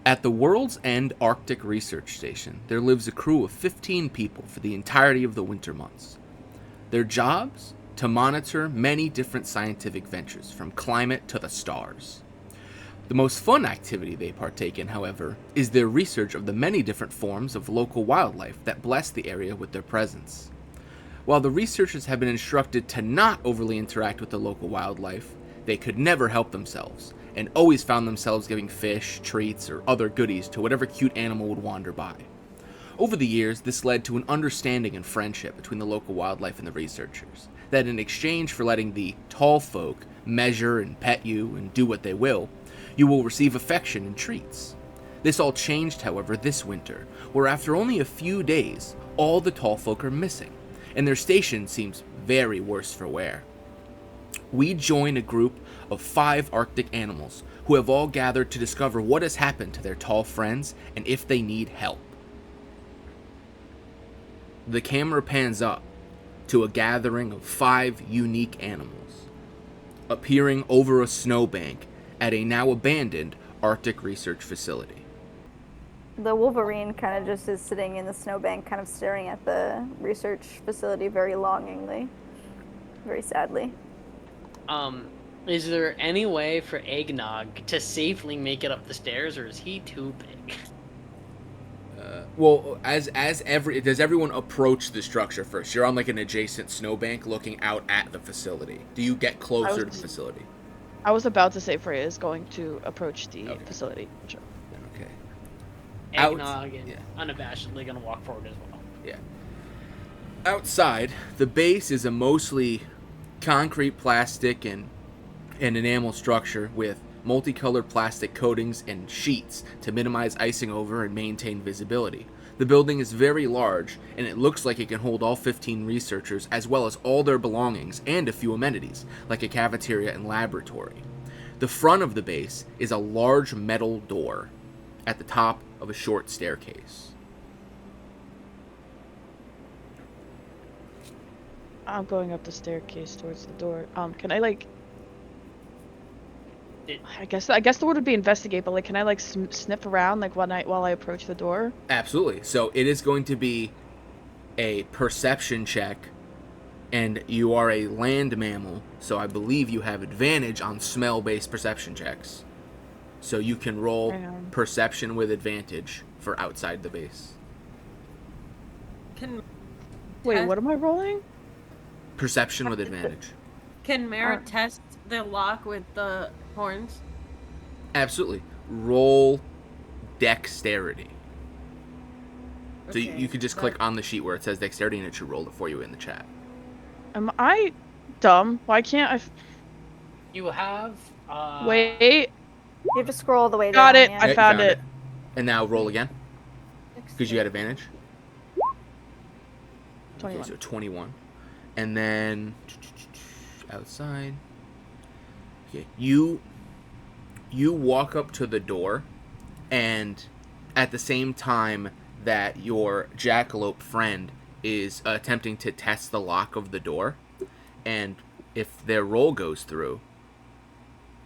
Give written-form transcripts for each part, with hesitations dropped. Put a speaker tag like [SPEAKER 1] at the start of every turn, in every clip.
[SPEAKER 1] At the World's End Arctic Research Station, there lives a crew of 15 people for the entirety of the winter months. Their jobs? To monitor many different scientific ventures, from climate to the stars. The most fun activity they partake in, however, is their research of the many different forms of local wildlife that bless the area with their presence. While the researchers have been instructed to not overly interact with the local wildlife, they could never help themselves, and always found themselves giving fish, treats, or other goodies to whatever cute animal would wander by. Over the years, this led to an understanding and friendship between the local wildlife and the researchers, that in exchange for letting the tall folk measure and pet you and do what they will receive affection and treats. This all changed, however, this winter, where after only a few days, all the tall folk are missing, and their station seems very worse for wear. We join a group of 5 Arctic animals who have all gathered to discover what has happened to their tall friends and if they need help. The camera pans up to a gathering of 5 unique animals, appearing over a snowbank at a now abandoned Arctic research facility.
[SPEAKER 2] The Wolverine kind of just is sitting in the snowbank, kind of staring at the research facility very longingly, very sadly.
[SPEAKER 3] Is there any way for Eggnog to safely make it up the stairs, or is he too big?
[SPEAKER 1] Does everyone approach the structure first? You're on like an adjacent snowbank looking out at the facility. Do you get closer to the facility?
[SPEAKER 4] I was about to say Freya is going to approach the facility. Sure.
[SPEAKER 1] Okay.
[SPEAKER 3] Eggnog and unabashedly gonna walk forward as well.
[SPEAKER 1] Yeah. Outside, the base is a mostly concrete, plastic, and enamel structure with multicolored plastic coatings and sheets to minimize icing over and maintain visibility. The building is very large, and it looks like it can hold all 15 researchers as well as all their belongings and a few amenities, like a cafeteria and laboratory. The front of the base is a large metal door at the top of a short staircase.
[SPEAKER 4] I'm going up the staircase towards the door. Can I I guess the word would be investigate, but can I snip around while I approach the door?
[SPEAKER 1] Absolutely. So it is going to be a perception check, and you are a land mammal, so I believe you have advantage on smell-based perception checks. So you can roll perception with advantage for outside the base.
[SPEAKER 4] Wait, what am I rolling?
[SPEAKER 1] Perception with advantage.
[SPEAKER 5] Can Mara test the lock with the horns?
[SPEAKER 1] Absolutely. Roll dexterity. So you could just click on the sheet where it says dexterity, and it should roll it for you in the chat.
[SPEAKER 4] Am I dumb? Why can't I?
[SPEAKER 3] You have.
[SPEAKER 4] Wait.
[SPEAKER 2] You have to scroll all the way down.
[SPEAKER 4] Got it.
[SPEAKER 2] Yeah.
[SPEAKER 4] I found it.
[SPEAKER 1] And now roll again. Because you had advantage.
[SPEAKER 4] 21.
[SPEAKER 1] Okay, so 21. And then outside. Okay, you walk up to the door, and at the same time that your jackalope friend is attempting to test the lock of the door, and if their roll goes through,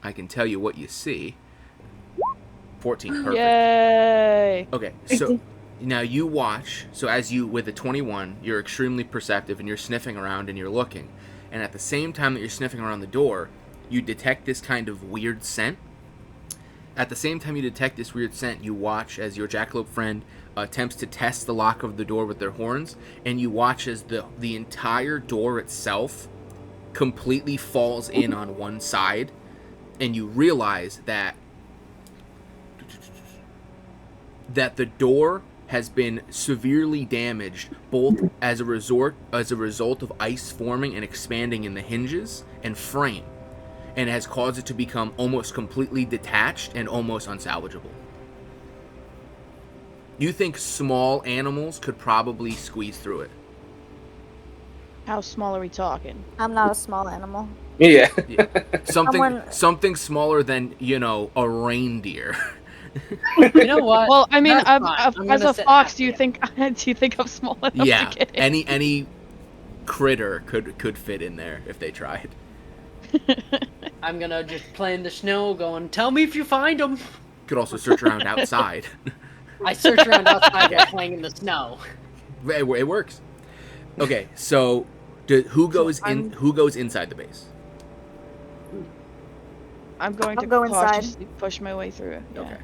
[SPEAKER 1] I can tell you what you see. 14, perfect.
[SPEAKER 4] Yay!
[SPEAKER 1] Okay, so now you watch. So as you, with the 21, you're extremely perceptive, and you're sniffing around and you're looking. And at the same time that you're sniffing around the door, you detect this kind of weird scent. At the same time you detect this weird scent, you watch as your jackalope friend attempts to test the lock of the door with their horns, and you watch as the entire door itself completely falls in on one side, and you realize that the door has been severely damaged, both as a result of ice forming and expanding in the hinges and frame, and has caused it to become almost completely detached and almost unsalvageable. You think small animals could probably squeeze through it.
[SPEAKER 4] How small are we talking?
[SPEAKER 2] I'm not a small animal.
[SPEAKER 6] Yeah.
[SPEAKER 1] Something smaller than, a reindeer.
[SPEAKER 3] You know what?
[SPEAKER 4] Well, I mean,
[SPEAKER 3] as
[SPEAKER 4] a fox, do you think I'm small enough
[SPEAKER 1] Yeah,
[SPEAKER 4] to get in?
[SPEAKER 1] any critter could fit in there if they tried.
[SPEAKER 3] I'm gonna just play in the snow going, tell me if you find them.
[SPEAKER 1] Could also search around outside.
[SPEAKER 3] I search around outside while playing in the snow.
[SPEAKER 1] It works. Okay, so who goes inside the base?
[SPEAKER 4] I'm going
[SPEAKER 2] I'll
[SPEAKER 4] to
[SPEAKER 2] go inside.
[SPEAKER 4] cautiously push my way through it. Yeah.
[SPEAKER 1] Okay.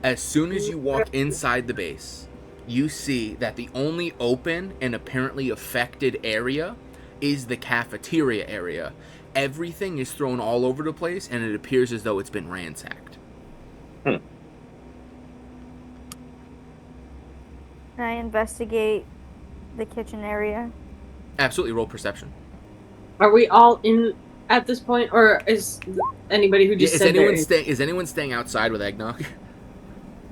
[SPEAKER 1] As soon as you walk inside the base, you see that the only open and apparently affected area is the cafeteria area. Everything is thrown all over the place, and it appears as though it's been ransacked.
[SPEAKER 2] Can I investigate the kitchen area?
[SPEAKER 1] Absolutely, roll perception.
[SPEAKER 5] Are we all in at this point, or is anybody who just
[SPEAKER 1] Is
[SPEAKER 5] said
[SPEAKER 1] anyone staying outside with eggnog?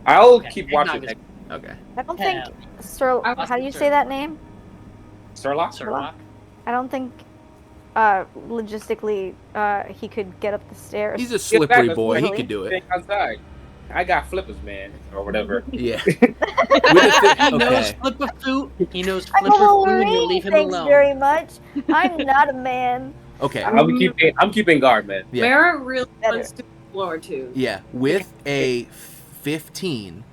[SPEAKER 6] I'll
[SPEAKER 3] Okay,
[SPEAKER 6] keep
[SPEAKER 3] eggnog
[SPEAKER 6] watching
[SPEAKER 3] is-
[SPEAKER 1] Okay.
[SPEAKER 2] I don't think Sir.
[SPEAKER 5] I
[SPEAKER 2] How do you say that name?
[SPEAKER 6] Sherlock.
[SPEAKER 3] Sherlock.
[SPEAKER 2] I don't think logistically he could get up the stairs.
[SPEAKER 1] He's a slippery boy. He
[SPEAKER 2] literally.
[SPEAKER 1] could do it.
[SPEAKER 6] Stay outside. I got flippers, man, or whatever.
[SPEAKER 1] Yeah.
[SPEAKER 3] He knows
[SPEAKER 1] Okay.
[SPEAKER 3] flip a foot. He knows
[SPEAKER 2] I'm
[SPEAKER 3] flip
[SPEAKER 2] a
[SPEAKER 3] a foot, and you
[SPEAKER 2] Wolverine,
[SPEAKER 3] leave him
[SPEAKER 2] thanks
[SPEAKER 3] alone.
[SPEAKER 2] very much. I'm not a man.
[SPEAKER 1] Okay.
[SPEAKER 6] I'm keeping guard, man.
[SPEAKER 1] Yeah.
[SPEAKER 5] Mara really
[SPEAKER 2] Better.
[SPEAKER 5] wants to explore too.
[SPEAKER 1] Yeah. With a 15,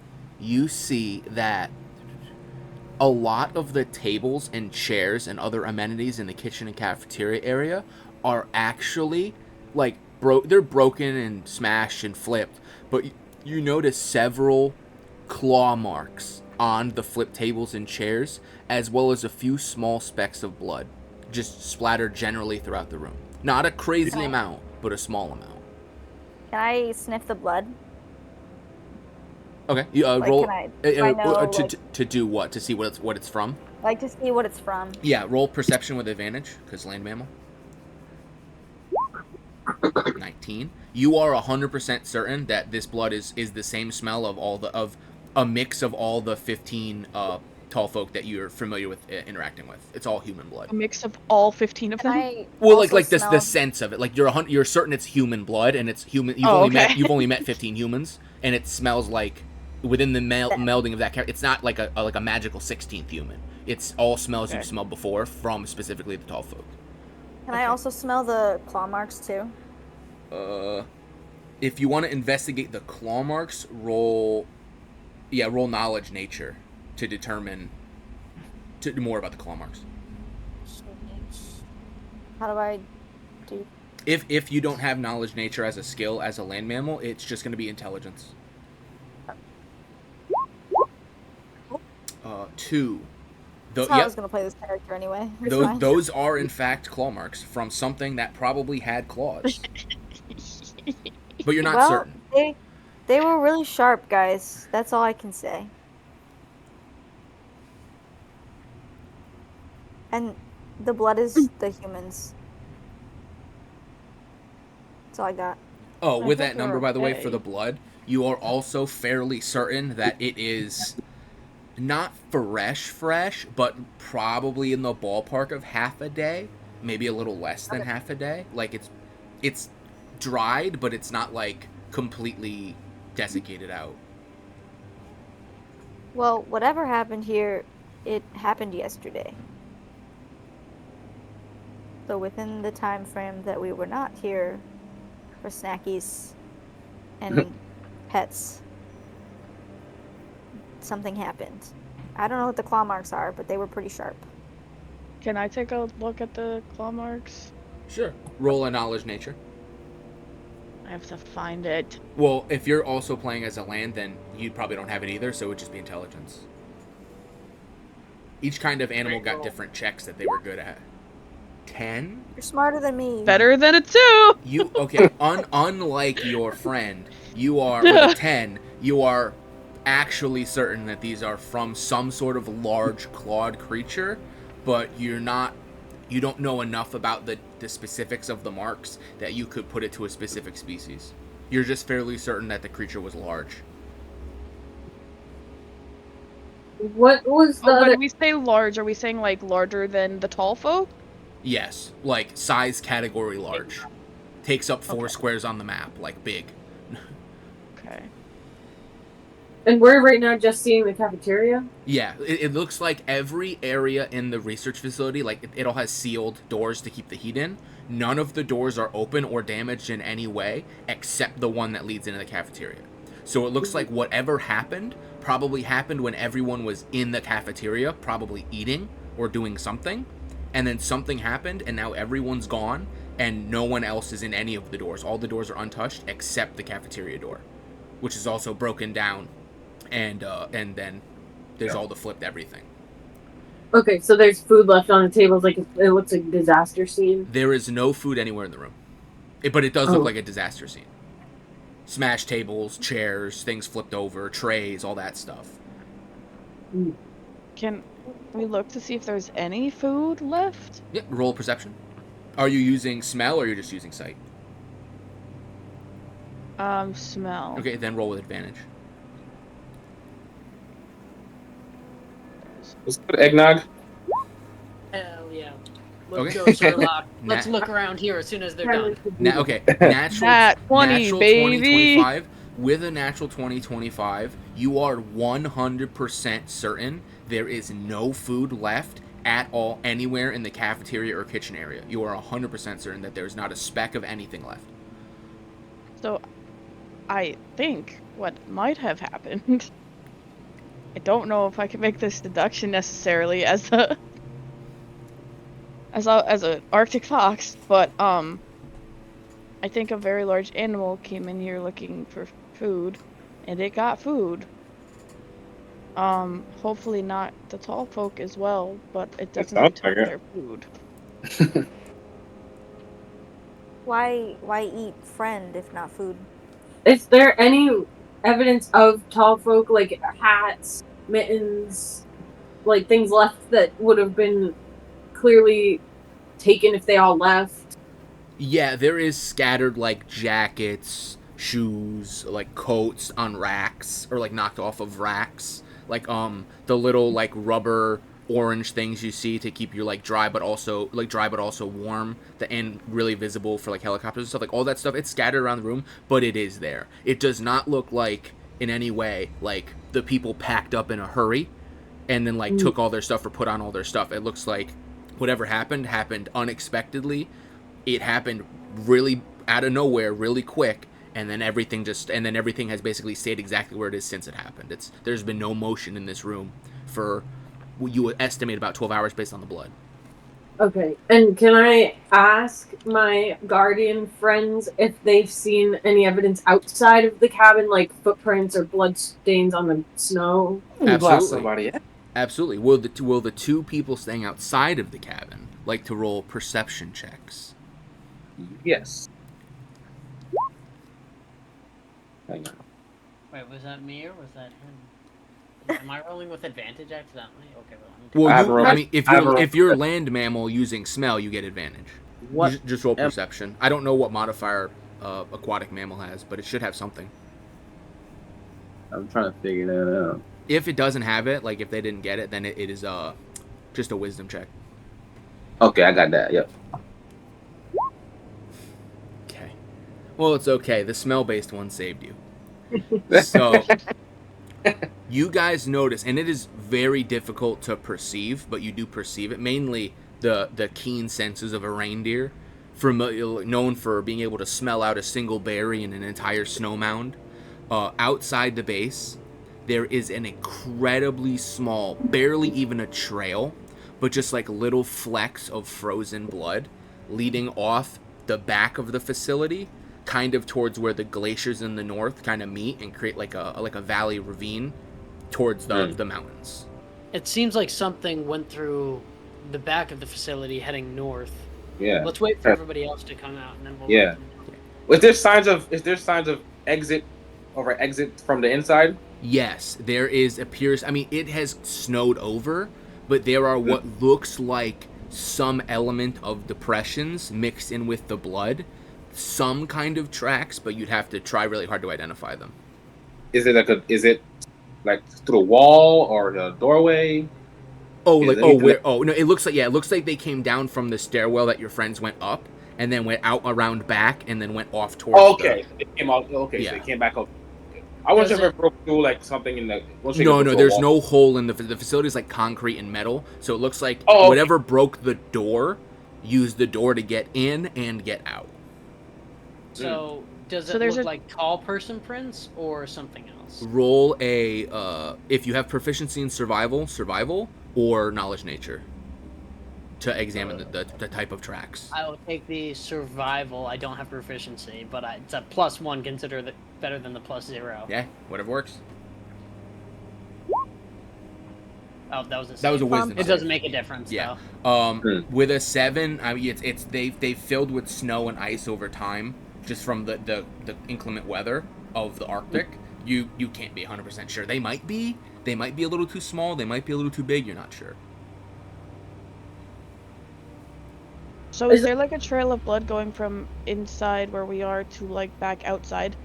[SPEAKER 1] you see that a lot of the tables and chairs and other amenities in the kitchen and cafeteria area are actually like they're broken and smashed and flipped, but you notice several claw marks on the flipped tables and chairs, as well as a few small specks of blood just splattered generally throughout the room. Not a crazy amount, but a small amount.
[SPEAKER 2] Can I sniff the blood?
[SPEAKER 1] Okay, you
[SPEAKER 2] Like,
[SPEAKER 1] roll
[SPEAKER 2] can I- do I know, like-
[SPEAKER 1] to do what? To see what it's from?
[SPEAKER 2] Like to see what it's from.
[SPEAKER 1] Yeah, roll perception with advantage because land mammal. 19. You are 100% certain that this blood is the same smell of a mix of all the 15 tall folk that you're familiar with interacting with. It's all human blood.
[SPEAKER 4] A mix of all 15 of
[SPEAKER 2] Can
[SPEAKER 4] them?
[SPEAKER 2] I
[SPEAKER 1] Well,
[SPEAKER 2] also
[SPEAKER 1] like the
[SPEAKER 2] smell-
[SPEAKER 1] sense of it, like you're certain it's human blood and it's human.
[SPEAKER 4] Okay.
[SPEAKER 1] You've only met 15 humans, and it smells like within the melding of that character. It's not like a magical 16th human. It's all smells
[SPEAKER 4] Okay.
[SPEAKER 1] you've smelled before from specifically the tall folk.
[SPEAKER 2] Can I also smell the claw marks too?
[SPEAKER 1] If you want to investigate the claw marks, roll knowledge nature to determine more about the claw marks.
[SPEAKER 2] How do I do?
[SPEAKER 1] If you don't have knowledge nature as a skill as a land mammal, it's just going to be intelligence. 2.
[SPEAKER 2] That's how I was gonna play this character anyway. It's fine.
[SPEAKER 1] Those are in fact claw marks from something that probably had claws. But you're not
[SPEAKER 2] well,
[SPEAKER 1] certain.
[SPEAKER 2] they were really sharp, guys. That's all I can say. And the blood is the humans. That's all I got.
[SPEAKER 1] Oh, with
[SPEAKER 4] think
[SPEAKER 1] that number,
[SPEAKER 4] you're
[SPEAKER 1] by the way,
[SPEAKER 4] okay.
[SPEAKER 1] for the blood, you are also fairly certain that it is not fresh, but probably in the ballpark of half a day, maybe a little less than half a day. Like it's dried, but it's not like completely desiccated out.
[SPEAKER 2] Well, whatever happened here, it happened yesterday. So within the time frame that we were not here for snackies and pets, something happened. I don't know what the claw marks are, but they were pretty sharp.
[SPEAKER 4] Can I take a look at the claw marks?
[SPEAKER 1] Sure. Roll a knowledge nature.
[SPEAKER 4] I have to find it.
[SPEAKER 1] Well, if you're also playing as a land, then you probably don't have it either, so it would just be intelligence. Each kind of animal got different checks that they were good at. 10?
[SPEAKER 2] You're smarter than me.
[SPEAKER 4] Better than a 2!
[SPEAKER 1] You okay? Unlike your friend, you are with a 10. You are actually certain that these are from some sort of large clawed creature, but you don't know enough about the specifics of the marks that you could put it to a specific species. You're just fairly certain that the creature was large.
[SPEAKER 5] What was the
[SPEAKER 4] When
[SPEAKER 5] other?
[SPEAKER 4] we say large, are we saying like larger than the tall folk?
[SPEAKER 1] Yes, like size category large. Takes up 4 squares on the map, like big.
[SPEAKER 4] Okay.
[SPEAKER 5] And we're right now just seeing the cafeteria.
[SPEAKER 1] Yeah, it looks like every area in the research facility, like it all has sealed doors to keep the heat in. None of the doors are open or damaged in any way, except the one that leads into the cafeteria. So it looks like whatever happened probably happened when everyone was in the cafeteria, probably eating or doing something. And then something happened, and now everyone's gone, and no one else is in any of the doors. All the doors are untouched except the cafeteria door, which is also broken down. And then there's all the flipped everything.
[SPEAKER 5] Okay, so there's food left on the tables, like it looks like a disaster scene.
[SPEAKER 1] There is no food anywhere in the room. But it does look like a disaster scene. Smashed tables, chairs, things flipped over, trays, all that stuff.
[SPEAKER 4] Can we look to see if there's any food left?
[SPEAKER 1] Yeah, roll perception. Are you using smell, or you're just using sight?
[SPEAKER 4] Smell.
[SPEAKER 1] Okay, then roll with advantage.
[SPEAKER 6] Let's put eggnog.
[SPEAKER 3] Hell yeah. Let's
[SPEAKER 1] Okay.
[SPEAKER 3] go, Sherlock.
[SPEAKER 1] Nah.
[SPEAKER 3] Let's look around here as soon as they're done.
[SPEAKER 1] Okay, natural,
[SPEAKER 4] Nat 20,
[SPEAKER 1] natural
[SPEAKER 4] baby.
[SPEAKER 1] 2025. With a natural 2025, you are 100% certain there is no food left at all anywhere in the cafeteria or kitchen area. You are 100% certain that there's not a speck of anything left.
[SPEAKER 4] So, I think what might have happened. I don't know if I can make this deduction necessarily as a Arctic fox, but I think a very large animal came in here looking for food, and it got food. Hopefully not the tall folk as well, but it definitely
[SPEAKER 6] sounds
[SPEAKER 4] took
[SPEAKER 6] like it.
[SPEAKER 4] their food.
[SPEAKER 2] Why eat friend if not food?
[SPEAKER 5] Is there any evidence of tall folk, like hats, mittens, like things left that would have been clearly taken if they all left?
[SPEAKER 1] Yeah, there is scattered, like, jackets, shoes, like, coats on racks, or, like, knocked off of racks. Like, the little, like, rubber orange things you see to keep you, like, dry but also warm, and really visible for, like, helicopters and stuff. Like, all that stuff, it's scattered around the room, but it is there. It does not look like, in any way, like, the people packed up in a hurry and then, like, took all their stuff or put on all their stuff. It looks like whatever happened unexpectedly. It happened really out of nowhere, really quick, and then everything has basically stayed exactly where it is since it happened. There's been no motion in this room for, you would estimate, about 12 hours based on the blood.
[SPEAKER 5] Okay, and can I ask my guardian friends if they've seen any evidence outside of the cabin, like footprints or blood stains on the snow?
[SPEAKER 6] You blast somebody.
[SPEAKER 1] Absolutely. Will the two people staying outside of the cabin like to roll perception checks?
[SPEAKER 6] Yes. Hang on.
[SPEAKER 3] Wait, was that me or was that him? Am I rolling with advantage accidentally? Okay, well, I'm
[SPEAKER 1] Well, if you're a land mammal using smell, you get advantage.
[SPEAKER 6] What?
[SPEAKER 1] Just roll perception. I don't know what modifier aquatic mammal has, but it should have something.
[SPEAKER 6] I'm trying to figure that out.
[SPEAKER 1] If it doesn't have it, like if they didn't get it, then it is just a wisdom check.
[SPEAKER 6] Okay, I got that. Yep.
[SPEAKER 1] Okay. Well, it's okay. The smell-based one saved you. So, you guys notice, and it is very difficult to perceive, but you do perceive it. Mainly the keen senses of a reindeer, known for being able to smell out a single berry in an entire snow mound. Outside the base, there is an incredibly small, barely even a trail, but just like little flecks of frozen blood leading off the back of the facility, kind of towards where the glaciers in the north kind of meet and create like a valley ravine towards the mountains.
[SPEAKER 3] It seems like something went through the back of the facility heading north.
[SPEAKER 6] Yeah.
[SPEAKER 3] Let's wait for everybody else to come out and then we'll
[SPEAKER 6] Yeah. Is there signs of exit from the inside?
[SPEAKER 1] Yes, there appears. I mean, it has snowed over, but there are what looks like some element of depressions mixed in with the blood. Some kind of tracks, but you'd have to try really hard to identify them.
[SPEAKER 6] Is it like through a wall or a doorway?
[SPEAKER 1] No, it looks like they came down from the stairwell that your friends went up and then went out around back and then went off towards
[SPEAKER 6] It came out. Okay,
[SPEAKER 1] Yeah.
[SPEAKER 6] so it came back up. I wasn't sure if it broke through like something in the.
[SPEAKER 1] No, there's no hole in the facility. Is like concrete and metal, so it looks like whatever broke the door used the door to get in and get out.
[SPEAKER 3] So Does
[SPEAKER 4] So
[SPEAKER 3] it
[SPEAKER 4] there's
[SPEAKER 3] look
[SPEAKER 4] a-
[SPEAKER 3] like tall person prints or something else?
[SPEAKER 1] Roll a if you have proficiency in survival, or knowledge nature to examine the type of tracks.
[SPEAKER 3] I will take the survival. I don't have proficiency, but it's a +1. Consider that better than the +0.
[SPEAKER 1] Yeah, whatever works.
[SPEAKER 3] Oh, that was a.
[SPEAKER 1] That was a
[SPEAKER 3] save.
[SPEAKER 1] wisdom
[SPEAKER 3] It
[SPEAKER 1] save.
[SPEAKER 3] doesn't make a difference.
[SPEAKER 1] Yeah.
[SPEAKER 3] Though.
[SPEAKER 1] With a 7, I mean they've filled with snow and ice over time, just from the inclement weather of the Arctic. You can't be 100% sure. They might be a little too small. They might be a little too big. You're not sure.
[SPEAKER 4] So is there like a trail of blood going from inside where we are to like back outside?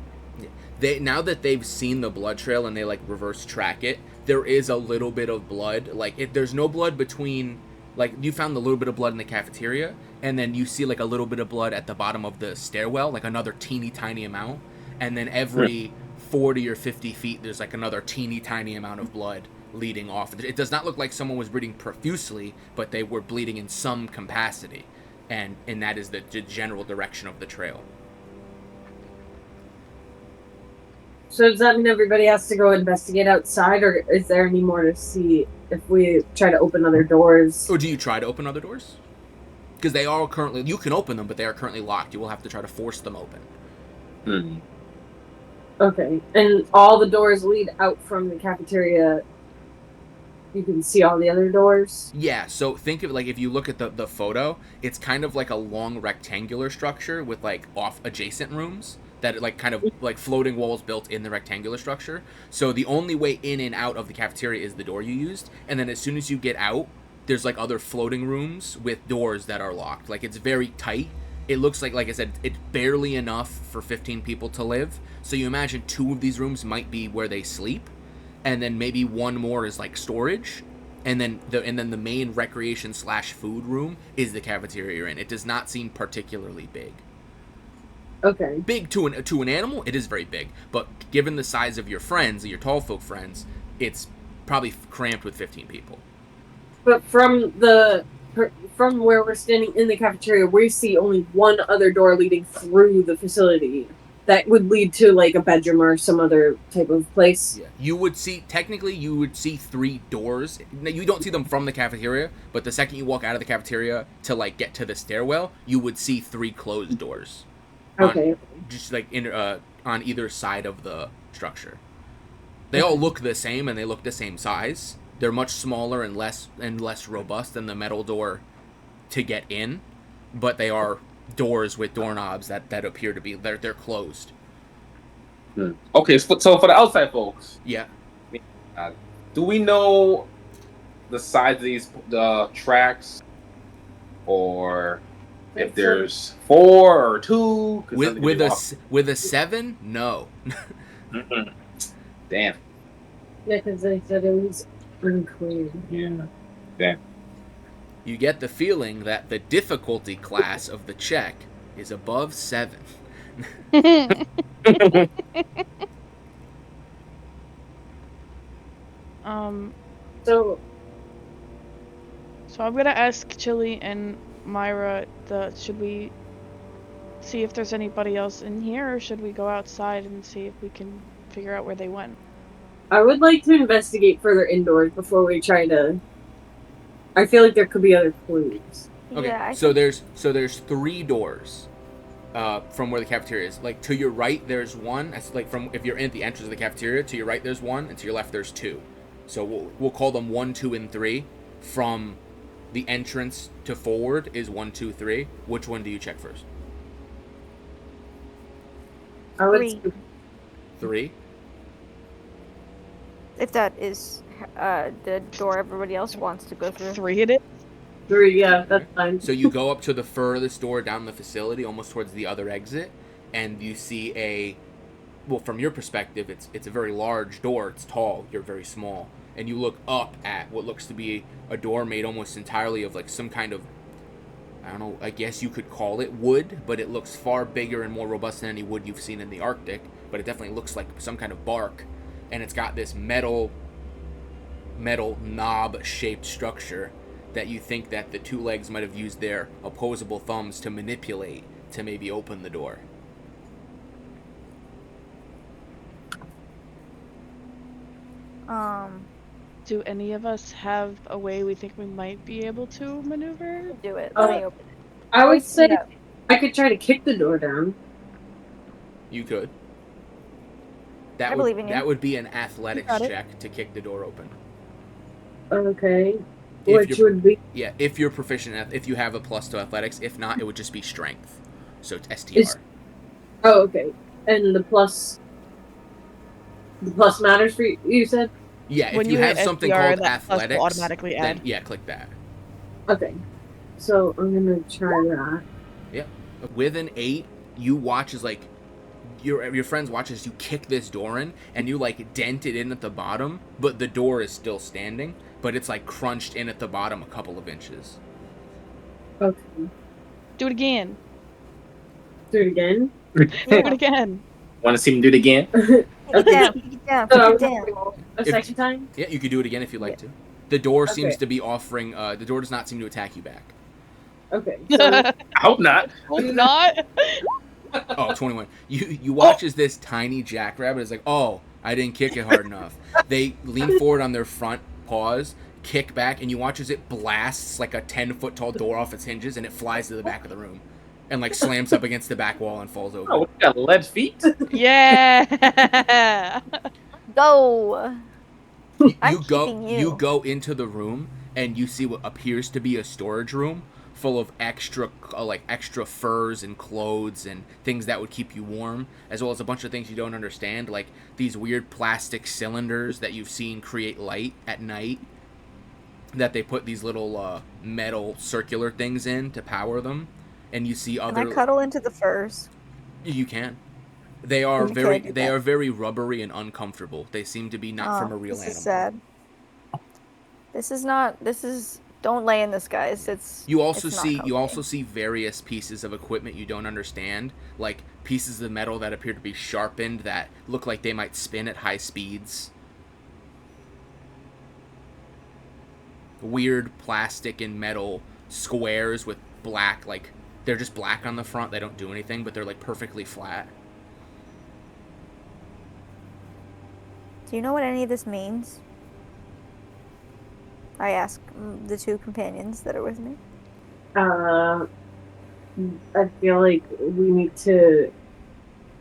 [SPEAKER 1] Now that they've seen the blood trail and they like reverse track it, there is a little bit of blood. Like there's no blood between, like you found a little bit of blood in the cafeteria, and then you see like a little bit of blood at the bottom of the stairwell, like another teeny tiny amount, and then every 40 or 50 feet there's like another teeny tiny amount of blood leading off. It does not look like someone was bleeding profusely, but they were bleeding in some capacity, and that is the general direction of the trail.
[SPEAKER 5] So does that mean everybody has to go investigate outside, or is there any more to see if we try to open other doors?
[SPEAKER 1] Or do you try to open other doors? Because they are currently, you can open them, but they are currently locked. You will have to try to force them open.
[SPEAKER 5] Okay, and all the doors lead out from the cafeteria. You can see all the other doors?
[SPEAKER 1] Yeah, so think of it like if you look at the photo, it's kind of like a long rectangular structure with like off adjacent rooms that like kind of like floating walls built in the rectangular structure. So the only way in and out of the cafeteria is the door you used, and then as soon as you get out, there's like other floating rooms with doors that are locked. Like it's very tight. It looks like I said, it's barely enough for 15 people to live. So you imagine 2 of these rooms might be where they sleep, and then maybe 1 more is like storage, and then the main recreation / food room is the cafeteria you're in. It does not seem particularly big.
[SPEAKER 5] Okay.
[SPEAKER 1] Big to an animal, it is very big, but given the size of your friends, your tall folk friends, it's probably cramped with 15 people.
[SPEAKER 5] But from where we're standing in the cafeteria, we see only one other door leading through the facility that would lead to like a bedroom or some other type of place.
[SPEAKER 1] Yeah, you would see 3 doors. You don't see them from the cafeteria, but the second you walk out of the cafeteria to like get to the stairwell, you would see 3 closed doors.
[SPEAKER 5] Okay.
[SPEAKER 1] Just like on either side of the structure. They all look the same and they look the same size. They're much smaller and less robust than the metal door to get in, but they are doors with doorknobs that appear to be they're closed.
[SPEAKER 6] Okay, so for the outside folks,
[SPEAKER 1] Yeah.
[SPEAKER 6] Do we know the size of the tracks, or if there's 4 or 2?
[SPEAKER 1] With a 7, no.
[SPEAKER 6] Damn.
[SPEAKER 5] Yeah, because they said it was unclear.
[SPEAKER 6] Yeah. Damn.
[SPEAKER 1] You get the feeling that the difficulty class of the check is above 7.
[SPEAKER 4] So I'm gonna ask Chili and Myra, should we see if there's anybody else in here, or should we go outside and see if we can figure out where they went?
[SPEAKER 5] I would like to investigate further indoors before we try to. I feel like there could be other clues.
[SPEAKER 1] Okay,
[SPEAKER 2] Yeah,
[SPEAKER 1] so there's 3 doors from where the cafeteria is. Like to your right, there's one. That's like from if you're in at the entrance of the cafeteria. To your right, there's one, and to your left, there's 2. So we'll call them 1, 2, and 3. From the entrance to forward is 1, 2, 3. Which one do you check first?
[SPEAKER 5] I would.
[SPEAKER 2] 3.
[SPEAKER 1] 3.
[SPEAKER 2] If that is the door everybody else wants to go through.
[SPEAKER 4] 3 it is?
[SPEAKER 5] 3, yeah, that's fine.
[SPEAKER 1] So you go up to the furthest door down the facility, almost towards the other exit, and you see from your perspective, it's a very large door. It's tall. You're very small. And you look up at what looks to be a door made almost entirely of like some kind of, I don't know, I guess you could call it wood, but it looks far bigger and more robust than any wood you've seen in the Arctic, but it definitely looks like some kind of bark. And it's got this metal knob-shaped structure that you think that the 2 legs might have used their opposable thumbs to manipulate to maybe open the door.
[SPEAKER 4] Do any of us have a way we think we might be able to maneuver?
[SPEAKER 2] Do it. Let me open it.
[SPEAKER 5] I would say
[SPEAKER 2] yeah.
[SPEAKER 5] I could try to kick the door down.
[SPEAKER 1] You could.
[SPEAKER 2] I believe in you.
[SPEAKER 1] That would be an athletics
[SPEAKER 4] got it.
[SPEAKER 1] check to kick the door open.
[SPEAKER 5] Okay.
[SPEAKER 1] If
[SPEAKER 5] Which
[SPEAKER 1] you're-
[SPEAKER 5] would be
[SPEAKER 1] Yeah, if you're proficient, if you have a plus to athletics. If not, it would just be strength. So it's STR.
[SPEAKER 5] oh okay. And the plus matters for you, you said?
[SPEAKER 1] Yeah,
[SPEAKER 4] When
[SPEAKER 1] if you
[SPEAKER 4] you
[SPEAKER 1] have
[SPEAKER 4] hit
[SPEAKER 1] something
[SPEAKER 4] SDR,
[SPEAKER 1] called
[SPEAKER 4] that plus will
[SPEAKER 1] athletics,
[SPEAKER 4] automatically
[SPEAKER 1] then
[SPEAKER 4] add.
[SPEAKER 1] yeah, click that.
[SPEAKER 5] Okay. So I'm gonna try that.
[SPEAKER 1] With an 8, you watch as like your friends watch as you kick this door in, and you like dent it in at the bottom, but the door is still standing, but it's like crunched in at the bottom a couple of inches.
[SPEAKER 5] Okay.
[SPEAKER 4] Do it again.
[SPEAKER 5] Do it again.
[SPEAKER 4] Do it again.
[SPEAKER 6] Want to see him do it again?
[SPEAKER 2] Kick it
[SPEAKER 5] Okay.
[SPEAKER 2] down. Kick it down.
[SPEAKER 5] So
[SPEAKER 2] Kick
[SPEAKER 5] I'm
[SPEAKER 2] it
[SPEAKER 5] gonna
[SPEAKER 2] down.
[SPEAKER 5] roll a
[SPEAKER 1] If-
[SPEAKER 5] second time.
[SPEAKER 1] Yeah, you could do it again if you'd like to. The door seems
[SPEAKER 5] Okay.
[SPEAKER 1] to be offering. The door does not seem to attack you back.
[SPEAKER 5] Okay. So
[SPEAKER 6] I hope not.
[SPEAKER 4] Hope not.
[SPEAKER 1] Oh, 21. You watch as this tiny jackrabbit is like, oh, I didn't kick it hard enough. They lean forward on their front paws, kick back, and you watch as it blasts like a 10-foot tall door off its hinges, and it flies to the back of the room, and like slams up against the back wall and falls over.
[SPEAKER 6] Oh, we got lead feet.
[SPEAKER 4] Yeah.
[SPEAKER 2] Go. I'm keeping you.
[SPEAKER 1] You go into the room, and you see what appears to be a storage room full of extra furs and clothes and things that would keep you warm, as well as a bunch of things you don't understand, like these weird plastic cylinders that you've seen create light at night, that they put these little metal circular things in to power them. And you see
[SPEAKER 2] Can
[SPEAKER 1] other.
[SPEAKER 2] I cuddle into the furs?
[SPEAKER 1] You can. They are
[SPEAKER 2] Okay,
[SPEAKER 1] very.
[SPEAKER 2] I did
[SPEAKER 1] They
[SPEAKER 2] that.
[SPEAKER 1] are very rubbery and uncomfortable. They seem to be not from a real
[SPEAKER 2] this
[SPEAKER 1] animal.
[SPEAKER 2] is sad. This is not. This is. Don't lay in this, guys. It's.
[SPEAKER 1] You also
[SPEAKER 2] it's not
[SPEAKER 1] see. You
[SPEAKER 2] comfy.
[SPEAKER 1] also see various pieces of equipment you don't understand, like pieces of metal that appear to be sharpened that look like they might spin at high speeds. Weird plastic and metal squares with black, like they're just black on the front. They don't do anything, but they're like perfectly flat.
[SPEAKER 2] Do you know what any of this means? I ask the two companions that are with me.
[SPEAKER 5] I feel like we need to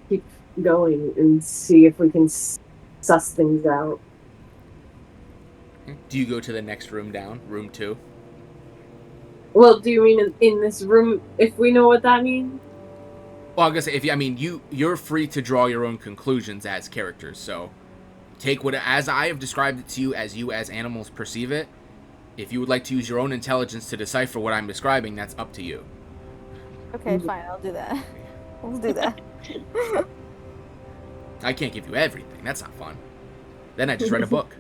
[SPEAKER 5] keep going and see if we can suss things out.
[SPEAKER 1] Do you go to the next room down, room 2?
[SPEAKER 5] Well, do you mean in this room? If we know what that means?
[SPEAKER 1] Well, I'm gonna say you're free to draw your own conclusions as characters. So take what as I have described it to you as animals perceive it. If you would like to use your own intelligence to decipher what I'm describing, that's up to you.
[SPEAKER 2] Okay, fine. I'll do that. We'll do that.
[SPEAKER 1] I can't give you everything. That's not fun. Then I just read a book.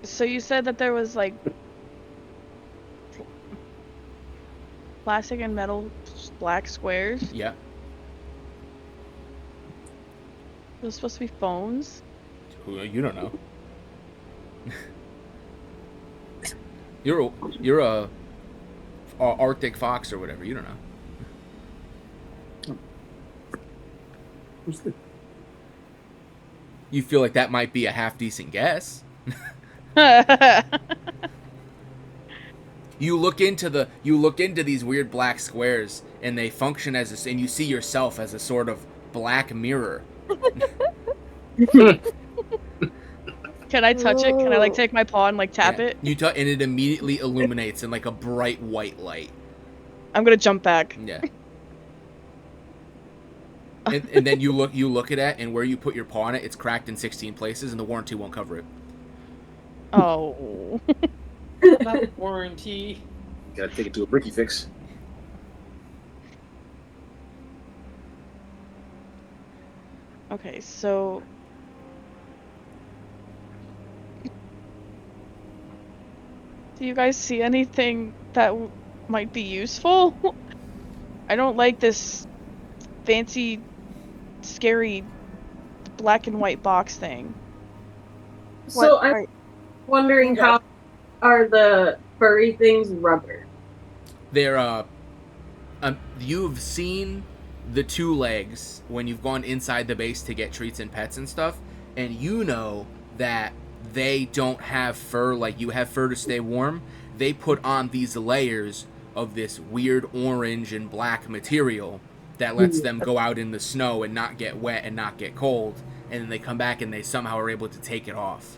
[SPEAKER 4] So you said that there was like plastic and metal black squares.
[SPEAKER 1] Yeah.
[SPEAKER 4] Those supposed to be phones.
[SPEAKER 1] You don't know. You're a Arctic fox or whatever. You don't know. You feel like that might be a half decent guess. You look into these weird black squares, and they function as and you see yourself as a sort of black mirror.
[SPEAKER 4] Can I touch it? Can I like take my paw and like tap
[SPEAKER 1] Yeah.
[SPEAKER 4] it?
[SPEAKER 1] You and it immediately illuminates in like a bright white light.
[SPEAKER 4] I'm gonna jump back.
[SPEAKER 1] Yeah. And then you look at it, and where you put your paw on it, it's cracked in 16 places, and the warranty won't cover it.
[SPEAKER 4] Oh.
[SPEAKER 3] Not warranty.
[SPEAKER 6] Gotta take it to a bricky fix.
[SPEAKER 4] Okay, so do you guys see anything that might be useful? I don't like this fancy, scary black and white box thing.
[SPEAKER 5] So
[SPEAKER 2] What
[SPEAKER 5] I'm
[SPEAKER 2] are-
[SPEAKER 5] wondering
[SPEAKER 2] Okay.
[SPEAKER 5] how are the furry things rubber?
[SPEAKER 1] They're you've seen the 2 legs when you've gone inside the base to get treats and pets and stuff, and you know that they don't have fur like you have fur to stay warm. They put on these layers of this weird orange and black material that lets them go out in the snow and not get wet and not get cold, and then they come back and they somehow are able to take it off.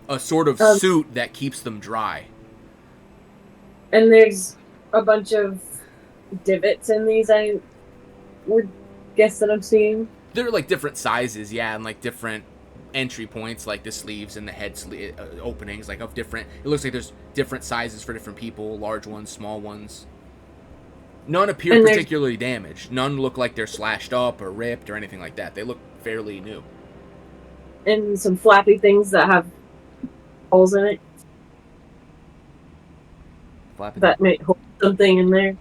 [SPEAKER 1] A sort of suit that keeps them dry.
[SPEAKER 5] And there's a bunch of divots in these, I would guess that I'm seeing.
[SPEAKER 1] They're like different sizes, yeah, and like different entry points, like the sleeves and the head openings, like of different. It looks like there's different sizes for different people, large ones, small ones. None appear particularly damaged. None look like they're slashed up or ripped or anything like that. They look fairly new.
[SPEAKER 5] And some flappy things that have holes in it.
[SPEAKER 1] Flappy
[SPEAKER 5] that may hold something in there.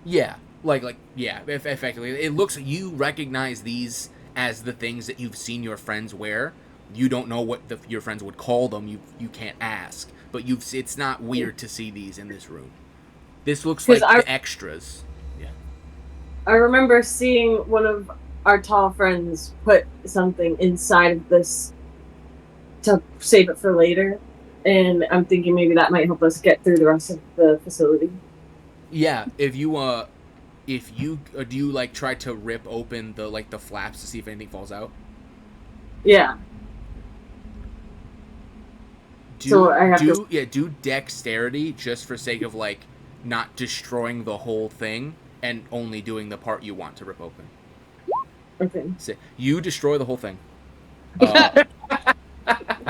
[SPEAKER 1] Yeah, effectively. It looks, you recognize these as the things that you've seen your friends wear. You don't know what your friends would call them. You can't ask, but it's not weird to see these in this room. This looks like the extras. Yeah.
[SPEAKER 5] I remember seeing one of our tall friends put something inside of this to save it for later, and I'm thinking maybe that might help us get through the rest of the facility.
[SPEAKER 1] Yeah, if you do you like try to rip open the flaps to see if anything falls out?
[SPEAKER 5] Yeah.
[SPEAKER 1] Do dexterity just for sake of like not destroying the whole thing and only doing the part you want to rip open.
[SPEAKER 5] Okay.
[SPEAKER 1] So you destroy the whole thing.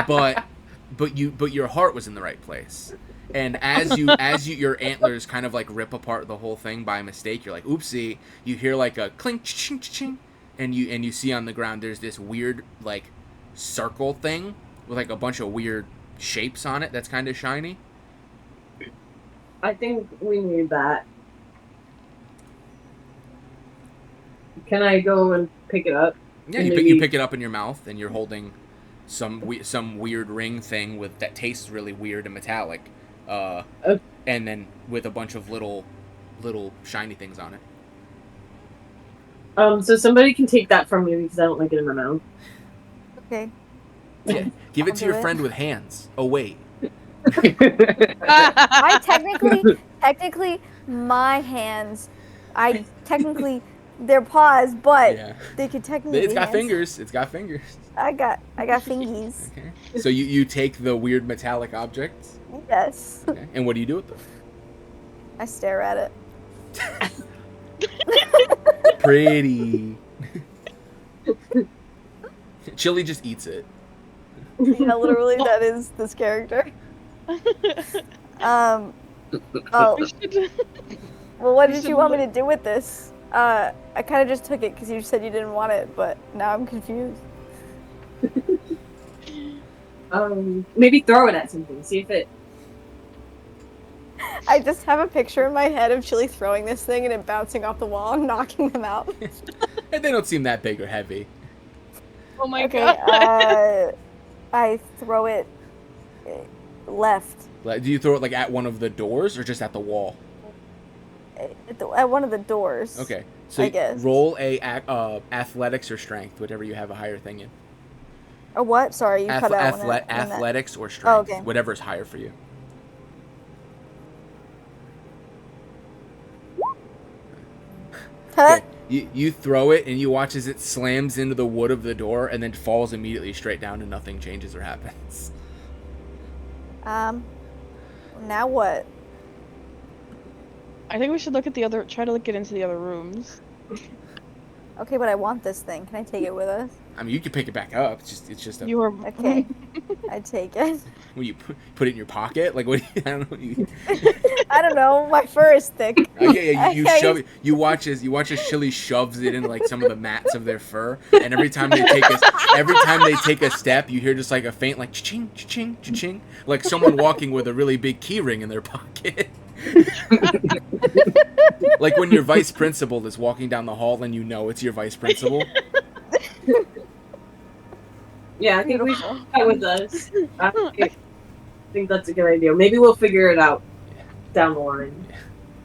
[SPEAKER 1] But your heart was in the right place. And as your antlers kind of like rip apart the whole thing by mistake, you're like, oopsie, you hear like a clink ching ching, and you see on the ground there's this weird like circle thing with like a bunch of weird shapes on it that's kind of shiny.
[SPEAKER 5] I think we need that. Can I go and pick it up?
[SPEAKER 1] Yeah, you pick it up in your mouth, and you're holding some weird ring thing that tastes really weird and metallic, and then with a bunch of little shiny things on it.
[SPEAKER 5] So somebody can take that from me because I don't like it in my mouth.
[SPEAKER 2] Okay.
[SPEAKER 1] Yeah, give it to your friend with hands. Oh wait.
[SPEAKER 2] I technically my hands. They're paws, but
[SPEAKER 1] yeah.
[SPEAKER 2] they could technically.
[SPEAKER 1] It's got
[SPEAKER 2] hands.
[SPEAKER 1] fingers. It's got fingers.
[SPEAKER 2] I got fingies.
[SPEAKER 1] Okay. So you take the weird metallic objects.
[SPEAKER 2] Yes.
[SPEAKER 1] Okay. And what do you do with them?
[SPEAKER 2] I stare at
[SPEAKER 1] it. Pretty. Chili just eats it.
[SPEAKER 2] Yeah, literally, that is this character. Oh. Well, what did you want me to do with this? I kind of just took it because you said you didn't want it, but now I'm confused.
[SPEAKER 5] Maybe throw it at something. See if it.
[SPEAKER 2] I just have a picture in my head of Chili throwing this thing and it bouncing off the wall and knocking them out.
[SPEAKER 1] And they don't seem that big or heavy.
[SPEAKER 4] Oh my
[SPEAKER 2] god. I throw it left.
[SPEAKER 1] Do you throw it like at one of the doors or just at the wall?
[SPEAKER 2] At one of the doors.
[SPEAKER 1] Okay, so
[SPEAKER 2] I guess.
[SPEAKER 1] Roll a athletics or strength, whatever you have a higher thing in.
[SPEAKER 2] A what? Sorry, you cut out.
[SPEAKER 1] Athletics or strength,
[SPEAKER 2] okay.
[SPEAKER 1] Whatever's higher for you.
[SPEAKER 2] Huh?
[SPEAKER 1] Okay. You throw it and you watch as it slams into the wood of the door and then falls immediately straight down and nothing changes or happens.
[SPEAKER 2] Now what?
[SPEAKER 4] I think we should try to get into the other rooms.
[SPEAKER 2] Okay, but I want this thing. Can I take it with us?
[SPEAKER 1] I mean, you can pick it back up. It's just a...
[SPEAKER 4] You are...
[SPEAKER 2] Okay. I take it.
[SPEAKER 1] Will you put it in your pocket? Like, what? I don't know.
[SPEAKER 2] I don't know. My fur is thick.
[SPEAKER 1] You shove it. You watch as Chili shoves it in like some of the mats of their fur, and every time they take a step, you hear just like a faint like ching ching ching, like someone walking with a really big key ring in their pocket. Like when your vice principal is walking down the hall and you know it's your vice principal.
[SPEAKER 5] Yeah, I think we should go with us. I think that's a good idea. Maybe we'll figure it out down the line.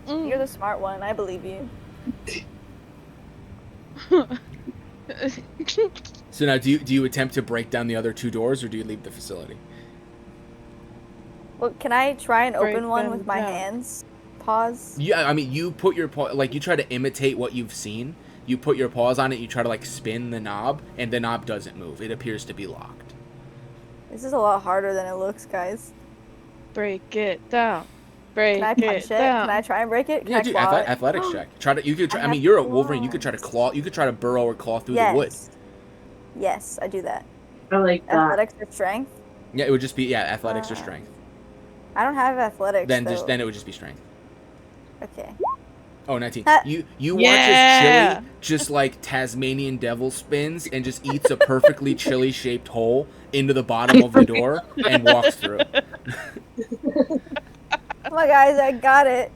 [SPEAKER 2] You're the smart one. I believe you.
[SPEAKER 1] So now, do you attempt to break down the other 2 doors, or do you leave the facility?
[SPEAKER 2] Well, can I try and
[SPEAKER 4] Break
[SPEAKER 2] open one
[SPEAKER 4] them
[SPEAKER 2] with my
[SPEAKER 4] down.
[SPEAKER 2] hands? Pause.
[SPEAKER 1] Yeah, I mean, you put your paw, like, you try to imitate what you've seen. You put your paws on it, you try to, like, spin the knob, and the knob doesn't move. It appears to be locked.
[SPEAKER 2] This is a lot harder than it looks, guys.
[SPEAKER 4] Break it down. Break
[SPEAKER 2] Can I punch it?
[SPEAKER 4] down.
[SPEAKER 2] Can I try and break it? Can
[SPEAKER 1] Yeah,
[SPEAKER 2] I
[SPEAKER 1] dude,
[SPEAKER 2] claw it?
[SPEAKER 1] athletics check. Try to, you could try,
[SPEAKER 2] I
[SPEAKER 1] I mean,
[SPEAKER 2] have
[SPEAKER 1] you're a Wolverine, you could try to
[SPEAKER 2] claws.
[SPEAKER 1] claw, you could try to burrow or claw through
[SPEAKER 2] Yes.
[SPEAKER 1] the wood.
[SPEAKER 2] Yes, I do that.
[SPEAKER 5] I like that.
[SPEAKER 2] Athletics or strength?
[SPEAKER 1] Yeah, it would just be, yeah, athletics or strength.
[SPEAKER 2] I don't have athletics.
[SPEAKER 1] Then
[SPEAKER 2] though.
[SPEAKER 1] then it would just be strength.
[SPEAKER 2] Okay.
[SPEAKER 1] Oh, 19.
[SPEAKER 2] Ha-
[SPEAKER 1] You watch
[SPEAKER 4] Yeah.
[SPEAKER 1] as Chili just like Tasmanian devil spins and just eats a perfectly Chili shaped hole into the bottom of the door and walks through.
[SPEAKER 2] Come on, guys, I got it.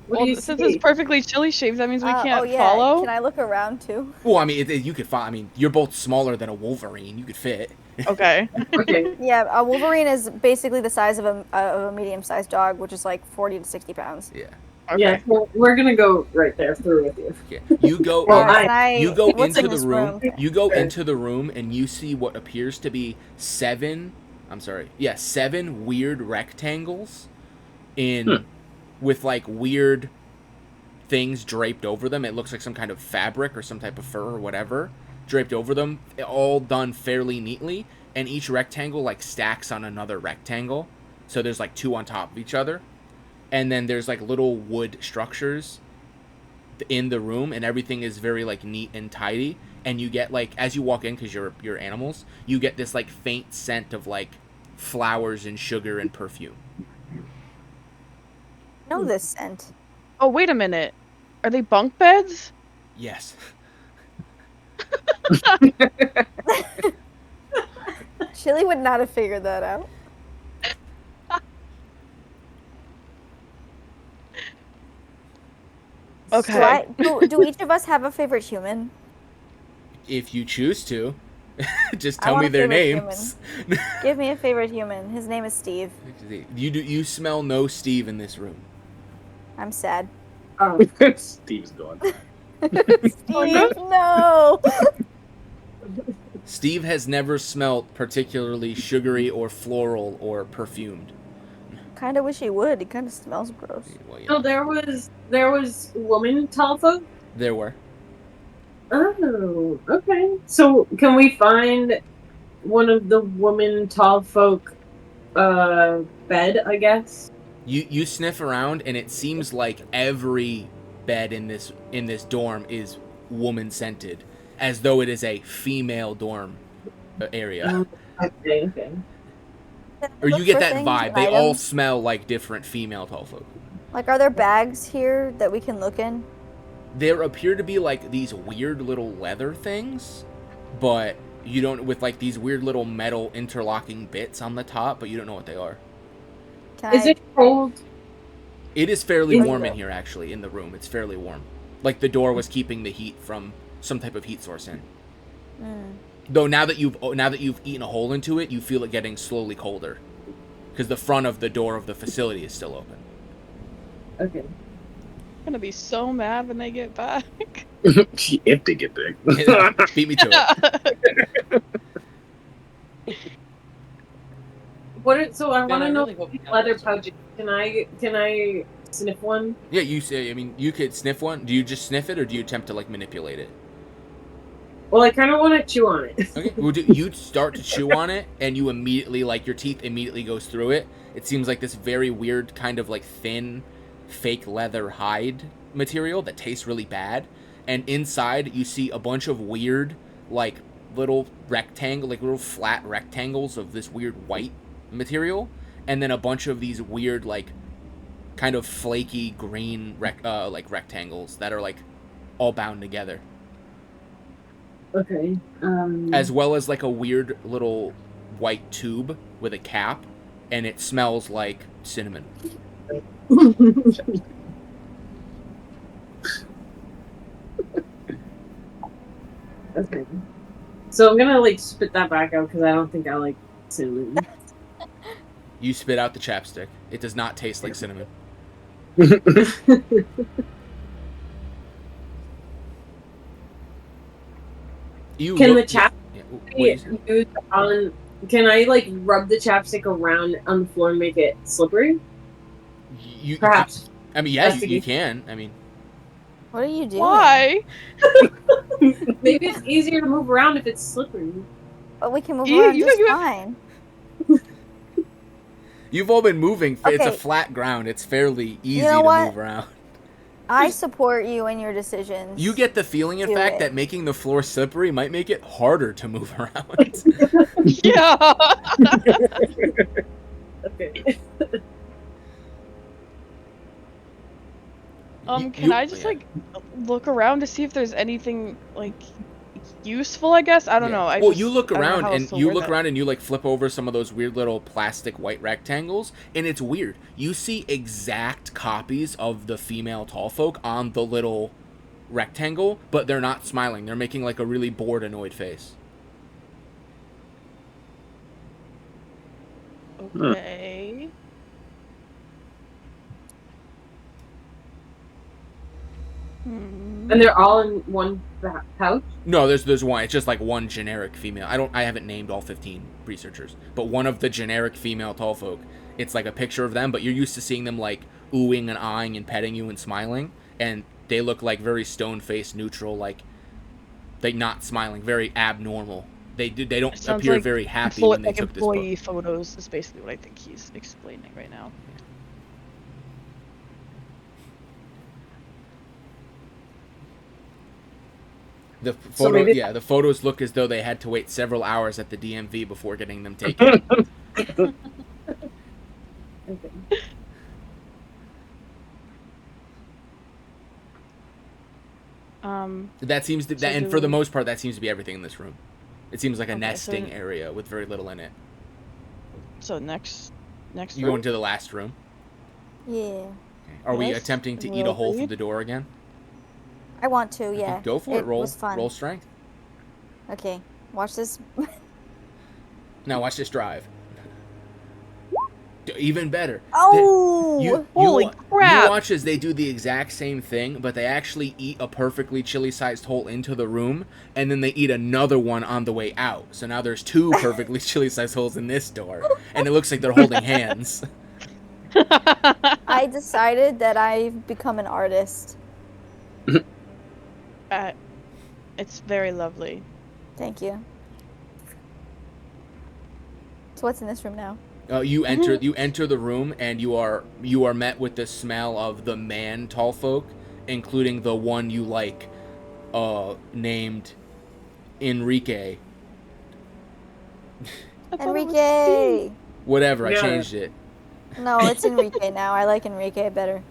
[SPEAKER 5] What
[SPEAKER 4] Well,
[SPEAKER 5] do you
[SPEAKER 4] since
[SPEAKER 5] see?
[SPEAKER 4] it's perfectly chili shaped, that means we can't
[SPEAKER 2] oh yeah.
[SPEAKER 4] follow.
[SPEAKER 2] Can I look around too?
[SPEAKER 1] Well, I mean, you could find. I mean, you're both smaller than a Wolverine. You could fit.
[SPEAKER 4] Okay.
[SPEAKER 5] Okay.
[SPEAKER 2] Yeah, a Wolverine is basically the size of a medium-sized dog, which is like 40 to 60 pounds.
[SPEAKER 1] Yeah.
[SPEAKER 4] Okay.
[SPEAKER 5] Yeah, well, we're gonna go right there through with you.
[SPEAKER 1] Okay. You go.
[SPEAKER 5] Well,
[SPEAKER 1] you go
[SPEAKER 2] what's
[SPEAKER 1] into
[SPEAKER 2] in
[SPEAKER 1] the
[SPEAKER 2] this
[SPEAKER 1] room.
[SPEAKER 2] room?
[SPEAKER 1] You go
[SPEAKER 5] Okay.
[SPEAKER 1] into the room and you see what appears to be 7. I'm sorry. Yeah, 7 weird rectangles in with like weird things draped over them. It looks like some kind of fabric or some type of fur or whatever draped over them, all done fairly neatly, and each rectangle like stacks on another rectangle. So there's like 2 on top of each other. And then there's like little wood structures in the room, and everything is very like neat and tidy. And you get like, as you walk in, because you're animals, you get this like faint scent of like flowers and sugar and perfume.
[SPEAKER 2] I know this scent.
[SPEAKER 4] Oh, wait a minute. Are they bunk beds?
[SPEAKER 1] Yes.
[SPEAKER 2] Chili would not have figured that out.
[SPEAKER 4] Okay.
[SPEAKER 2] Do each of us have a favorite human?
[SPEAKER 1] If you choose to, just
[SPEAKER 2] I
[SPEAKER 1] tell
[SPEAKER 2] want
[SPEAKER 1] me
[SPEAKER 2] a
[SPEAKER 1] their
[SPEAKER 2] favorite
[SPEAKER 1] names.
[SPEAKER 2] Give me a favorite human. His name is Steve.
[SPEAKER 1] You smell no Steve in this room.
[SPEAKER 2] I'm sad.
[SPEAKER 6] Steve's gone.
[SPEAKER 2] Steve, no!
[SPEAKER 1] Steve has never smelled particularly sugary or floral or perfumed.
[SPEAKER 2] Kind of wish he would. He kind of smells gross.
[SPEAKER 1] Well, yeah,
[SPEAKER 5] So there was woman tall folk.
[SPEAKER 1] there were.
[SPEAKER 5] Oh, okay. So can we find one of the woman tall folk bed, I guess?
[SPEAKER 1] You sniff around, and it seems like every bed in this dorm is woman scented, as though it is a female dorm area.
[SPEAKER 5] Okay.
[SPEAKER 1] Or you
[SPEAKER 2] Look
[SPEAKER 1] get
[SPEAKER 2] for
[SPEAKER 1] that
[SPEAKER 2] things
[SPEAKER 1] vibe.
[SPEAKER 2] and
[SPEAKER 1] They all
[SPEAKER 2] items.
[SPEAKER 1] smell like different female tall folk.
[SPEAKER 2] Like, are there bags here that we can look in?
[SPEAKER 1] There appear to be like these weird little leather things, but you don't, with like these weird little metal interlocking bits on the top, but you don't know what they are.
[SPEAKER 5] Is it cold?
[SPEAKER 1] It is fairly
[SPEAKER 5] Is
[SPEAKER 1] warm in
[SPEAKER 5] it?
[SPEAKER 1] here, actually, in the room. It's fairly warm. Like the door was keeping the heat from some type of heat source in. Though now that you've eaten a hole into it, you feel it getting slowly colder, because the front of the door of the facility is still open.
[SPEAKER 5] Okay.
[SPEAKER 4] I'm gonna be so mad when they get back.
[SPEAKER 6] If they get big.
[SPEAKER 1] Beat me to it.
[SPEAKER 5] So I
[SPEAKER 3] Man,
[SPEAKER 5] want
[SPEAKER 3] I
[SPEAKER 5] to know
[SPEAKER 3] really hope we have
[SPEAKER 5] leather
[SPEAKER 3] those.
[SPEAKER 5] pouches. Can I sniff one?
[SPEAKER 1] Yeah, you say. I mean, you could sniff one. Do you just sniff it, or do you attempt to like manipulate it?
[SPEAKER 5] Well, I kind of want to chew on it.
[SPEAKER 1] Okay. Well, you start to chew on it, and you immediately, like, your teeth immediately goes through it. It seems like this very weird kind of like thin, fake leather hide material that tastes really bad. And inside, you see a bunch of weird, like, little little flat rectangles of this weird white material, and then a bunch of these weird, like, kind of flaky green rectangles that are like all bound together.
[SPEAKER 5] Okay.
[SPEAKER 1] As well as like a weird little white tube with a cap, and it smells like cinnamon.
[SPEAKER 5] Okay. So I'm gonna like spit that back out because I don't think I like cinnamon.
[SPEAKER 1] You spit out the chapstick. It does not taste like cinnamon. You
[SPEAKER 5] Can the
[SPEAKER 1] look,
[SPEAKER 5] chapstick
[SPEAKER 1] what
[SPEAKER 5] be
[SPEAKER 1] is it?
[SPEAKER 5] used on? Can I like rub the chapstick around on the floor and make it slippery? Perhaps.
[SPEAKER 1] I mean, yeah, you
[SPEAKER 5] Investigate.
[SPEAKER 1] can. I mean,
[SPEAKER 2] What are you doing?
[SPEAKER 4] Why?
[SPEAKER 5] Maybe it's easier to move around if it's slippery.
[SPEAKER 2] But we can move
[SPEAKER 4] You-
[SPEAKER 2] around
[SPEAKER 4] you-
[SPEAKER 2] just
[SPEAKER 4] you-
[SPEAKER 2] fine.
[SPEAKER 1] you've all been moving. It's a
[SPEAKER 2] Okay.
[SPEAKER 1] flat ground. It's fairly easy
[SPEAKER 2] know
[SPEAKER 1] to
[SPEAKER 2] what?
[SPEAKER 1] move around.
[SPEAKER 2] I support you in your decisions.
[SPEAKER 1] You get the feeling, in
[SPEAKER 2] Do
[SPEAKER 1] fact,
[SPEAKER 2] it.
[SPEAKER 1] that making the floor slippery might make it harder to move around.
[SPEAKER 4] Yeah.
[SPEAKER 5] Okay.
[SPEAKER 4] Can I just like look around to see if there's anything like useful? I guess I don't know.
[SPEAKER 1] You look
[SPEAKER 4] I don't know
[SPEAKER 1] around
[SPEAKER 4] how else
[SPEAKER 1] and
[SPEAKER 4] to
[SPEAKER 1] you
[SPEAKER 4] word
[SPEAKER 1] look
[SPEAKER 4] that.
[SPEAKER 1] around and you like flip over some of those weird little plastic white rectangles, and it's weird. You see exact copies of the female tall folk on the little rectangle, but they're not smiling. They're making like a really bored, annoyed face.
[SPEAKER 4] Okay. Hmm.
[SPEAKER 5] And they're all in one pouch.
[SPEAKER 1] No, there's one. It's just like one generic female. I haven't named all 15 researchers, but one of the generic female tall folk. It's like a picture of them, but you're used to seeing them like oohing and eyeing and petting you and smiling, and they look like very stone-faced, neutral, like not smiling, very abnormal. They don't
[SPEAKER 4] It sounds
[SPEAKER 1] appear
[SPEAKER 4] like
[SPEAKER 1] very happy when they
[SPEAKER 4] like
[SPEAKER 1] took this book.
[SPEAKER 4] employee photos is basically what I think he's explaining right now.
[SPEAKER 1] The photos look as though they had to wait several hours at the DMV before getting them taken.
[SPEAKER 5] Okay.
[SPEAKER 1] That seems to,
[SPEAKER 4] So
[SPEAKER 1] and
[SPEAKER 4] do
[SPEAKER 1] for the
[SPEAKER 4] we-
[SPEAKER 1] most part, that seems to be everything in this room. It seems like a
[SPEAKER 4] Okay,
[SPEAKER 1] nesting
[SPEAKER 4] so-
[SPEAKER 1] area with very little in it.
[SPEAKER 4] So next
[SPEAKER 1] You
[SPEAKER 4] room?
[SPEAKER 1] go into the last room.
[SPEAKER 2] Yeah.
[SPEAKER 1] Are we
[SPEAKER 4] Yes,
[SPEAKER 1] attempting to
[SPEAKER 4] we
[SPEAKER 1] eat a hole
[SPEAKER 4] agree.
[SPEAKER 1] through the door again?
[SPEAKER 2] I want to, yeah.
[SPEAKER 1] Go for it. Roll.
[SPEAKER 2] was fun.
[SPEAKER 1] Roll strength.
[SPEAKER 2] Okay. Watch this.
[SPEAKER 1] Now watch this drive. Even better.
[SPEAKER 2] Oh!
[SPEAKER 4] Holy crap.
[SPEAKER 1] You watch as they do the exact same thing, but they actually eat a perfectly chili-sized hole into the room, and then they eat another one on the way out. So now there's two perfectly chili-sized holes in this door, and it looks like they're holding hands.
[SPEAKER 2] I decided that I've become an artist.
[SPEAKER 4] It's very lovely.
[SPEAKER 2] Thank you. So what's in this room now?
[SPEAKER 1] You enter the room, and you are met with the smell of the man tall folk, including the one you like, named Enrique.
[SPEAKER 2] Enrique!
[SPEAKER 1] Whatever, I
[SPEAKER 5] Yeah.
[SPEAKER 1] changed it.
[SPEAKER 2] No, it's Enrique now. I like Enrique better.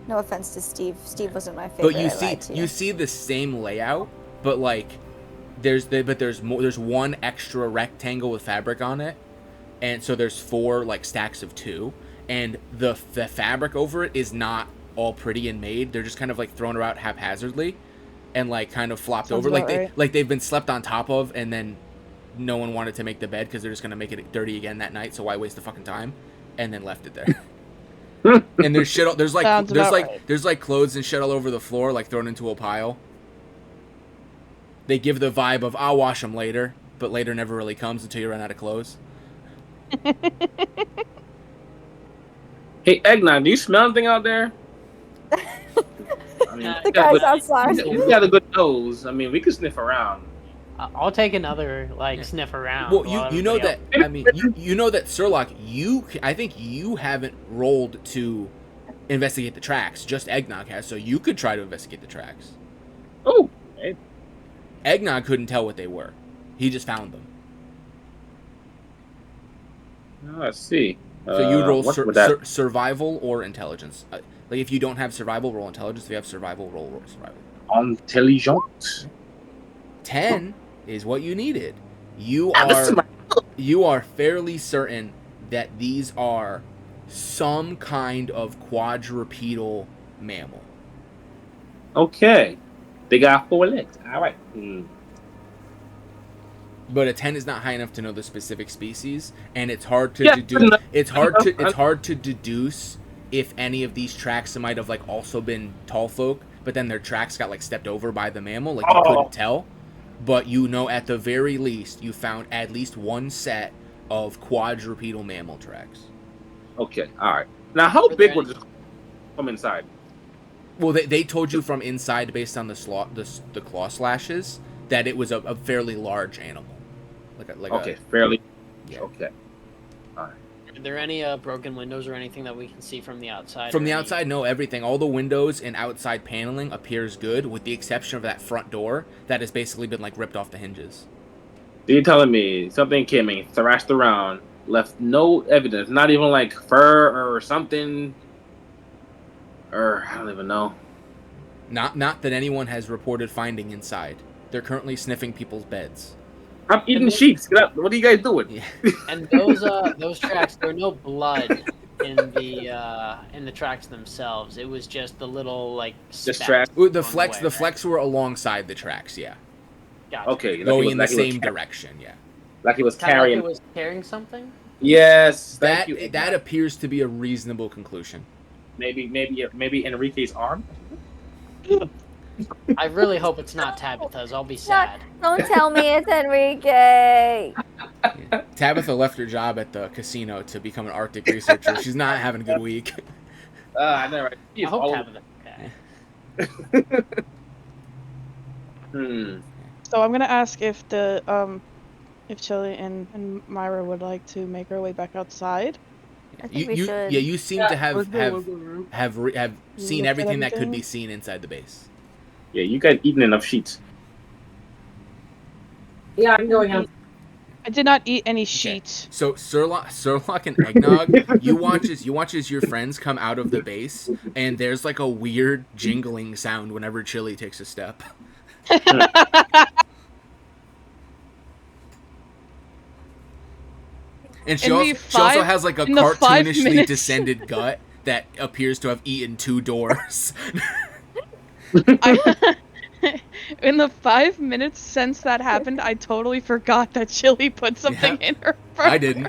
[SPEAKER 2] No offense to Steve. Steve wasn't my favorite.
[SPEAKER 1] But you
[SPEAKER 2] I
[SPEAKER 1] see
[SPEAKER 2] lied to
[SPEAKER 1] you see the same layout, but like there's one extra rectangle with fabric on it, and so there's four like stacks of two, and the fabric over it is not all pretty and made. They're just kind of like thrown around haphazardly, and like kind of flopped
[SPEAKER 4] Sounds
[SPEAKER 1] over, like
[SPEAKER 4] about right.
[SPEAKER 1] they've been slept on top of, and then no one wanted to make the bed because they're just gonna make it dirty again that night. So why waste the fucking time? And then left it there. And there's shit. There's
[SPEAKER 4] Sounds about right.
[SPEAKER 1] there's like clothes and shit all over the floor, like thrown into a pile. They give the vibe of I'll wash them later, but later never really comes until you run out of clothes.
[SPEAKER 6] Hey, Eggnog, do you smell anything out there? I mean,
[SPEAKER 2] The guy's outside.
[SPEAKER 6] you got a good nose. I mean, we could sniff around.
[SPEAKER 3] I'll take another
[SPEAKER 1] Yeah.
[SPEAKER 3] sniff around.
[SPEAKER 1] Well,
[SPEAKER 3] while
[SPEAKER 1] you know
[SPEAKER 3] everybody
[SPEAKER 1] that. I mean, you know that Surlock. I think you haven't rolled to investigate the tracks. Just Eggnog has, so you could try to investigate the tracks.
[SPEAKER 6] Oh,
[SPEAKER 1] Eggnog couldn't tell what they were. He just found them.
[SPEAKER 6] let's see.
[SPEAKER 1] So you roll
[SPEAKER 6] what would that?
[SPEAKER 1] survival or intelligence. Like if you don't have survival, roll intelligence. If you have survival, roll survival.
[SPEAKER 6] Intelligent.
[SPEAKER 1] 10 is what you needed. You
[SPEAKER 6] Ah, this is
[SPEAKER 1] are fairly certain that these are some kind of quadrupedal mammal.
[SPEAKER 6] Okay. They got 4 legs. All right.
[SPEAKER 1] But a 10 is not high enough to know the specific species, and it's hard to
[SPEAKER 6] Yeah,
[SPEAKER 1] deduce.
[SPEAKER 6] no,
[SPEAKER 1] It's hard to deduce if any of these tracks might have like also been tall folk, but then their tracks got like stepped over by the mammal, like you couldn't tell. But you know, at the very least, you found at least one set of quadrupedal mammal tracks.
[SPEAKER 6] Okay, all right. Now, how big was it from inside?
[SPEAKER 1] Well, they told you from inside, based on the claw slashes, that it was a fairly large animal.
[SPEAKER 6] Fairly.
[SPEAKER 1] Yeah.
[SPEAKER 6] Okay. All right.
[SPEAKER 3] Are there any broken windows or anything that we can see from the outside?
[SPEAKER 1] From the outside, no, everything. All the windows and outside paneling appears good, with the exception of that front door that has basically been like ripped off the hinges.
[SPEAKER 6] So you're telling me something came in, thrashed around, left no evidence, not even like fur or something, or I don't even know.
[SPEAKER 1] Not that anyone has reported finding inside. They're currently sniffing people's beds.
[SPEAKER 6] I'm eating sheets. Get up. What are you guys doing?
[SPEAKER 1] Yeah.
[SPEAKER 3] And those tracks, there were no blood in the tracks themselves. It was just the little like
[SPEAKER 6] Just
[SPEAKER 3] specks
[SPEAKER 6] tracks?
[SPEAKER 1] The
[SPEAKER 3] on the
[SPEAKER 1] flex,
[SPEAKER 3] way,
[SPEAKER 1] the
[SPEAKER 3] right?
[SPEAKER 1] flex were alongside the tracks. Yeah,
[SPEAKER 3] Gotcha.
[SPEAKER 6] Okay.
[SPEAKER 1] going in the
[SPEAKER 6] like he was
[SPEAKER 1] same
[SPEAKER 6] ca-
[SPEAKER 1] direction. Yeah.
[SPEAKER 6] Like he was
[SPEAKER 3] Kinda like
[SPEAKER 6] carrying.
[SPEAKER 3] it was carrying something.
[SPEAKER 6] Yes. Thank you.
[SPEAKER 1] That appears to be a reasonable conclusion.
[SPEAKER 6] Maybe Enrique's arm.
[SPEAKER 3] I really hope it's not Tabitha's. I'll be sad.
[SPEAKER 2] Don't tell me it's Enrique.
[SPEAKER 1] Yeah. Tabitha left her job at the casino to become an Arctic researcher. She's not having a good week.
[SPEAKER 6] I know, right?
[SPEAKER 3] I hope Tabitha. Okay.
[SPEAKER 4] So I'm gonna ask if if Chili and Myra would like to make her way back outside.
[SPEAKER 2] I think we should.
[SPEAKER 1] Yeah, you seem to have seen
[SPEAKER 4] Looked at
[SPEAKER 1] everything that could be
[SPEAKER 4] everything?
[SPEAKER 1] seen inside the base.
[SPEAKER 6] Yeah, you guys eaten enough sheets.
[SPEAKER 5] Yeah, I'm going out.
[SPEAKER 4] I did not eat any sheets.
[SPEAKER 1] So Sherlock and Eggnog, you watch as your friends come out of the base, and there's like a weird jingling sound whenever Chili takes a step. And she also has like a
[SPEAKER 4] in the 5
[SPEAKER 1] cartoonishly
[SPEAKER 4] minutes.
[SPEAKER 1] descended gut that appears to have eaten 2 doors.
[SPEAKER 4] In the 5 minutes since that happened, I totally forgot that Chili put something in her front.
[SPEAKER 1] I didn't.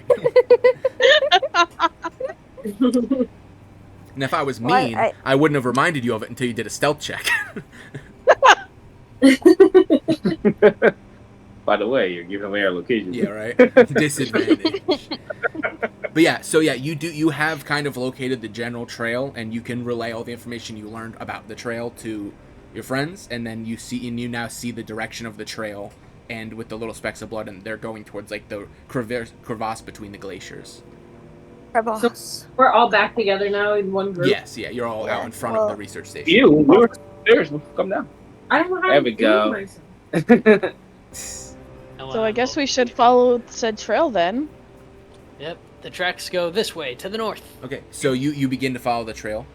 [SPEAKER 1] And if I was mean, I wouldn't have reminded you of it until you did a stealth check.
[SPEAKER 6] By the way, you're giving away our location.
[SPEAKER 1] Yeah, right. Disadvantage. But yeah, so yeah, you have kind of located the general trail, and you can relay all the information you learned about the trail to your friends, and then you now see the direction of the trail, and with the little specks of blood, and they're going towards like the crevasse between the glaciers.
[SPEAKER 2] So
[SPEAKER 5] We're all back together now in one group.
[SPEAKER 1] Yes, yeah, you're all out in front of the research station.
[SPEAKER 6] You were upstairs. Come down.
[SPEAKER 5] I don't know how
[SPEAKER 6] There
[SPEAKER 5] to
[SPEAKER 6] we
[SPEAKER 5] do
[SPEAKER 6] go.
[SPEAKER 5] myself.
[SPEAKER 4] So I guess we should follow said trail then.
[SPEAKER 3] Yep. The tracks go this way to the north.
[SPEAKER 1] Okay, so you begin to follow the trail.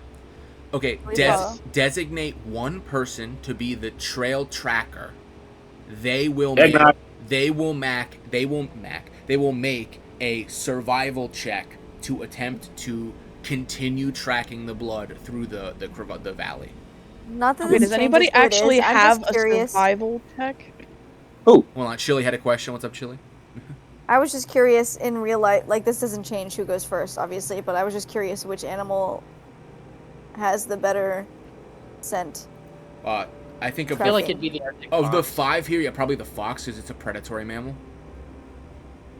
[SPEAKER 1] Okay,
[SPEAKER 2] We follow.
[SPEAKER 1] designate one person to be the trail tracker. They will
[SPEAKER 6] Eggnog.
[SPEAKER 1] make a survival check to attempt to continue tracking the blood through the valley.
[SPEAKER 2] Not that
[SPEAKER 4] Okay,
[SPEAKER 2] this
[SPEAKER 4] does anybody
[SPEAKER 2] changes who it is,
[SPEAKER 4] actually
[SPEAKER 2] I'm
[SPEAKER 4] have
[SPEAKER 2] just
[SPEAKER 4] a
[SPEAKER 2] curious.
[SPEAKER 4] survival check?
[SPEAKER 1] Hold on, Chili had a question. What's up, Chili?
[SPEAKER 2] I was just curious in real life. Like, this doesn't change who goes first, obviously, but I was just curious which animal has the better scent.
[SPEAKER 1] I think
[SPEAKER 3] I feel like it'd be the Arctic
[SPEAKER 1] of the
[SPEAKER 3] fox.
[SPEAKER 1] 5 here, yeah, probably the fox, because it's a predatory mammal.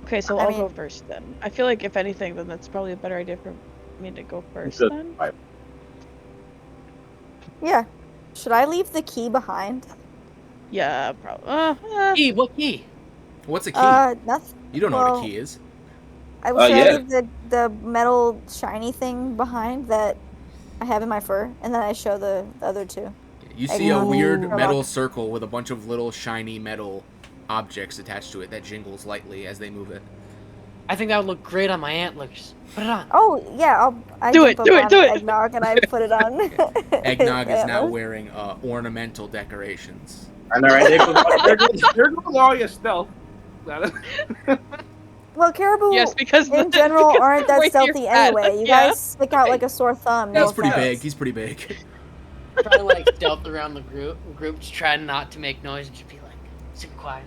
[SPEAKER 4] Okay, so
[SPEAKER 2] I
[SPEAKER 4] I'll
[SPEAKER 2] mean-
[SPEAKER 4] go first then. I feel like if anything, then that's probably a better idea for me to go first
[SPEAKER 6] Good.
[SPEAKER 4] then.
[SPEAKER 2] Yeah. Should I leave the key behind?
[SPEAKER 4] Yeah, probably.
[SPEAKER 3] Key, what key?
[SPEAKER 1] What's a key?
[SPEAKER 2] Nothing.
[SPEAKER 1] You don't know what
[SPEAKER 2] well-
[SPEAKER 1] a key is.
[SPEAKER 2] I should
[SPEAKER 6] yeah.
[SPEAKER 2] I leave the metal shiny thing behind that I have in my fur, and then I show the other two.
[SPEAKER 1] You see a weird
[SPEAKER 2] Sherlock.
[SPEAKER 1] metal circle with a bunch of little shiny metal objects attached to it that jingles lightly as they move it.
[SPEAKER 3] I think that would look great on my antlers. Put it on.
[SPEAKER 2] Oh yeah, I
[SPEAKER 4] Do it,
[SPEAKER 2] jump
[SPEAKER 4] do
[SPEAKER 2] up
[SPEAKER 4] it,
[SPEAKER 2] on
[SPEAKER 4] do it.
[SPEAKER 2] Eggnog and I put it on.
[SPEAKER 1] Eggnog is now
[SPEAKER 2] antlers.
[SPEAKER 1] wearing ornamental decorations.
[SPEAKER 6] I know, right? There goes all your stealth.
[SPEAKER 2] Well, caribou
[SPEAKER 4] Yes, because
[SPEAKER 2] in
[SPEAKER 4] the-
[SPEAKER 2] general
[SPEAKER 4] because
[SPEAKER 2] aren't
[SPEAKER 4] the
[SPEAKER 2] that
[SPEAKER 4] way you're
[SPEAKER 2] stealthy
[SPEAKER 4] at,
[SPEAKER 2] anyway. You
[SPEAKER 4] yeah.
[SPEAKER 2] guys stick out like a sore thumb.
[SPEAKER 1] He's
[SPEAKER 2] No
[SPEAKER 1] pretty
[SPEAKER 2] offense.
[SPEAKER 1] big. He's pretty big.
[SPEAKER 3] Try to like stealth around the group to try not to make noise and just be like super quiet,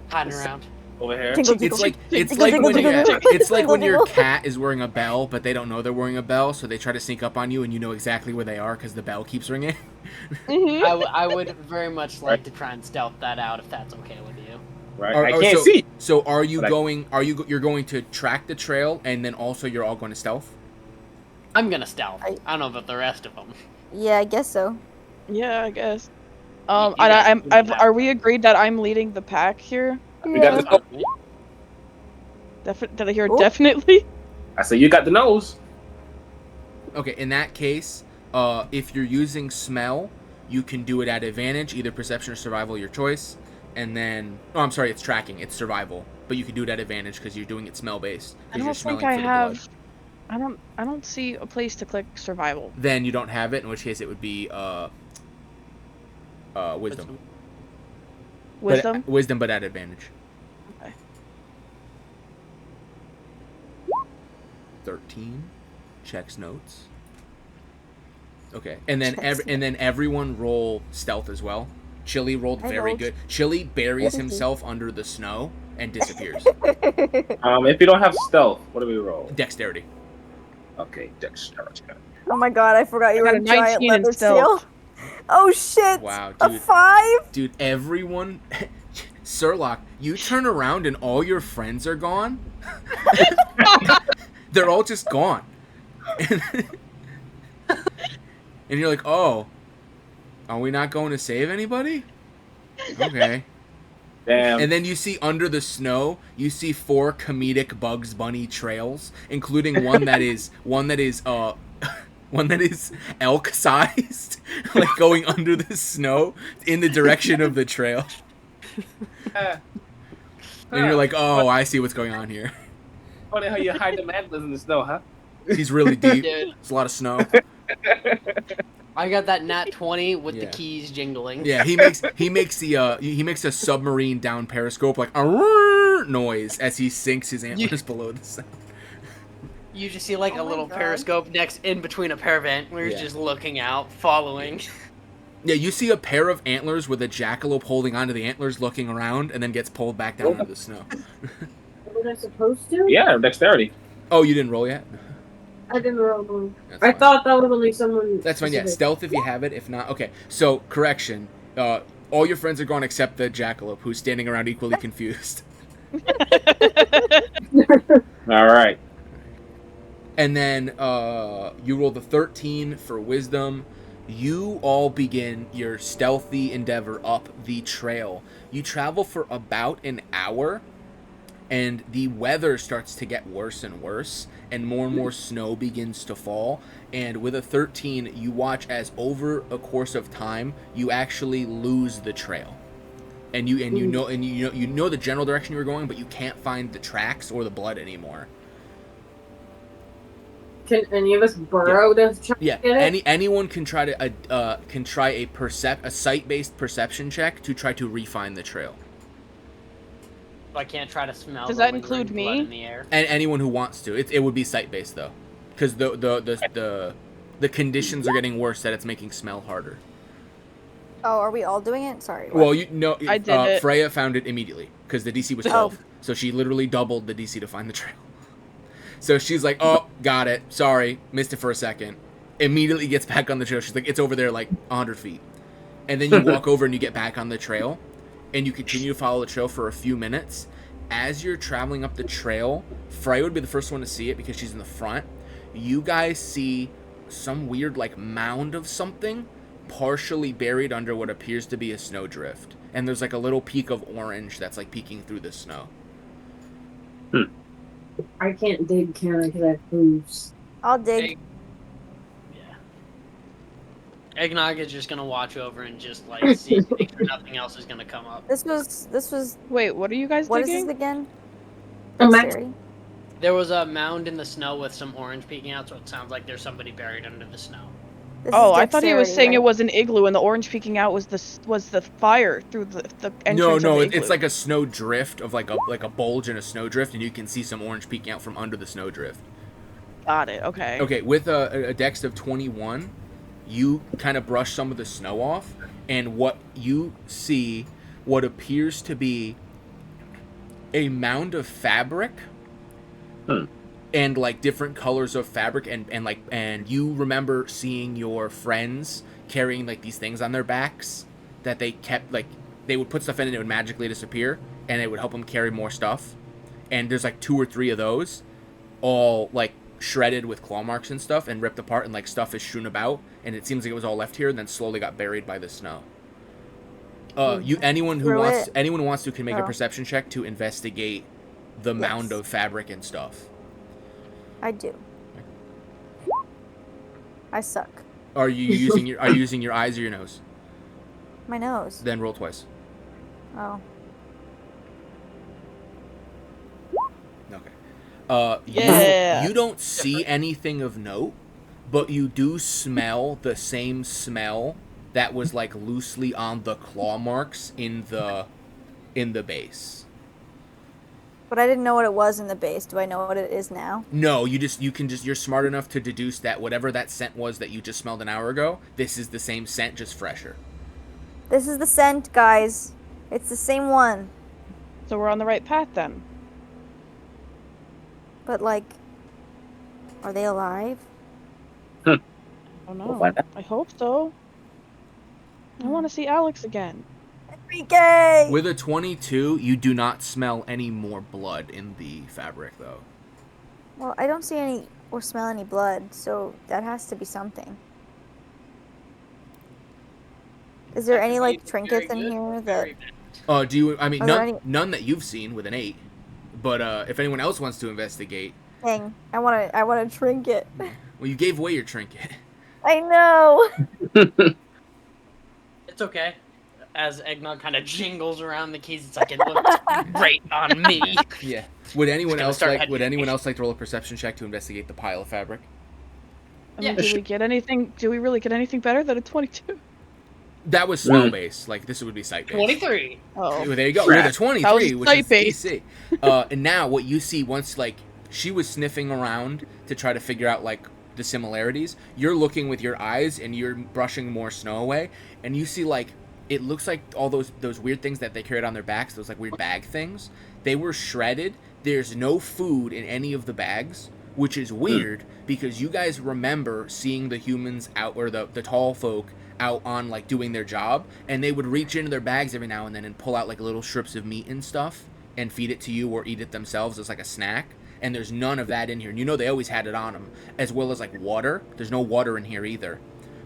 [SPEAKER 3] hiding around.
[SPEAKER 6] over here.
[SPEAKER 2] Tingle,
[SPEAKER 1] It's like
[SPEAKER 2] Jingle,
[SPEAKER 1] when
[SPEAKER 2] jingle,
[SPEAKER 1] it's like when your
[SPEAKER 2] jingle.
[SPEAKER 1] cat is wearing a bell, but they don't know they're wearing a bell, so they try to sneak up on you, and you know exactly where they are because the bell keeps ringing.
[SPEAKER 4] Mhm.
[SPEAKER 3] I would very much like to try and stealth that out if that's okay with you.
[SPEAKER 6] Right.
[SPEAKER 1] Or-
[SPEAKER 6] I
[SPEAKER 1] or
[SPEAKER 6] can't
[SPEAKER 1] so-
[SPEAKER 6] see.
[SPEAKER 1] So are you
[SPEAKER 6] But I-
[SPEAKER 1] going? You're going to track the trail, and then also you're all going to stealth?
[SPEAKER 3] I'm gonna stealth.
[SPEAKER 2] I-
[SPEAKER 3] I don't know about the rest of them.
[SPEAKER 2] Yeah, I guess so.
[SPEAKER 4] Yeah, I guess.
[SPEAKER 3] You
[SPEAKER 4] And
[SPEAKER 3] guys do that.
[SPEAKER 4] are we agreed that I'm leading the pack here?
[SPEAKER 6] We got
[SPEAKER 3] That's
[SPEAKER 6] the.
[SPEAKER 3] fine with me.
[SPEAKER 4] Did I hear
[SPEAKER 2] Oh.
[SPEAKER 4] definitely?
[SPEAKER 6] I say you got the nose.
[SPEAKER 1] Okay. In that case, if you're using smell, you can do it at advantage, either perception or survival, your choice. And then, I'm sorry, it's tracking. It's survival, but you can do it at advantage because you're doing it smell based.
[SPEAKER 4] I don't think I have. I don't see a place to click survival.
[SPEAKER 1] Then you don't have it. In which case, it would be wisdom.
[SPEAKER 4] Wisdom.
[SPEAKER 1] But, wisdom, but at advantage.
[SPEAKER 4] Okay.
[SPEAKER 1] 13. Checks notes. Okay, and then
[SPEAKER 2] Checks
[SPEAKER 1] everyone roll stealth as well. Chili rolled
[SPEAKER 2] I
[SPEAKER 1] very
[SPEAKER 2] rolled.
[SPEAKER 1] good. Chili buries
[SPEAKER 2] Thank you.
[SPEAKER 1] himself under the snow and disappears.
[SPEAKER 6] If you don't have stealth, what do we roll?
[SPEAKER 1] Dexterity.
[SPEAKER 6] Okay, dexterity.
[SPEAKER 2] Oh my god, I forgot you were
[SPEAKER 4] got
[SPEAKER 2] a
[SPEAKER 4] a
[SPEAKER 2] giant
[SPEAKER 4] 19 in
[SPEAKER 2] leather
[SPEAKER 4] stealth.
[SPEAKER 2] seal. Oh shit!
[SPEAKER 1] Wow,
[SPEAKER 2] A
[SPEAKER 1] dude.
[SPEAKER 2] 5?
[SPEAKER 1] Dude, everyone... Sherlock, you turn around and all your friends are gone? They're all just gone. And you're like, oh, are we not going to save anybody? Okay.
[SPEAKER 6] Damn.
[SPEAKER 1] And then you see under the snow, you see 4 comedic Bugs Bunny trails, including one that is elk sized, like going under the snow in the direction of the trail. And you're like, oh, I see what's going on here.
[SPEAKER 6] Funny how you hide the mantlets in the snow, huh?
[SPEAKER 1] He's really deep.
[SPEAKER 3] Dude,
[SPEAKER 1] There's a lot of snow.
[SPEAKER 3] I got that nat 20 with the
[SPEAKER 1] Yeah.
[SPEAKER 3] keys jingling.
[SPEAKER 1] Yeah, he makes a submarine down periscope like a noise as he sinks his antlers below the sound.
[SPEAKER 3] You just see like
[SPEAKER 2] Oh
[SPEAKER 3] a
[SPEAKER 2] my
[SPEAKER 3] little
[SPEAKER 2] God.
[SPEAKER 3] periscope next in between a pair of antlers,
[SPEAKER 1] Yeah.
[SPEAKER 3] just looking out, following.
[SPEAKER 1] Yeah, you see a pair of antlers with a jackalope holding onto the antlers, looking around, and then gets pulled back down into the snow.
[SPEAKER 5] Was I supposed to?
[SPEAKER 6] Yeah, dexterity.
[SPEAKER 1] Oh, you didn't roll yet?
[SPEAKER 5] I didn't roll one.
[SPEAKER 1] That's
[SPEAKER 5] I
[SPEAKER 1] fine.
[SPEAKER 5] thought that was only someone.
[SPEAKER 1] That's fine. Yeah,
[SPEAKER 5] specific.
[SPEAKER 1] stealth if you have it. If not, okay. So correction. All your friends are gone except the jackalope, who's standing around equally confused.
[SPEAKER 6] All right.
[SPEAKER 1] And then you roll the 13 for wisdom. You all begin your stealthy endeavor up the trail. You travel for about an hour, and the weather starts to get worse and worse, and more snow begins to fall. And with a 13, you watch as over a course of time, you actually lose the trail. And you know the general direction you were going, but you can't find the tracks or the blood anymore.
[SPEAKER 5] Can any of us burrow to try
[SPEAKER 1] Yeah,
[SPEAKER 5] to get it?
[SPEAKER 1] anyone can try a sight-based perception check to try to refine the trail.
[SPEAKER 3] I can't try to smell.
[SPEAKER 4] Does
[SPEAKER 3] the
[SPEAKER 4] that
[SPEAKER 3] lingering
[SPEAKER 4] include
[SPEAKER 3] blood
[SPEAKER 4] me?
[SPEAKER 3] In the air.
[SPEAKER 1] And anyone who wants to, it would be sight-based though, because the conditions are getting worse that it's making smell harder.
[SPEAKER 2] Oh, are we all doing it? Sorry. what?
[SPEAKER 1] Well, you know,
[SPEAKER 4] I did it.
[SPEAKER 1] Freya found it immediately because the DC was 12, so she literally doubled the DC to find the trail. So she's like, "Oh, got it. Sorry, missed it for a second." Immediately gets back on the trail. She's like, "It's over there, like 100 feet." And then you walk over and you get back on the trail, and you continue to follow the trail for a few minutes. As you're traveling up the trail, Freya would be the first one to see it because she's in the front. You guys see some weird like mound of something partially buried under what appears to be a snowdrift. And there's like a little peak of orange that's like peeking through the snow.
[SPEAKER 5] I can't dig, can I? Because I have hooves.
[SPEAKER 2] I'll dig.
[SPEAKER 3] Egg- Yeah. Eggnog is just gonna watch over and just like see, make sure nothing else is gonna come up.
[SPEAKER 2] This was.
[SPEAKER 4] Wait, what are you guys
[SPEAKER 2] What is
[SPEAKER 4] digging?
[SPEAKER 2] this again?
[SPEAKER 5] A max-
[SPEAKER 2] Dexterity?
[SPEAKER 3] There was a mound in the snow with some orange peeking out, so it sounds like there's somebody buried under the snow.
[SPEAKER 2] This
[SPEAKER 4] Oh,
[SPEAKER 2] is
[SPEAKER 4] I thought he was
[SPEAKER 2] dexterity,
[SPEAKER 4] saying
[SPEAKER 2] right?
[SPEAKER 4] it was an igloo, and the orange peeking out was the fire through the entrance.
[SPEAKER 1] No,
[SPEAKER 4] of the
[SPEAKER 1] it's
[SPEAKER 4] igloo.
[SPEAKER 1] like a snow drift of like a bulge in a snow drift, and you can see some orange peeking out from under the snow drift.
[SPEAKER 4] Got it. Okay.
[SPEAKER 1] Okay, with a dex of 21, you kind of brush some of the snow off, and what you see, what appears to be a mound of fabric. And like different colors of fabric, and you remember seeing your friends carrying like these things on their backs that they kept, like they would put stuff in and it would magically disappear, and it would help them carry more stuff. And there's like 2 or 3 of those, all like shredded with claw marks and stuff, and ripped apart, and like stuff is strewn about, and it seems like it was all left here, and then slowly got buried by the snow. Anyone who wants to can make a perception check to investigate the mound of fabric and stuff.
[SPEAKER 2] I do. I suck.
[SPEAKER 1] Are you using your eyes or your nose?
[SPEAKER 2] My nose.
[SPEAKER 1] Then roll twice.
[SPEAKER 2] Oh.
[SPEAKER 1] Okay.
[SPEAKER 4] Yeah.
[SPEAKER 1] You don't see anything of note, but you do smell the same smell that was like loosely on the claw marks in the base.
[SPEAKER 2] But I didn't know what it was in the base. Do I know what it is now?
[SPEAKER 1] No, you're smart enough to deduce that whatever that scent was that you just smelled an hour ago, this is the same scent, just fresher.
[SPEAKER 2] This is the scent, guys. It's the same one.
[SPEAKER 4] So we're on the right path then.
[SPEAKER 2] But like, are they alive?
[SPEAKER 4] I don't know. I hope so. I want to see Alex again.
[SPEAKER 2] Enrique!
[SPEAKER 1] With a 22, you do not smell any more blood in the fabric, though.
[SPEAKER 2] Well, I don't see any or smell any blood, so that has to be something. Is there any like trinkets in here that?
[SPEAKER 1] Do you? I mean,
[SPEAKER 2] Are there any-
[SPEAKER 1] none that you've seen with an 8. But if anyone else wants to investigate,
[SPEAKER 2] Dang, I want a trinket.
[SPEAKER 1] well, you gave away your trinket.
[SPEAKER 2] I know.
[SPEAKER 3] It's okay. As Eggnog kind of jingles around the keys, it's like, it looks great on me.
[SPEAKER 1] Yeah. Would anyone else
[SPEAKER 3] start
[SPEAKER 1] like? Would anyone else like to roll a perception check to investigate the pile of fabric?
[SPEAKER 4] I mean, do we really get anything better than a 22?
[SPEAKER 1] That was smell based. Like this would be sight based.
[SPEAKER 3] 23.
[SPEAKER 4] Oh.
[SPEAKER 1] There you go. With a 23, which is
[SPEAKER 4] sight-based.
[SPEAKER 1] DC. And now what you see once like she was sniffing around to try to figure out like the similarities, you're looking with your eyes and you're brushing more snow away, and you see like it looks like all those weird things that they carried on their backs, those like weird bag things, they were shredded. There's no food in any of the bags, which is weird because you guys remember seeing the humans out, or the tall folk out on like doing their job, and they would reach into their bags every now and then and pull out like little strips of meat and stuff and feed it to you or eat it themselves as like a snack. And there's none of that in here. And you know they always had it on them, as well as like water. There's no water in here either.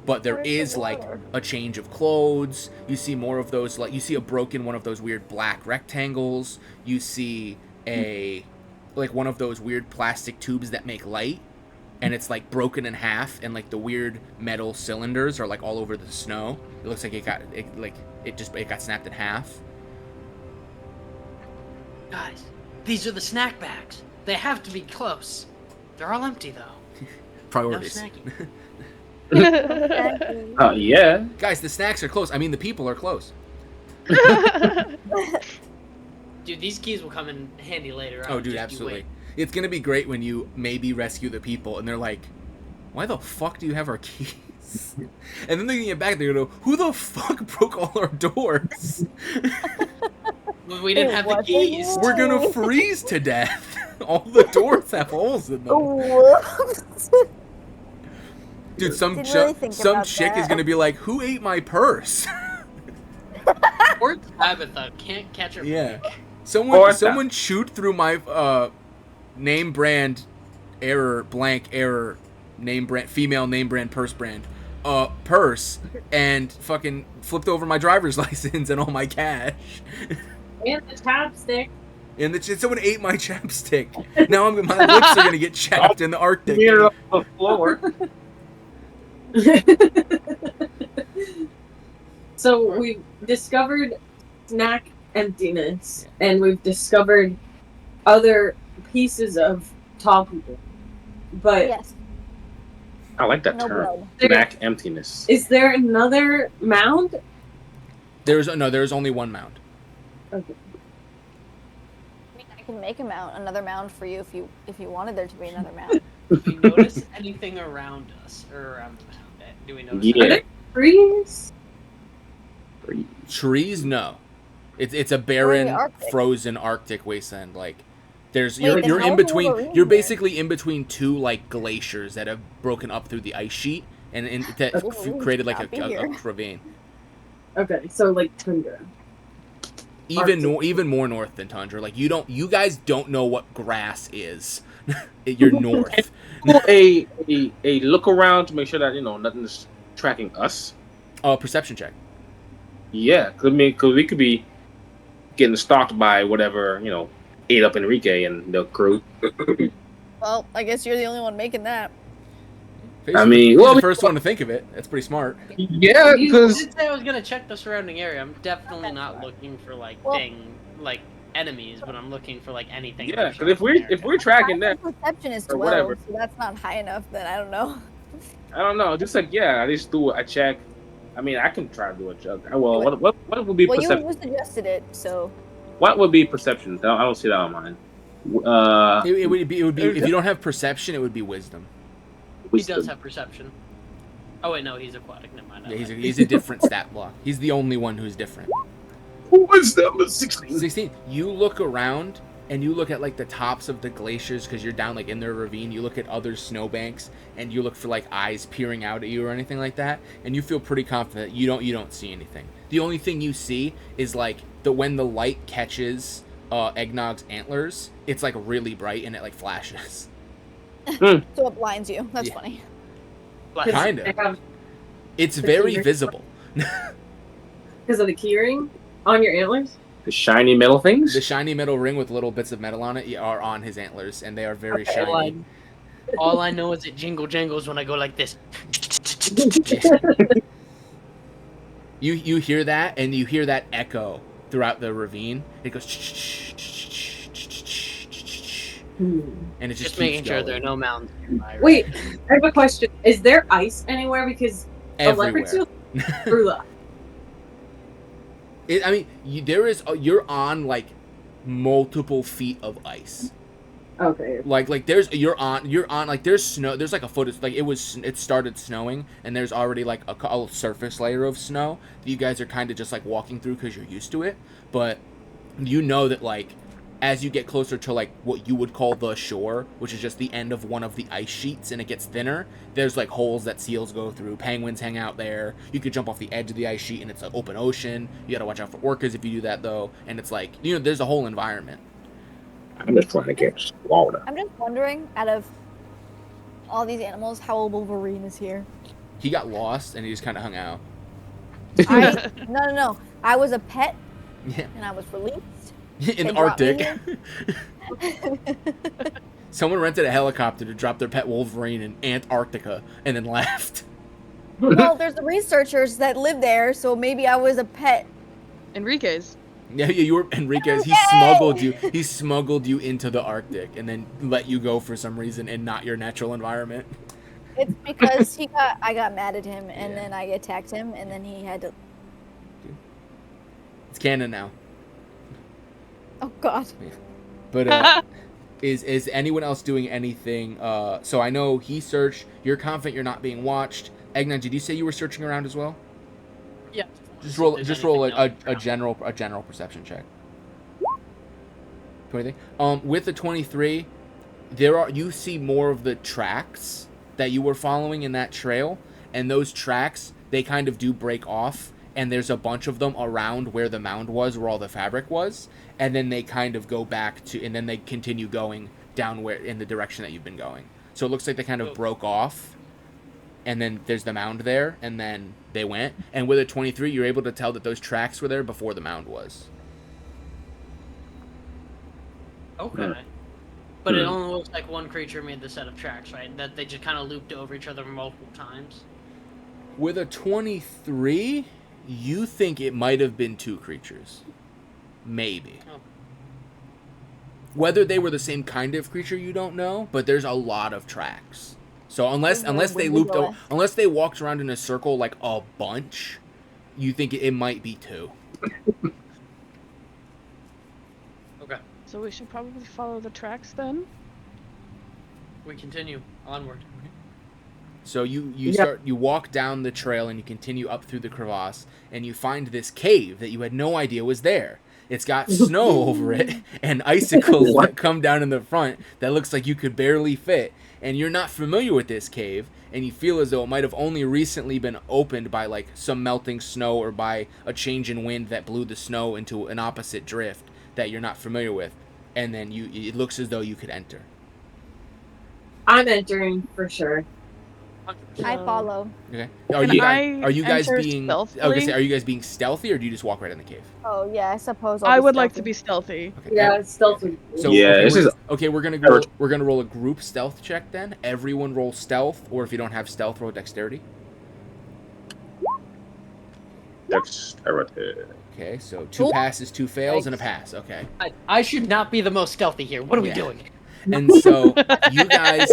[SPEAKER 1] But there is like a change of clothes. You see more of those, like you see a broken one of those weird black rectangles. You see a like one of those weird plastic tubes that make light, and it's like broken in half, and like the weird metal cylinders are like all over the snow. It looks like it got snapped in half.
[SPEAKER 3] Guys, these are the snack bags. They have to be close. They're all empty though.
[SPEAKER 1] Priorities.
[SPEAKER 3] No snacking.
[SPEAKER 6] Yeah.
[SPEAKER 1] Guys, the snacks are close. I mean, the people are close.
[SPEAKER 3] Dude, these keys will come in handy later.
[SPEAKER 1] Oh, dude, absolutely. It's gonna be great when you maybe rescue the people, and they're like, "Why the fuck do you have our keys?" And then they get back, they're gonna go, "Who the fuck broke all our doors?"
[SPEAKER 3] Well, we didn't have the keys.
[SPEAKER 1] We're gonna freeze to death. All the doors have holes in them.
[SPEAKER 2] Whoops.
[SPEAKER 1] Dude, some
[SPEAKER 2] Didn't really think about
[SPEAKER 1] chick is
[SPEAKER 2] that.
[SPEAKER 1] gonna be like, "Who ate my purse?"
[SPEAKER 3] Or Tabitha can't catch her.
[SPEAKER 1] Yeah.
[SPEAKER 6] Or
[SPEAKER 1] Someone chewed through my name brand error female name brand purse and fucking flipped over my driver's license and all my cash.
[SPEAKER 5] And the chapstick.
[SPEAKER 1] And someone ate my chapstick. Now my lips are gonna get chapped in the Arctic.
[SPEAKER 6] Near off the floor.
[SPEAKER 5] So we've discovered snack emptiness, and we've discovered other pieces of tall people. But
[SPEAKER 2] Yes.
[SPEAKER 6] I like that
[SPEAKER 2] No
[SPEAKER 6] term.
[SPEAKER 2] blood.
[SPEAKER 6] Snack emptiness.
[SPEAKER 5] is there another mound?
[SPEAKER 1] There's only one mound.
[SPEAKER 5] Okay.
[SPEAKER 2] I mean, I can make another mound for you if you wanted there to be another mound.
[SPEAKER 3] Do we notice anything around us or around it? Do we notice?
[SPEAKER 6] Yeah.
[SPEAKER 3] anything?
[SPEAKER 5] Trees?
[SPEAKER 1] Trees, no. It's a
[SPEAKER 2] We're in
[SPEAKER 1] barren,
[SPEAKER 2] the Arctic.
[SPEAKER 1] frozen Arctic wasteland. Like,
[SPEAKER 2] Wait,
[SPEAKER 1] you're
[SPEAKER 2] then how
[SPEAKER 1] in
[SPEAKER 2] are the
[SPEAKER 1] between.
[SPEAKER 2] Wolverines
[SPEAKER 1] You're
[SPEAKER 2] there?
[SPEAKER 1] basically in between two like glaciers that have broken up through the ice sheet and that
[SPEAKER 2] Wolverines
[SPEAKER 1] created like
[SPEAKER 2] cannot be
[SPEAKER 1] a
[SPEAKER 2] here.
[SPEAKER 1] ravine.
[SPEAKER 5] Okay, so like tundra.
[SPEAKER 1] Even more north than tundra. Like you guys don't know what grass is. You're north.
[SPEAKER 6] a look around to make sure that nothing's tracking us.
[SPEAKER 1] Perception check.
[SPEAKER 6] Yeah, because we could be getting stalked by whatever ate up Enrique and the crew.
[SPEAKER 2] Well, I guess you're the only one making that.
[SPEAKER 6] I mean,
[SPEAKER 1] He's the first one to think of it. That's pretty smart.
[SPEAKER 6] Yeah,
[SPEAKER 3] I
[SPEAKER 6] because
[SPEAKER 3] did say I was gonna check the surrounding area. I'm definitely not looking for like enemies, but I'm looking for like anything.
[SPEAKER 6] yeah, because if we're tracking
[SPEAKER 2] My
[SPEAKER 6] that,
[SPEAKER 2] perception is
[SPEAKER 6] or
[SPEAKER 2] 12,
[SPEAKER 6] whatever.
[SPEAKER 2] so that's not high enough. Then I don't know.
[SPEAKER 6] I don't know. Just like I just do a check. I mean, I can try to do a check. Well, what would be
[SPEAKER 2] Well,
[SPEAKER 6] perception?
[SPEAKER 2] you suggested it, so.
[SPEAKER 6] What would be perception? I don't see that on mine.
[SPEAKER 1] It would be if you don't have perception, it would be wisdom.
[SPEAKER 3] He does have perception. Oh wait, no, he's aquatic. Never mind.
[SPEAKER 1] Yeah, he's a different stat block. He's the only one who's different.
[SPEAKER 6] Wisdom is 16.
[SPEAKER 1] 16. You look around and you look at like the tops of the glaciers because you're down like in their ravine. You look at other snowbanks and you look for like eyes peering out at you or anything like that, and you feel pretty confident you don't see anything. The only thing you see is like when the light catches Eggnog's antlers, it's like really bright and it like flashes.
[SPEAKER 2] So it blinds you. That's
[SPEAKER 1] Yeah.
[SPEAKER 2] funny.
[SPEAKER 1] Kind
[SPEAKER 5] I
[SPEAKER 1] of.
[SPEAKER 5] have
[SPEAKER 1] It's very visible.
[SPEAKER 5] because of the keyring on your antlers.
[SPEAKER 6] The shiny metal things.
[SPEAKER 1] The shiny metal ring with little bits of metal on it are on his antlers, and they are very
[SPEAKER 5] Okay,
[SPEAKER 1] shiny.
[SPEAKER 3] All I know is it jingle jangles when I go like this.
[SPEAKER 1] You hear that, and you hear that echo throughout the ravine. It goes, and it just
[SPEAKER 3] Just
[SPEAKER 1] keeps
[SPEAKER 3] making sure
[SPEAKER 1] going.
[SPEAKER 3] there are no mountains nearby. Right?
[SPEAKER 5] Wait, I have a question. Is there ice anywhere? Because electric
[SPEAKER 1] Everywhere.
[SPEAKER 5] seal through that.
[SPEAKER 1] I mean, you're on like multiple feet of ice.
[SPEAKER 5] Okay.
[SPEAKER 1] Like you're on like there's snow. There's like a foot. It's like it started snowing, and there's already like a surface layer of snow that you guys are kind of just like walking through because you're used to it. But you know that like as you get closer to like what you would call the shore, which is just the end of one of the ice sheets, and it gets thinner, there's like holes that seals go through. Penguins hang out there. You could jump off the edge of the ice sheet, and it's an open ocean. You gotta watch out for orcas if you do that though. And it's like there's a whole environment.
[SPEAKER 6] I'm just trying to get water.
[SPEAKER 2] I'm just wondering, out of all these animals, how old Wolverine is here.
[SPEAKER 1] He got lost, and he just kind of hung out.
[SPEAKER 2] No. I was a pet,
[SPEAKER 1] Yeah.
[SPEAKER 2] and I was released.
[SPEAKER 1] In
[SPEAKER 2] They
[SPEAKER 1] the
[SPEAKER 2] dropped me
[SPEAKER 1] Arctic. Someone rented a helicopter to drop their pet Wolverine in Antarctica and then left.
[SPEAKER 2] Well, there's the researchers that live there, so maybe I was a pet.
[SPEAKER 4] Enrique's.
[SPEAKER 1] Yeah, you were Enriquez. He smuggled you into the Arctic and then let you go for some reason in not your natural environment.
[SPEAKER 2] It's because I got mad at him, and
[SPEAKER 1] Yeah.
[SPEAKER 2] then I attacked him, and then he had to.
[SPEAKER 1] It's canon now.
[SPEAKER 2] Oh God.
[SPEAKER 1] But is anyone else doing anything? So I know he searched. You're confident you're not being watched. Eggnog, did you say you were searching around as well?
[SPEAKER 3] Yeah.
[SPEAKER 1] Just roll
[SPEAKER 3] Anything else
[SPEAKER 1] a general perception check. 23. With the 23, you see more of the tracks that you were following in that trail, and those tracks they kind of do break off, and there's a bunch of them around where the mound was, where all the fabric was, and then they kind of go back to, and then they continue going down where in the direction that you've been going. So it looks like they kind of broke off, and then there's the mound there, and then they went. And with a 23, you're able to tell that those tracks were there before the mound was.
[SPEAKER 3] Okay. But it only looks like one creature made the set of tracks, right? That they just kind of looped over each other multiple times.
[SPEAKER 1] With a 23, you think it might have been two creatures. Maybe.
[SPEAKER 3] Oh.
[SPEAKER 1] Whether they were the same kind of creature, you don't know, but there's a lot of tracks. So unless they looped, unless they walked around in a circle like a bunch, you think it might be two.
[SPEAKER 3] Okay.
[SPEAKER 4] So we should probably follow the tracks then.
[SPEAKER 3] We continue onward.
[SPEAKER 1] So you walk down the trail and you continue up through the crevasse and you find this cave that you had no idea was there. It's got snow over it and icicles that come down in the front that looks like you could barely fit. And you're not familiar with this cave, and you feel as though it might have only recently been opened by like some melting snow or by a change in wind that blew the snow into an opposite drift that you're not familiar with. And then it looks as though you could enter.
[SPEAKER 5] I'm entering for sure.
[SPEAKER 2] I follow.
[SPEAKER 1] Okay.
[SPEAKER 4] Are
[SPEAKER 1] you guys being
[SPEAKER 4] stealthily?
[SPEAKER 1] I was gonna say, are you guys being stealthy or do you just walk right in the cave?
[SPEAKER 2] Oh yeah, I suppose.
[SPEAKER 4] I would like to be stealthy.
[SPEAKER 1] Okay.
[SPEAKER 5] Yeah, stealthy.
[SPEAKER 1] So
[SPEAKER 6] Yeah,
[SPEAKER 1] okay,
[SPEAKER 6] this is-
[SPEAKER 1] we're gonna roll a group stealth check then. Everyone roll stealth, or if you don't have stealth, roll dexterity.
[SPEAKER 6] Dexterity.
[SPEAKER 1] Okay, so 2 passes, 2 fails, and a pass. Okay.
[SPEAKER 3] I should not be the most stealthy here. What are we doing?
[SPEAKER 1] And so you guys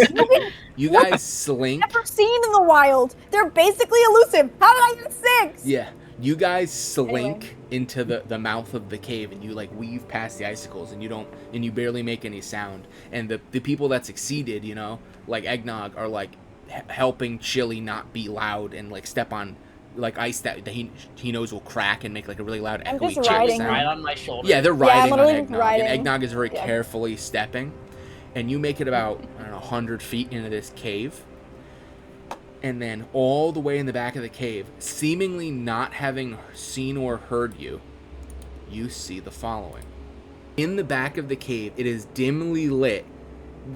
[SPEAKER 1] slink.
[SPEAKER 2] Never seen in the wild. They're basically elusive. How did I get 6?
[SPEAKER 1] Yeah, you guys slink into the mouth of the cave, and you like weave past the icicles, and you barely make any sound. And the people that succeeded, you know, like Eggnog, are like helping Chili not be loud and like step on like ice that he knows will crack and make like a really loud
[SPEAKER 2] I'm
[SPEAKER 1] echoey
[SPEAKER 2] just
[SPEAKER 1] chip
[SPEAKER 2] riding.
[SPEAKER 1] sound.
[SPEAKER 3] Right on my shoulder.
[SPEAKER 1] Yeah, they're
[SPEAKER 2] I'm
[SPEAKER 1] riding on
[SPEAKER 2] literally
[SPEAKER 1] Eggnog,
[SPEAKER 2] riding.
[SPEAKER 1] and Eggnog is very
[SPEAKER 2] Yeah.
[SPEAKER 1] carefully stepping. And you make it about, 100 feet into this cave. And then all the way in the back of the cave, seemingly not having seen or heard you, you see the following. In the back of the cave, it is dimly lit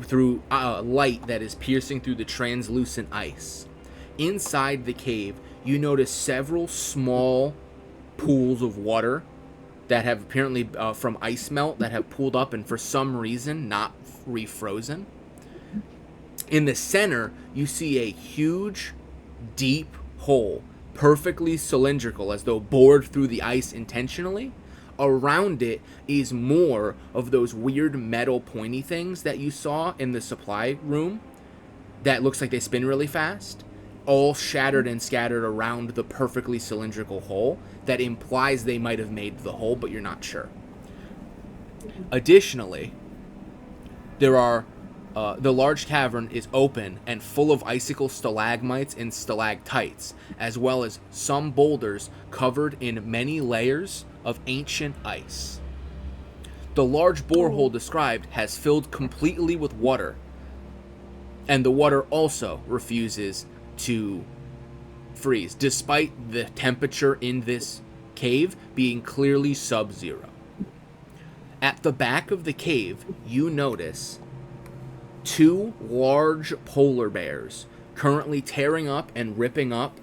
[SPEAKER 1] through light that is piercing through the translucent ice. Inside the cave, you notice several small pools of water that have apparently, from ice melt, that have pooled up and for some reason not refrozen. In the center, you see a huge, deep hole, perfectly cylindrical, as though bored through the ice intentionally. Around it is more of those weird metal pointy things that you saw in the supply room that looks like they spin really fast, all shattered and scattered around the perfectly cylindrical hole that implies they might have made the hole, but you're not sure. Additionally, there are the large cavern is open and full of icicle stalagmites and stalactites, as well as some boulders covered in many layers of ancient ice. The large borehole described has filled completely with water, and the water also refuses to freeze, despite the temperature in this cave being clearly sub-zero. At the back of the cave, you notice 2 large polar bears currently tearing up and ripping up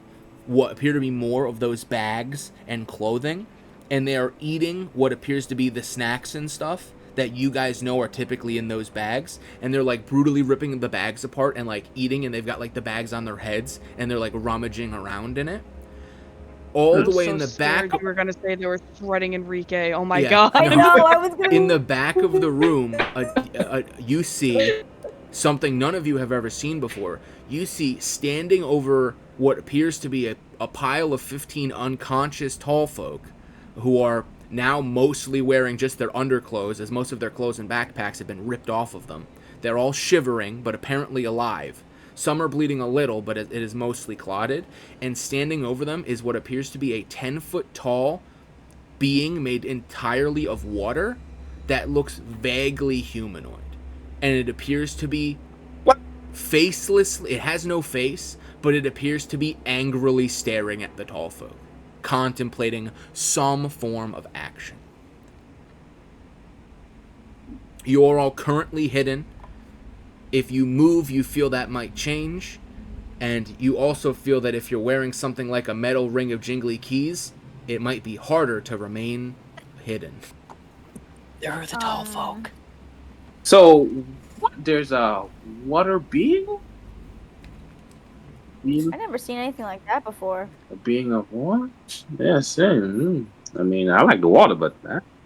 [SPEAKER 1] what appear to be more of those bags and clothing, and they are eating what appears to be the snacks and stuff that you guys know are typically in those bags, and they're like brutally ripping the bags apart and like eating, and they've got like the bags on their heads and they're like rummaging around in it. All the way in the back.
[SPEAKER 4] You were gonna say they were threading Enrique. Oh my
[SPEAKER 1] Yeah.
[SPEAKER 4] god.
[SPEAKER 2] I know. I was gonna.
[SPEAKER 1] In the back of the room, you see something none of you have ever seen before. You see standing over what appears to be a pile of 15 unconscious tall folk who are now mostly wearing just their underclothes, as most of their clothes and backpacks have been ripped off of them. They're all shivering, but apparently alive. Some are bleeding a little, but it is mostly clotted. And standing over them is what appears to be a 10-foot tall being made entirely of water that looks vaguely humanoid. And it appears to be faceless. It has no face, but it appears to be angrily staring at the tall folk, contemplating some form of action. You are all currently hidden. If you move, you feel that might change. And you also feel that if you're wearing something like a metal ring of jingly keys, it might be harder to remain hidden.
[SPEAKER 3] There are the tall folk.
[SPEAKER 6] So, there's a water being?
[SPEAKER 2] I never seen anything like that before.
[SPEAKER 6] A being of what? Yes, I mean, I like the water, but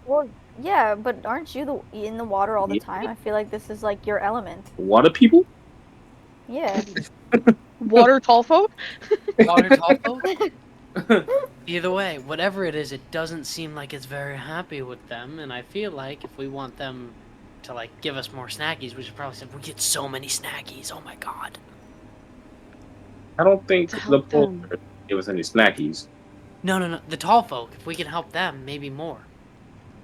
[SPEAKER 2] Well, yeah, but aren't you in the water all the time? I feel like this is like your element.
[SPEAKER 6] water people?
[SPEAKER 2] Yeah.
[SPEAKER 4] Water tall folk?
[SPEAKER 3] Water tall folk? Either way, whatever it is, it doesn't seem like it's very happy with them, and I feel like if we want them to like give us more snackies, we should probably say we get so many snackies. Oh my god.
[SPEAKER 6] I don't think
[SPEAKER 4] To
[SPEAKER 6] the
[SPEAKER 4] help
[SPEAKER 6] polar
[SPEAKER 4] them.
[SPEAKER 6] bears give us any snackies.
[SPEAKER 3] No. The tall folk. If we can help them, maybe more.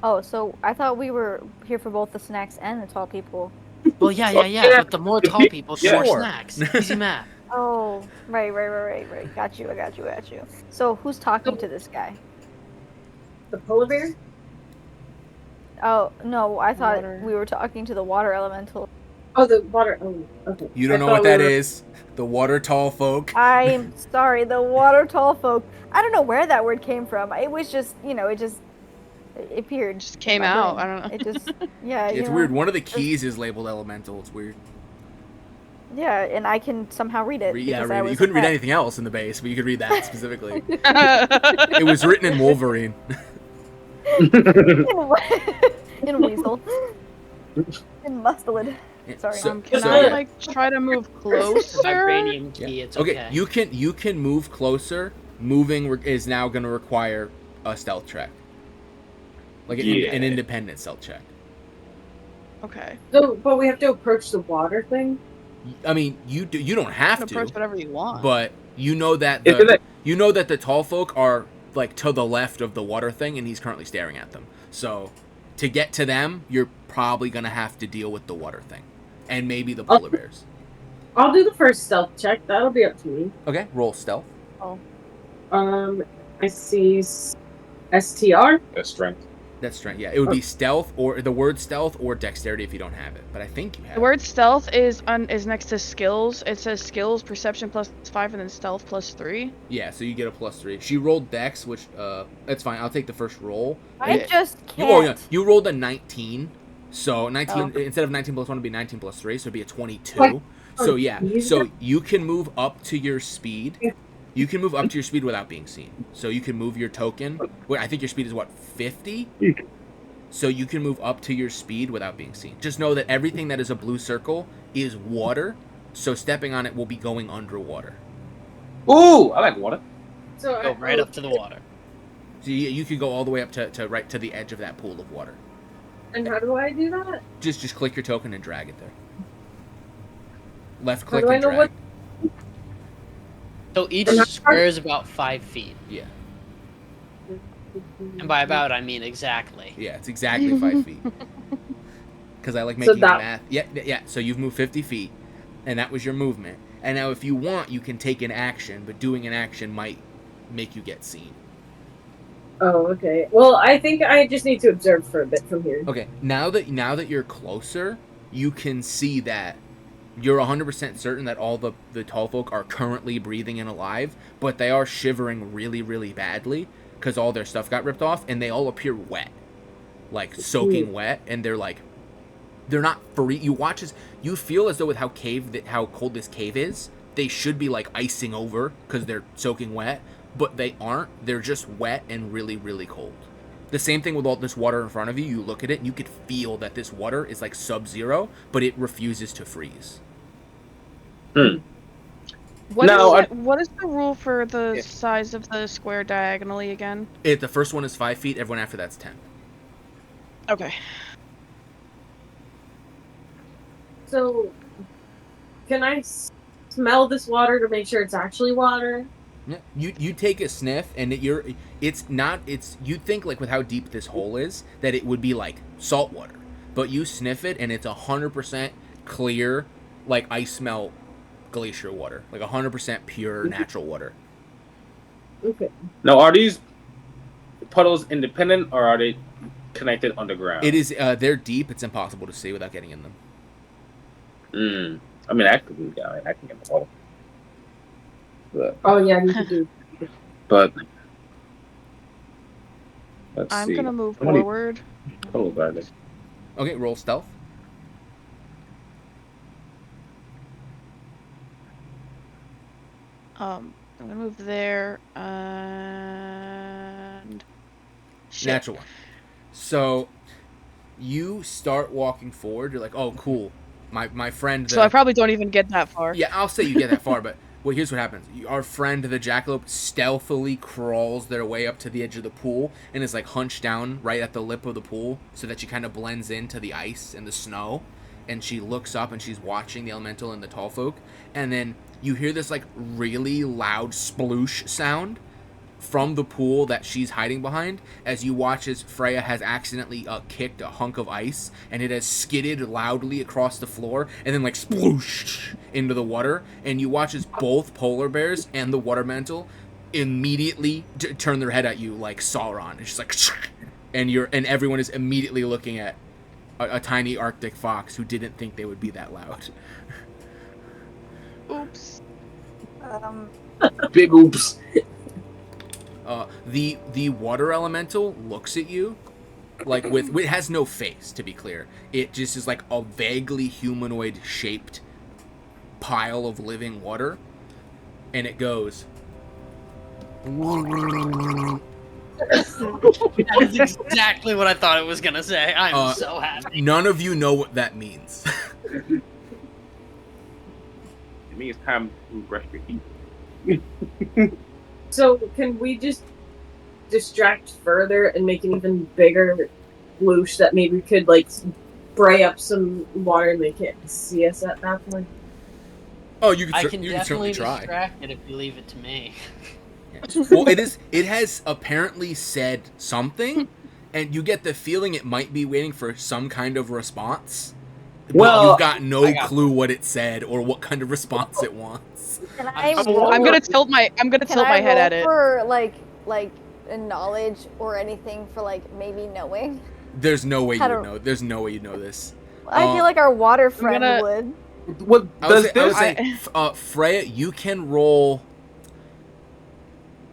[SPEAKER 2] Oh, so I thought we were here for both the snacks and the tall people.
[SPEAKER 3] Well, yeah. But the more tall people, the more
[SPEAKER 1] Sure.
[SPEAKER 3] snacks. Easy math.
[SPEAKER 2] Oh, right. Got you. So who's talking to this guy?
[SPEAKER 5] The polar bear?
[SPEAKER 2] Oh, no, I thought
[SPEAKER 4] Water.
[SPEAKER 2] we were talking to the water elemental.
[SPEAKER 5] Oh, the water. Oh, okay.
[SPEAKER 1] You don't
[SPEAKER 5] I
[SPEAKER 1] know
[SPEAKER 5] thought
[SPEAKER 1] what
[SPEAKER 5] we
[SPEAKER 1] that
[SPEAKER 5] were-
[SPEAKER 1] is. The water tall folk.
[SPEAKER 2] I'm sorry, the water tall folk. I don't know where that word came from. It was just, it appeared.
[SPEAKER 4] Just
[SPEAKER 2] in
[SPEAKER 4] came
[SPEAKER 2] my
[SPEAKER 4] out.
[SPEAKER 2] brain.
[SPEAKER 4] I don't know.
[SPEAKER 2] It just, yeah,
[SPEAKER 1] It's weird. One of the keys is labeled elemental. It's weird.
[SPEAKER 2] Yeah, and I can somehow read it.
[SPEAKER 1] Yeah,
[SPEAKER 2] because
[SPEAKER 1] read
[SPEAKER 2] I
[SPEAKER 1] it.
[SPEAKER 2] was
[SPEAKER 1] You couldn't read
[SPEAKER 2] pet.
[SPEAKER 1] anything else in the base, but you could read that specifically. It was written in Wolverine.
[SPEAKER 2] In Weasel. In Mustelid. Sorry.
[SPEAKER 1] So-
[SPEAKER 4] Can
[SPEAKER 1] so,
[SPEAKER 4] I
[SPEAKER 1] yeah.
[SPEAKER 4] like try to move closer?
[SPEAKER 3] Vibranium key.
[SPEAKER 1] Yeah.
[SPEAKER 3] It's okay.
[SPEAKER 1] You can move closer. Moving is now going to require a stealth check, like an independent stealth check.
[SPEAKER 4] Okay.
[SPEAKER 5] So, but we have to approach the water thing.
[SPEAKER 1] I mean, you don't have
[SPEAKER 4] You can approach
[SPEAKER 1] to,
[SPEAKER 4] whatever you want.
[SPEAKER 1] but you know that
[SPEAKER 6] Isn't it-
[SPEAKER 1] the tall folk are like to the left of the water thing, and he's currently staring at them. So, to get to them, you're probably going to have to deal with the water thing, and maybe the polar bears.
[SPEAKER 5] I'll do the first stealth check. That'll be up to me.
[SPEAKER 1] Okay, roll stealth.
[SPEAKER 5] I see STR.
[SPEAKER 6] That's strength.
[SPEAKER 1] That's strength. Yeah, it would be stealth or the word stealth or dexterity if you don't have it. But I think you have
[SPEAKER 4] The word stealth is next to skills. It says skills, perception +5, and then stealth +3.
[SPEAKER 1] it. Yeah, so you get a +3. She rolled dex, which that's fine. I'll take the first roll.
[SPEAKER 2] I just can't.
[SPEAKER 1] Oh yeah, you rolled a 19. So 19
[SPEAKER 2] Oh.
[SPEAKER 1] instead of 19 + 1 would be 19 + 3, so it'd be a 22.
[SPEAKER 5] Wait.
[SPEAKER 1] So yeah,
[SPEAKER 5] You
[SPEAKER 1] so
[SPEAKER 5] got-
[SPEAKER 1] you can move up to your speed.
[SPEAKER 5] Yeah.
[SPEAKER 1] You can move up to your speed without being seen. So you can move your token. Wait, I think your speed is what, 50? So you can move up to your speed without being seen. Just know that everything that is a blue circle is water, so stepping on it will be going underwater.
[SPEAKER 6] Ooh, I like water.
[SPEAKER 5] So
[SPEAKER 3] Go right up to the water.
[SPEAKER 1] So you can go all the way up to right to the edge of that pool of water.
[SPEAKER 5] And how do I do that?
[SPEAKER 1] Just click your token and drag it there. Left
[SPEAKER 5] How
[SPEAKER 1] click
[SPEAKER 5] do I
[SPEAKER 1] and
[SPEAKER 5] know
[SPEAKER 1] drag.
[SPEAKER 5] what?
[SPEAKER 3] So each
[SPEAKER 5] And how-
[SPEAKER 3] square is about 5 feet.
[SPEAKER 1] Yeah,
[SPEAKER 3] And by about, I mean exactly.
[SPEAKER 1] yeah, it's exactly 5 feet. Because I like
[SPEAKER 5] So
[SPEAKER 1] making
[SPEAKER 5] that-
[SPEAKER 1] math. Yeah. So you've moved 50 feet, and that was your movement. And now, if you want, you can take an action, but doing an action might make you get seen.
[SPEAKER 5] Oh, okay. Well, I think I just need to observe for a bit from here.
[SPEAKER 1] Okay, now that you're closer, you can see that you're 100% certain that all the tall folk are currently breathing and alive, but they are shivering really, really badly because all their stuff got ripped off, and they all appear wet, like soaking wet, and they're not free. You feel as though with how cold this cave is, they should be like icing over because they're soaking wet, but they aren't. They're just wet and really, really cold. The same thing with all this water in front of you. You look at it and you could feel that this water is like sub-zero, but it refuses to freeze.
[SPEAKER 4] What is the rule for the
[SPEAKER 6] Yeah.
[SPEAKER 4] size of the square diagonally again?
[SPEAKER 1] The first one is 5 feet. Everyone after that's 10.
[SPEAKER 4] Okay.
[SPEAKER 5] So, can I smell this water to make sure it's actually water?
[SPEAKER 1] Yeah. You take a sniff and you'd think like with how deep this hole is that it would be like salt water, but you sniff it and it's 100% clear, like ice melt glacier water, like 100% pure natural water.
[SPEAKER 5] Okay.
[SPEAKER 6] Now, are these puddles independent or are they connected underground?
[SPEAKER 1] It is they're deep. It's impossible to see without getting in them.
[SPEAKER 6] I mean, I can get the water.
[SPEAKER 5] Oh yeah, you can do.
[SPEAKER 6] But let's
[SPEAKER 4] I'm
[SPEAKER 6] see.
[SPEAKER 4] gonna move
[SPEAKER 6] How many
[SPEAKER 4] forward.
[SPEAKER 6] puddles are there?
[SPEAKER 1] Okay, roll stealth.
[SPEAKER 4] I'm gonna move there and shit.
[SPEAKER 1] Natural one. So you start walking forward. You're like, oh, cool. My friend.
[SPEAKER 4] So I probably don't even get that far.
[SPEAKER 1] Yeah, I'll say you get that far, but well, here's what happens. Our friend, the jackalope, stealthily crawls their way up to the edge of the pool and is like hunched down right at the lip of the pool so that she kind of blends into the ice and the snow. And she looks up and she's watching the elemental and the tall folk. And then you hear this like really loud sploosh sound. from the pool that she's hiding behind, as you watch as Freya has accidentally kicked a hunk of ice, and it has skidded loudly across the floor, and then like sploosh into the water, and you watch as both polar bears and the water mantle immediately turn their head at you like Sauron. It's just like, and everyone is immediately looking at a tiny Arctic fox who didn't think they would be that loud.
[SPEAKER 4] Oops.
[SPEAKER 6] Big oops.
[SPEAKER 1] The water elemental looks at you, like it has no face, to be clear. It just is like a vaguely humanoid shaped pile of living water, and it goes.
[SPEAKER 3] That is exactly what I thought it was gonna say. I'm so happy.
[SPEAKER 1] None of you know what that means.
[SPEAKER 6] It means time to brush your teeth.
[SPEAKER 5] So can we just distract further and make an even bigger loosh that maybe could like spray up some water and they can't see us at that point?
[SPEAKER 1] Oh, you
[SPEAKER 3] I
[SPEAKER 1] can
[SPEAKER 3] can
[SPEAKER 1] certainly
[SPEAKER 3] definitely
[SPEAKER 1] try.
[SPEAKER 3] distract it if you leave it to me.
[SPEAKER 1] Well, it has apparently said something, and you get the feeling it might be waiting for some kind of response. But
[SPEAKER 6] Well,
[SPEAKER 1] you've got no clue what it said or what kind of response it wants.
[SPEAKER 2] Can I
[SPEAKER 3] I'm
[SPEAKER 2] roll?
[SPEAKER 4] I'm gonna tilt my head at it.
[SPEAKER 2] For like a knowledge or anything for like maybe knowing?
[SPEAKER 1] There's no way
[SPEAKER 2] How
[SPEAKER 1] you
[SPEAKER 2] to-
[SPEAKER 1] know. There's no way you know this.
[SPEAKER 2] I feel like our water friend
[SPEAKER 4] gonna-
[SPEAKER 2] would.
[SPEAKER 6] What
[SPEAKER 1] I would
[SPEAKER 6] does
[SPEAKER 1] say,
[SPEAKER 6] this?
[SPEAKER 1] Freya, you can roll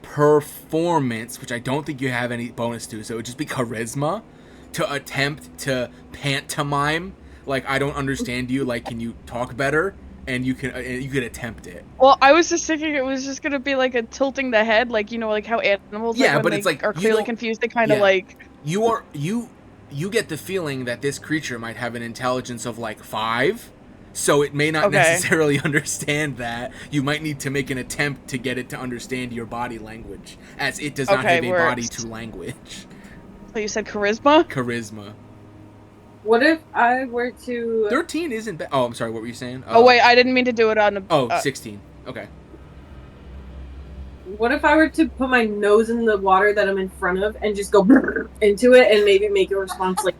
[SPEAKER 1] performance, which I don't think you have any bonus to, so it would just be charisma, to attempt to pantomime. Like, I don't understand you. Like, can you talk better? And you could attempt it.
[SPEAKER 4] Well, I was just thinking it was just gonna be like a tilting the head, like like how animals
[SPEAKER 1] Yeah,
[SPEAKER 4] when
[SPEAKER 1] but
[SPEAKER 4] they
[SPEAKER 1] it's like,
[SPEAKER 4] are
[SPEAKER 1] you
[SPEAKER 4] clearly
[SPEAKER 1] don't-
[SPEAKER 4] confused, they kind of
[SPEAKER 1] yeah.
[SPEAKER 4] like.
[SPEAKER 1] You get the feeling that this creature might have an intelligence of like 5, so it may not
[SPEAKER 4] Okay.
[SPEAKER 1] necessarily understand that. You might need to make an attempt to get it to understand your body language, as it does not
[SPEAKER 4] Okay,
[SPEAKER 1] have a body
[SPEAKER 4] works.
[SPEAKER 1] to language.
[SPEAKER 4] So you said charisma?
[SPEAKER 1] Charisma.
[SPEAKER 5] What if I were to
[SPEAKER 1] 13 isn't bad. Oh, I'm sorry, what were you saying?
[SPEAKER 4] Oh wait, I didn't mean to do it on a.
[SPEAKER 1] Oh, 16. Okay.
[SPEAKER 5] what if I were to put my nose in the water that I'm in front of and just go into it and maybe make a response like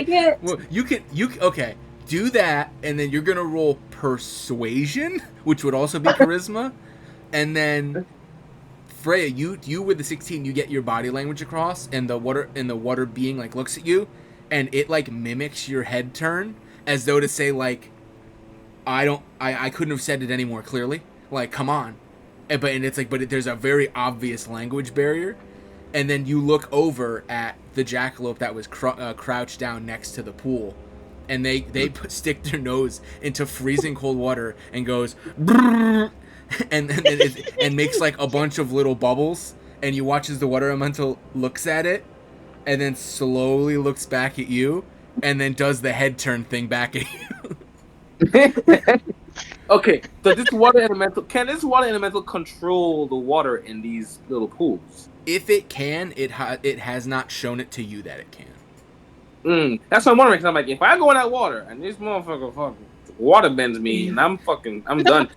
[SPEAKER 5] it?
[SPEAKER 1] Well, okay. Do that, and then you're gonna roll persuasion, which would also be charisma, and then Freya, you with the 16, you get your body language across, and the water being like looks at you, and it like mimics your head turn as though to say like, I couldn't have said it any more clearly. Like, come on, but there's a very obvious language barrier, and then you look over at the jackalope that was crouched down next to the pool. And they stick their nose into freezing cold water and goes, and makes like a bunch of little bubbles. And you watch as the water elemental looks at it, and then slowly looks back at you, and then does the head turn thing back at you.
[SPEAKER 6] Okay, so this water elemental, can this water elemental control the water in these little pools?
[SPEAKER 1] If it can, it has not shown it to you that it can.
[SPEAKER 6] That's what I'm wondering. Cause I'm like, if I go in that water and this motherfucker fucking water bends me, and I'm done.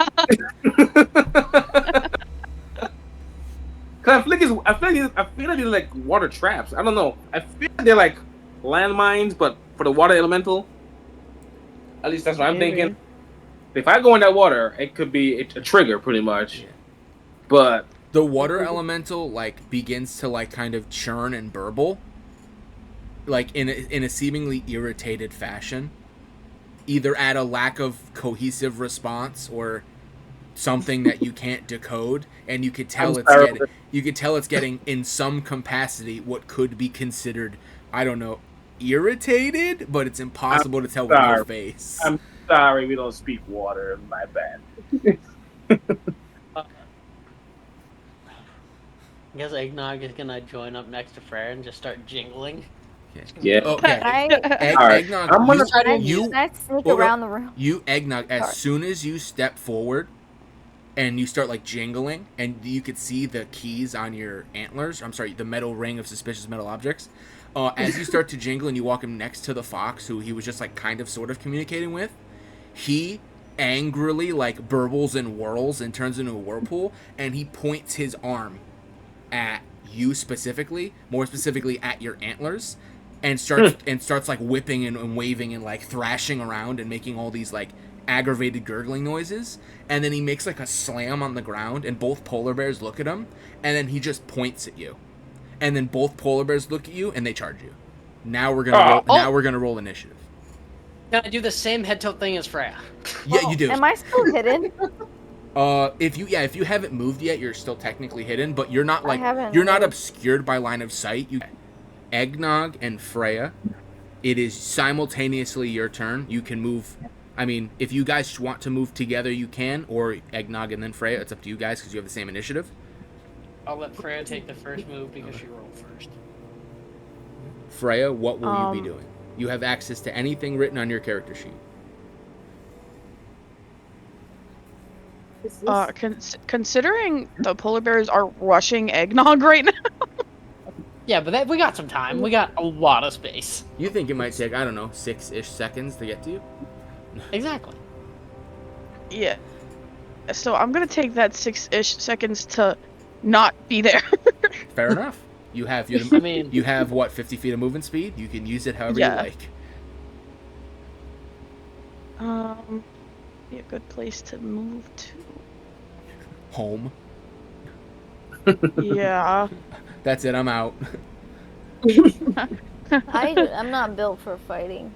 [SPEAKER 6] Cause I feel like they're like water traps. I don't know. I feel like they're like landmines, but for the water elemental. At least that's what I'm thinking. If I go in that water, it could be a trigger, pretty much.
[SPEAKER 1] Yeah.
[SPEAKER 6] But
[SPEAKER 1] The water elemental like begins to like kind of churn and burble, like in a seemingly irritated fashion, either at a lack of cohesive response or something that you can't decode, and you could tell it's getting in some capacity what could be considered, I don't know, irritated, but it's impossible to tell with your face.
[SPEAKER 6] I'm sorry, we don't speak water. My bad.
[SPEAKER 3] I guess Eggnog is gonna join up next to Freya and just start jingling.
[SPEAKER 6] Yeah.
[SPEAKER 1] Okay.
[SPEAKER 2] I
[SPEAKER 6] Alright,
[SPEAKER 1] Eggnog,
[SPEAKER 6] I'm gonna
[SPEAKER 2] try to
[SPEAKER 1] you-
[SPEAKER 2] use that sneak
[SPEAKER 1] hold
[SPEAKER 2] around the room.
[SPEAKER 1] You Eggnog, as
[SPEAKER 2] Sorry.
[SPEAKER 1] soon as you step forward and you start like jingling, and you could see the keys on your antlers, I'm sorry, the metal ring of suspicious metal objects, as you start to jingle and you walk him next to the fox who he was just like kind of sort of communicating with, he angrily like burbles and whirls and turns into a whirlpool, and he points his arm at you specifically, more specifically at your antlers, and starts like whipping and waving and like thrashing around and making all these like aggravated gurgling noises. And then he makes like a slam on the ground, and both polar bears look at him, and then he just points at you, and then both polar bears look at you and they charge you. Now we're gonna roll initiative.
[SPEAKER 3] Can I do the same head tilt thing as Freya?
[SPEAKER 1] Yeah, you do.
[SPEAKER 2] Am I still hidden?
[SPEAKER 1] If you haven't moved yet, you're still technically hidden, but you're not
[SPEAKER 2] haven't
[SPEAKER 1] not
[SPEAKER 2] moved.
[SPEAKER 1] obscured by line of sight. Eggnog and Freya, it is simultaneously your turn. You can move. I mean, if you guys want to move together, you can, or Eggnog and then Freya. It's up to you guys because you have the same initiative.
[SPEAKER 3] I'll let Freya take the first move because she rolled first.
[SPEAKER 1] Freya, what will you be doing? You have access to anything written on your character sheet.
[SPEAKER 4] Considering the polar bears are rushing Eggnog right now.
[SPEAKER 3] Yeah, but we got some time. We got a lot of space.
[SPEAKER 1] You think it might take, I don't know, 6-ish seconds to get to you?
[SPEAKER 3] Exactly.
[SPEAKER 4] Yeah. So I'm gonna take that 6-ish seconds to not be there.
[SPEAKER 1] Fair enough. You have you have what, 50 feet of movement speed? You can use it however you like.
[SPEAKER 4] Be a good place to move to.
[SPEAKER 1] Home.
[SPEAKER 4] Yeah.
[SPEAKER 1] That's it, I'm out.
[SPEAKER 2] I'm not built for fighting.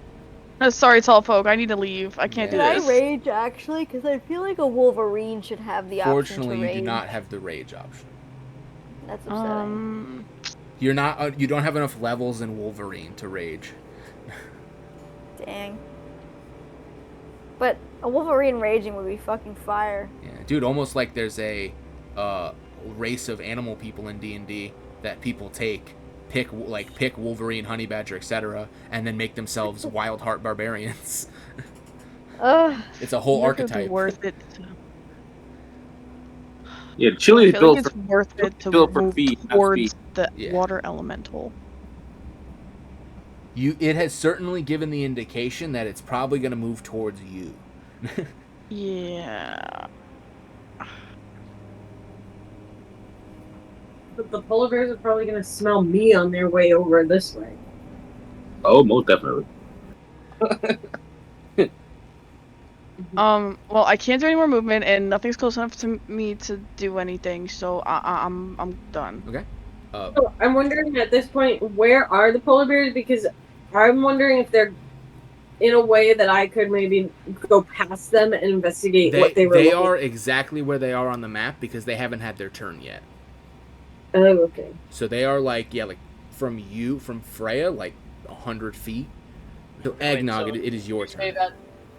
[SPEAKER 4] Sorry, tall folk. I need to leave. I can't do
[SPEAKER 2] Can
[SPEAKER 4] this.
[SPEAKER 2] I rage actually? Because I feel like a Wolverine should have the option
[SPEAKER 1] Fortunately,
[SPEAKER 2] to rage.
[SPEAKER 1] you do not have the rage option.
[SPEAKER 2] That's upsetting.
[SPEAKER 1] You're not. You don't have enough levels in Wolverine to rage.
[SPEAKER 2] Dang. But a Wolverine raging would be fucking fire.
[SPEAKER 1] Yeah, dude. Almost like there's a race of animal people in D&D that people pick Wolverine, honey badger, etc., and then make themselves wild heart barbarians. It's a whole archetype.
[SPEAKER 4] Worth it.
[SPEAKER 6] Yeah, Chili is
[SPEAKER 4] I feel
[SPEAKER 6] built
[SPEAKER 4] like it's
[SPEAKER 6] for
[SPEAKER 4] worth it to
[SPEAKER 6] built for
[SPEAKER 4] move
[SPEAKER 6] feet, not
[SPEAKER 4] towards
[SPEAKER 6] speed.
[SPEAKER 4] the
[SPEAKER 1] Yeah.
[SPEAKER 4] water elemental.
[SPEAKER 1] It has certainly given the indication that it's probably going to move towards you.
[SPEAKER 4] Yeah.
[SPEAKER 5] But the polar bears are probably gonna smell me on their way over this way.
[SPEAKER 6] Oh, most definitely.
[SPEAKER 4] Well, I can't do any more movement, and nothing's close enough to me to do anything, so I'm done.
[SPEAKER 1] Okay.
[SPEAKER 5] So I'm wondering at this point, where are the polar bears? Because I'm wondering if they're in a way that I could maybe go past them and investigate what they were.
[SPEAKER 1] They are exactly where they are on the map because they haven't had their turn yet.
[SPEAKER 5] Oh, okay.
[SPEAKER 1] So they are like from Freya, like 100 feet. So Eggnog,
[SPEAKER 3] so
[SPEAKER 1] it is your
[SPEAKER 3] you say
[SPEAKER 1] turn.
[SPEAKER 3] that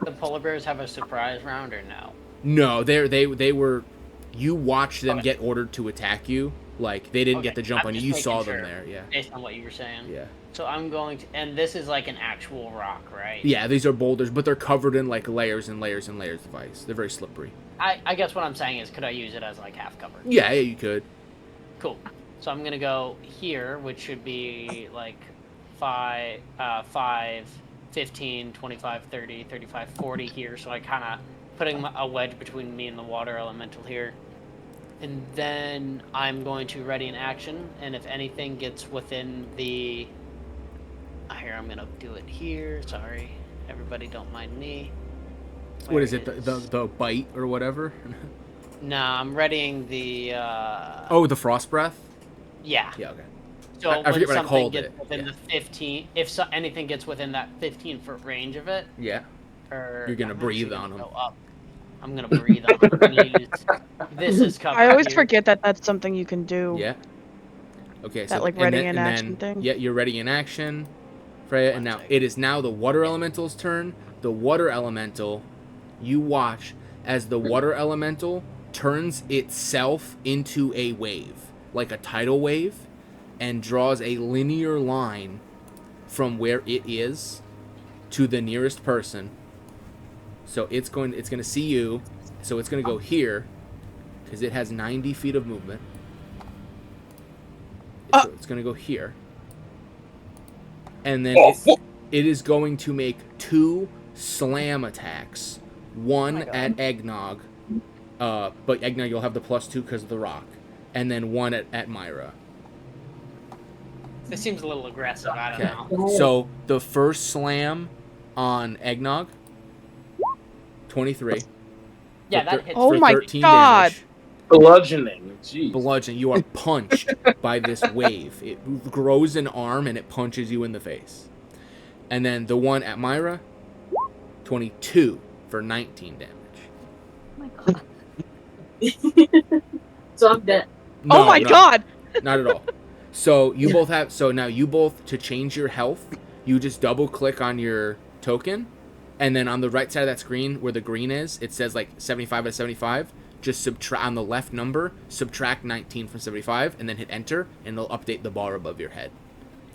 [SPEAKER 3] the polar bears have a surprise round or no?
[SPEAKER 1] No, they were. You watched them get ordered to attack you. Like they didn't get the jump
[SPEAKER 3] I'm
[SPEAKER 1] on you.
[SPEAKER 3] just
[SPEAKER 1] You
[SPEAKER 3] making
[SPEAKER 1] saw
[SPEAKER 3] sure,
[SPEAKER 1] them there. Yeah.
[SPEAKER 3] Based on what you were saying.
[SPEAKER 1] Yeah.
[SPEAKER 3] So I'm going to, and this is like an actual rock, right?
[SPEAKER 1] Yeah, these are boulders, but they're covered in like layers and layers and layers of ice. They're very slippery.
[SPEAKER 3] I guess what I'm saying is, could I use it as like half cover?
[SPEAKER 1] Yeah, you could.
[SPEAKER 3] Cool. So I'm gonna go here, which should be like 5, 15, 25, 30, 35, 40 here. So I kind of putting a wedge between me and the water elemental here. And then I'm going to ready an action, and if anything gets within the... Here, I'm gonna do it here. Sorry, everybody, don't mind me.
[SPEAKER 1] What is it? The bite or whatever?
[SPEAKER 3] No, I'm readying the.
[SPEAKER 1] Oh, the frost breath.
[SPEAKER 3] Yeah.
[SPEAKER 1] Yeah. Okay.
[SPEAKER 3] So
[SPEAKER 1] I forget what I called
[SPEAKER 3] gets
[SPEAKER 1] it.
[SPEAKER 3] within
[SPEAKER 1] Yeah.
[SPEAKER 3] the 15, if anything gets within that 15-foot range of it,
[SPEAKER 1] Yeah.
[SPEAKER 3] or
[SPEAKER 1] You're gonna
[SPEAKER 3] I'm
[SPEAKER 1] breathe
[SPEAKER 3] actually
[SPEAKER 1] on
[SPEAKER 3] gonna
[SPEAKER 1] them.
[SPEAKER 3] go up. I'm gonna breathe on them. I'm gonna use this is covered.
[SPEAKER 4] I always
[SPEAKER 3] here.
[SPEAKER 4] forget that that's something you can do.
[SPEAKER 1] Yeah. Okay.
[SPEAKER 4] That,
[SPEAKER 1] So
[SPEAKER 4] like,
[SPEAKER 1] and
[SPEAKER 4] ready
[SPEAKER 1] then-
[SPEAKER 4] in
[SPEAKER 1] and
[SPEAKER 4] action
[SPEAKER 1] then-
[SPEAKER 4] thing?
[SPEAKER 1] Yeah, you're ready in action, Freya, and now it is now the water elemental's turn. The water elemental, you watch as the water elemental turns itself into a wave, like a tidal wave, and draws a linear line from where it is to the nearest person. So it's going to see you. So it's going to go here because it has 90 feet of movement. So it's going to go here. And then it is going to make 2 slam attacks. One at Eggnog. But Eggnog, you'll have the +2 because of the rock. and then 1 at Myra.
[SPEAKER 3] This seems a little aggressive. I don't
[SPEAKER 1] Okay.
[SPEAKER 3] know.
[SPEAKER 1] So the first slam on Eggnog, 23.
[SPEAKER 3] Yeah,
[SPEAKER 1] for
[SPEAKER 3] that
[SPEAKER 1] thir-
[SPEAKER 3] hits.
[SPEAKER 4] Oh
[SPEAKER 1] for
[SPEAKER 4] my
[SPEAKER 1] 13
[SPEAKER 4] God.
[SPEAKER 1] damage.
[SPEAKER 6] Bludgeoning. Jeez.
[SPEAKER 1] Bludgeon. You are punched by this wave. It grows an arm and it punches you in the face. And then the one at Myra, 22 for 19 damage.
[SPEAKER 2] Oh my god.
[SPEAKER 5] So I'm dead.
[SPEAKER 4] Oh my God.
[SPEAKER 1] Not at all. So you both have. So now you both, to change your health, you just double click on your token, and then on the right side of that screen where the green is, it says like 75 out of 75. Just subtract on the left number, subtract 19 from 75, and then hit enter, and it'll update the bar above your head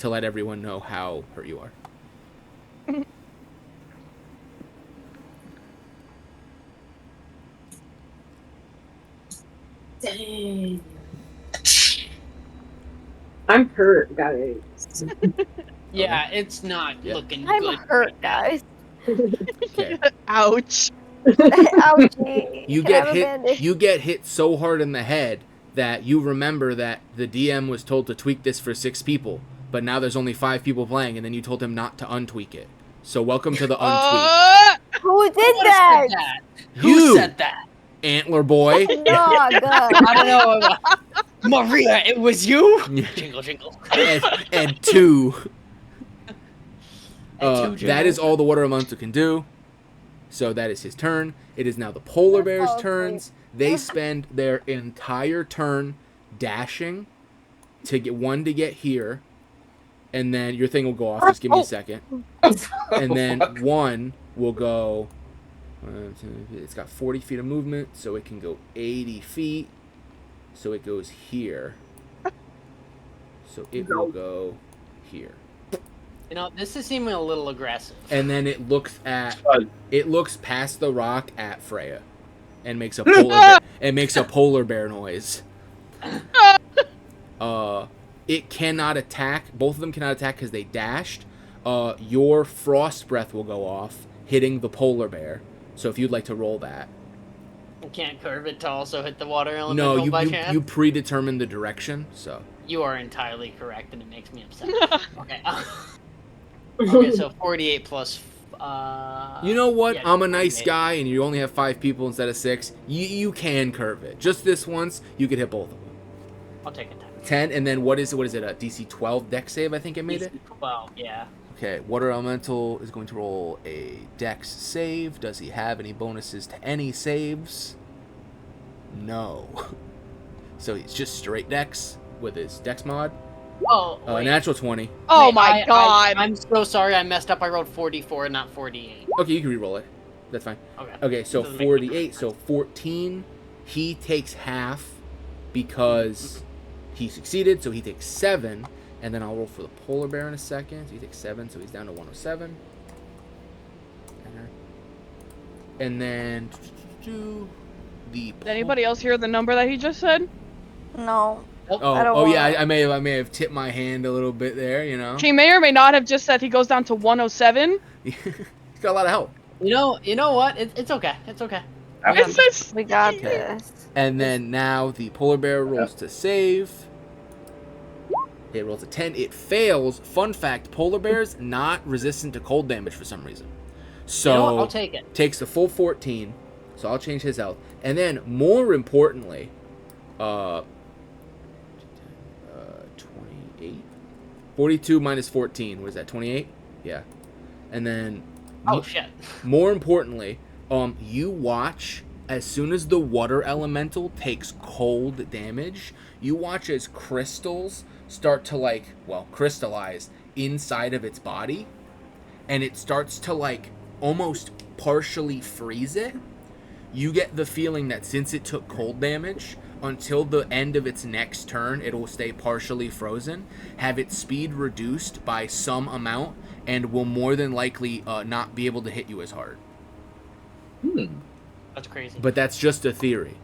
[SPEAKER 1] to let everyone know how hurt you are.
[SPEAKER 5] Dang. I'm hurt, guys.
[SPEAKER 3] Yeah, it's not
[SPEAKER 1] Yeah.
[SPEAKER 3] looking
[SPEAKER 2] I'm
[SPEAKER 3] good.
[SPEAKER 2] hurt, guys.
[SPEAKER 1] Okay.
[SPEAKER 4] Ouch.
[SPEAKER 2] Ouchie.
[SPEAKER 1] You
[SPEAKER 2] Can I
[SPEAKER 1] get
[SPEAKER 2] have a
[SPEAKER 1] hit.
[SPEAKER 2] bandage?
[SPEAKER 1] You get hit so hard in the head that you remember that the DM was told to tweak this for 6 people, but now there's only 5 people playing, and then you told him not to untweak it. So welcome to the untweak.
[SPEAKER 2] Who did
[SPEAKER 3] Who
[SPEAKER 2] that?
[SPEAKER 3] said that?
[SPEAKER 1] You.
[SPEAKER 3] Who said that?
[SPEAKER 1] Antler boy.
[SPEAKER 2] No, God.
[SPEAKER 3] I don't know. Maria, it was you? Jingle, jingle.
[SPEAKER 1] and 2.
[SPEAKER 3] And 2
[SPEAKER 1] That is
[SPEAKER 3] jingles.
[SPEAKER 1] all the water elemental can do. So that is his turn. It is now the polar bear's
[SPEAKER 2] fall asleep.
[SPEAKER 1] turns. They spend their entire turn dashing to get here, and then your thing will go off. Just give me a second. And then 1 will go. It's got 40 feet of movement, so it can go 80 feet. So it goes here. So it will go here.
[SPEAKER 3] You know, this is seeming a little aggressive.
[SPEAKER 1] And then it looks past the rock at Freya, and makes a polar bear noise. It cannot attack. Both of them cannot attack because they dashed. Your frost breath will go off, hitting the polar bear. So if you'd like to roll that.
[SPEAKER 3] You can't curve it to also hit the water elemental
[SPEAKER 1] No,
[SPEAKER 3] by chance.
[SPEAKER 1] you predetermine the direction. So
[SPEAKER 3] You are entirely correct, and it makes me upset. Okay. Okay, so 48 plus.
[SPEAKER 1] you know what?
[SPEAKER 3] Yeah,
[SPEAKER 1] I'm a nice
[SPEAKER 3] 48.
[SPEAKER 1] guy, and you only have 5 people instead of 6. You can curve it. Just this once, you could hit both of them.
[SPEAKER 3] I'll take a 10.
[SPEAKER 1] 10, and then what is it? A DC 12 dex save, I think it made it?
[SPEAKER 3] 12, yeah.
[SPEAKER 1] Okay, Water Elemental is going to roll a dex save. Does he have any bonuses to any saves? No. So he's just straight dex with his dex mod.
[SPEAKER 3] Oh, wait.
[SPEAKER 1] Natural 20.
[SPEAKER 4] Oh
[SPEAKER 3] Wait,
[SPEAKER 4] my God.
[SPEAKER 3] I'm so sorry, I messed up. I rolled 44, not 48.
[SPEAKER 1] Okay, you can re-roll it. That's fine.
[SPEAKER 3] Okay.
[SPEAKER 1] Okay, so
[SPEAKER 3] Doesn't make
[SPEAKER 1] 48, so 14. He takes half because he succeeded, so he takes 7. And then I'll roll for the polar bear in a second. So he takes 7, so he's down to 107. Enter. And then the
[SPEAKER 4] Did anybody else hear the number that he just said?
[SPEAKER 2] No. I don't
[SPEAKER 1] Oh yeah,
[SPEAKER 2] wanna-
[SPEAKER 1] I may have tipped my hand a little bit there, you know.
[SPEAKER 4] He may or may not have just said he goes down to 107.
[SPEAKER 1] He's got a lot of help.
[SPEAKER 3] You know what? It's okay. It's okay.
[SPEAKER 4] It's just,
[SPEAKER 2] We got
[SPEAKER 1] Okay.
[SPEAKER 2] this.
[SPEAKER 1] And then now the polar bear rolls to save. It rolls a 10. It fails. Fun fact, polar bears not resistant to cold damage for some reason. So
[SPEAKER 3] You know what? I'll take it.
[SPEAKER 1] takes the full 14. So I'll change his health. And then more importantly, 28. 42 minus 14. What is that? 28? Yeah. And then
[SPEAKER 3] Oh shit.
[SPEAKER 1] more importantly, you watch as soon as the water elemental takes cold damage, you watch as crystals start to crystallize inside of its body, and it starts to almost partially freeze it. You get the feeling that since it took cold damage, until the end of its next turn, it will stay partially frozen, have its speed reduced by some amount, and will more than likely not be able to hit you as hard.
[SPEAKER 3] That's crazy.
[SPEAKER 1] But that's just a theory.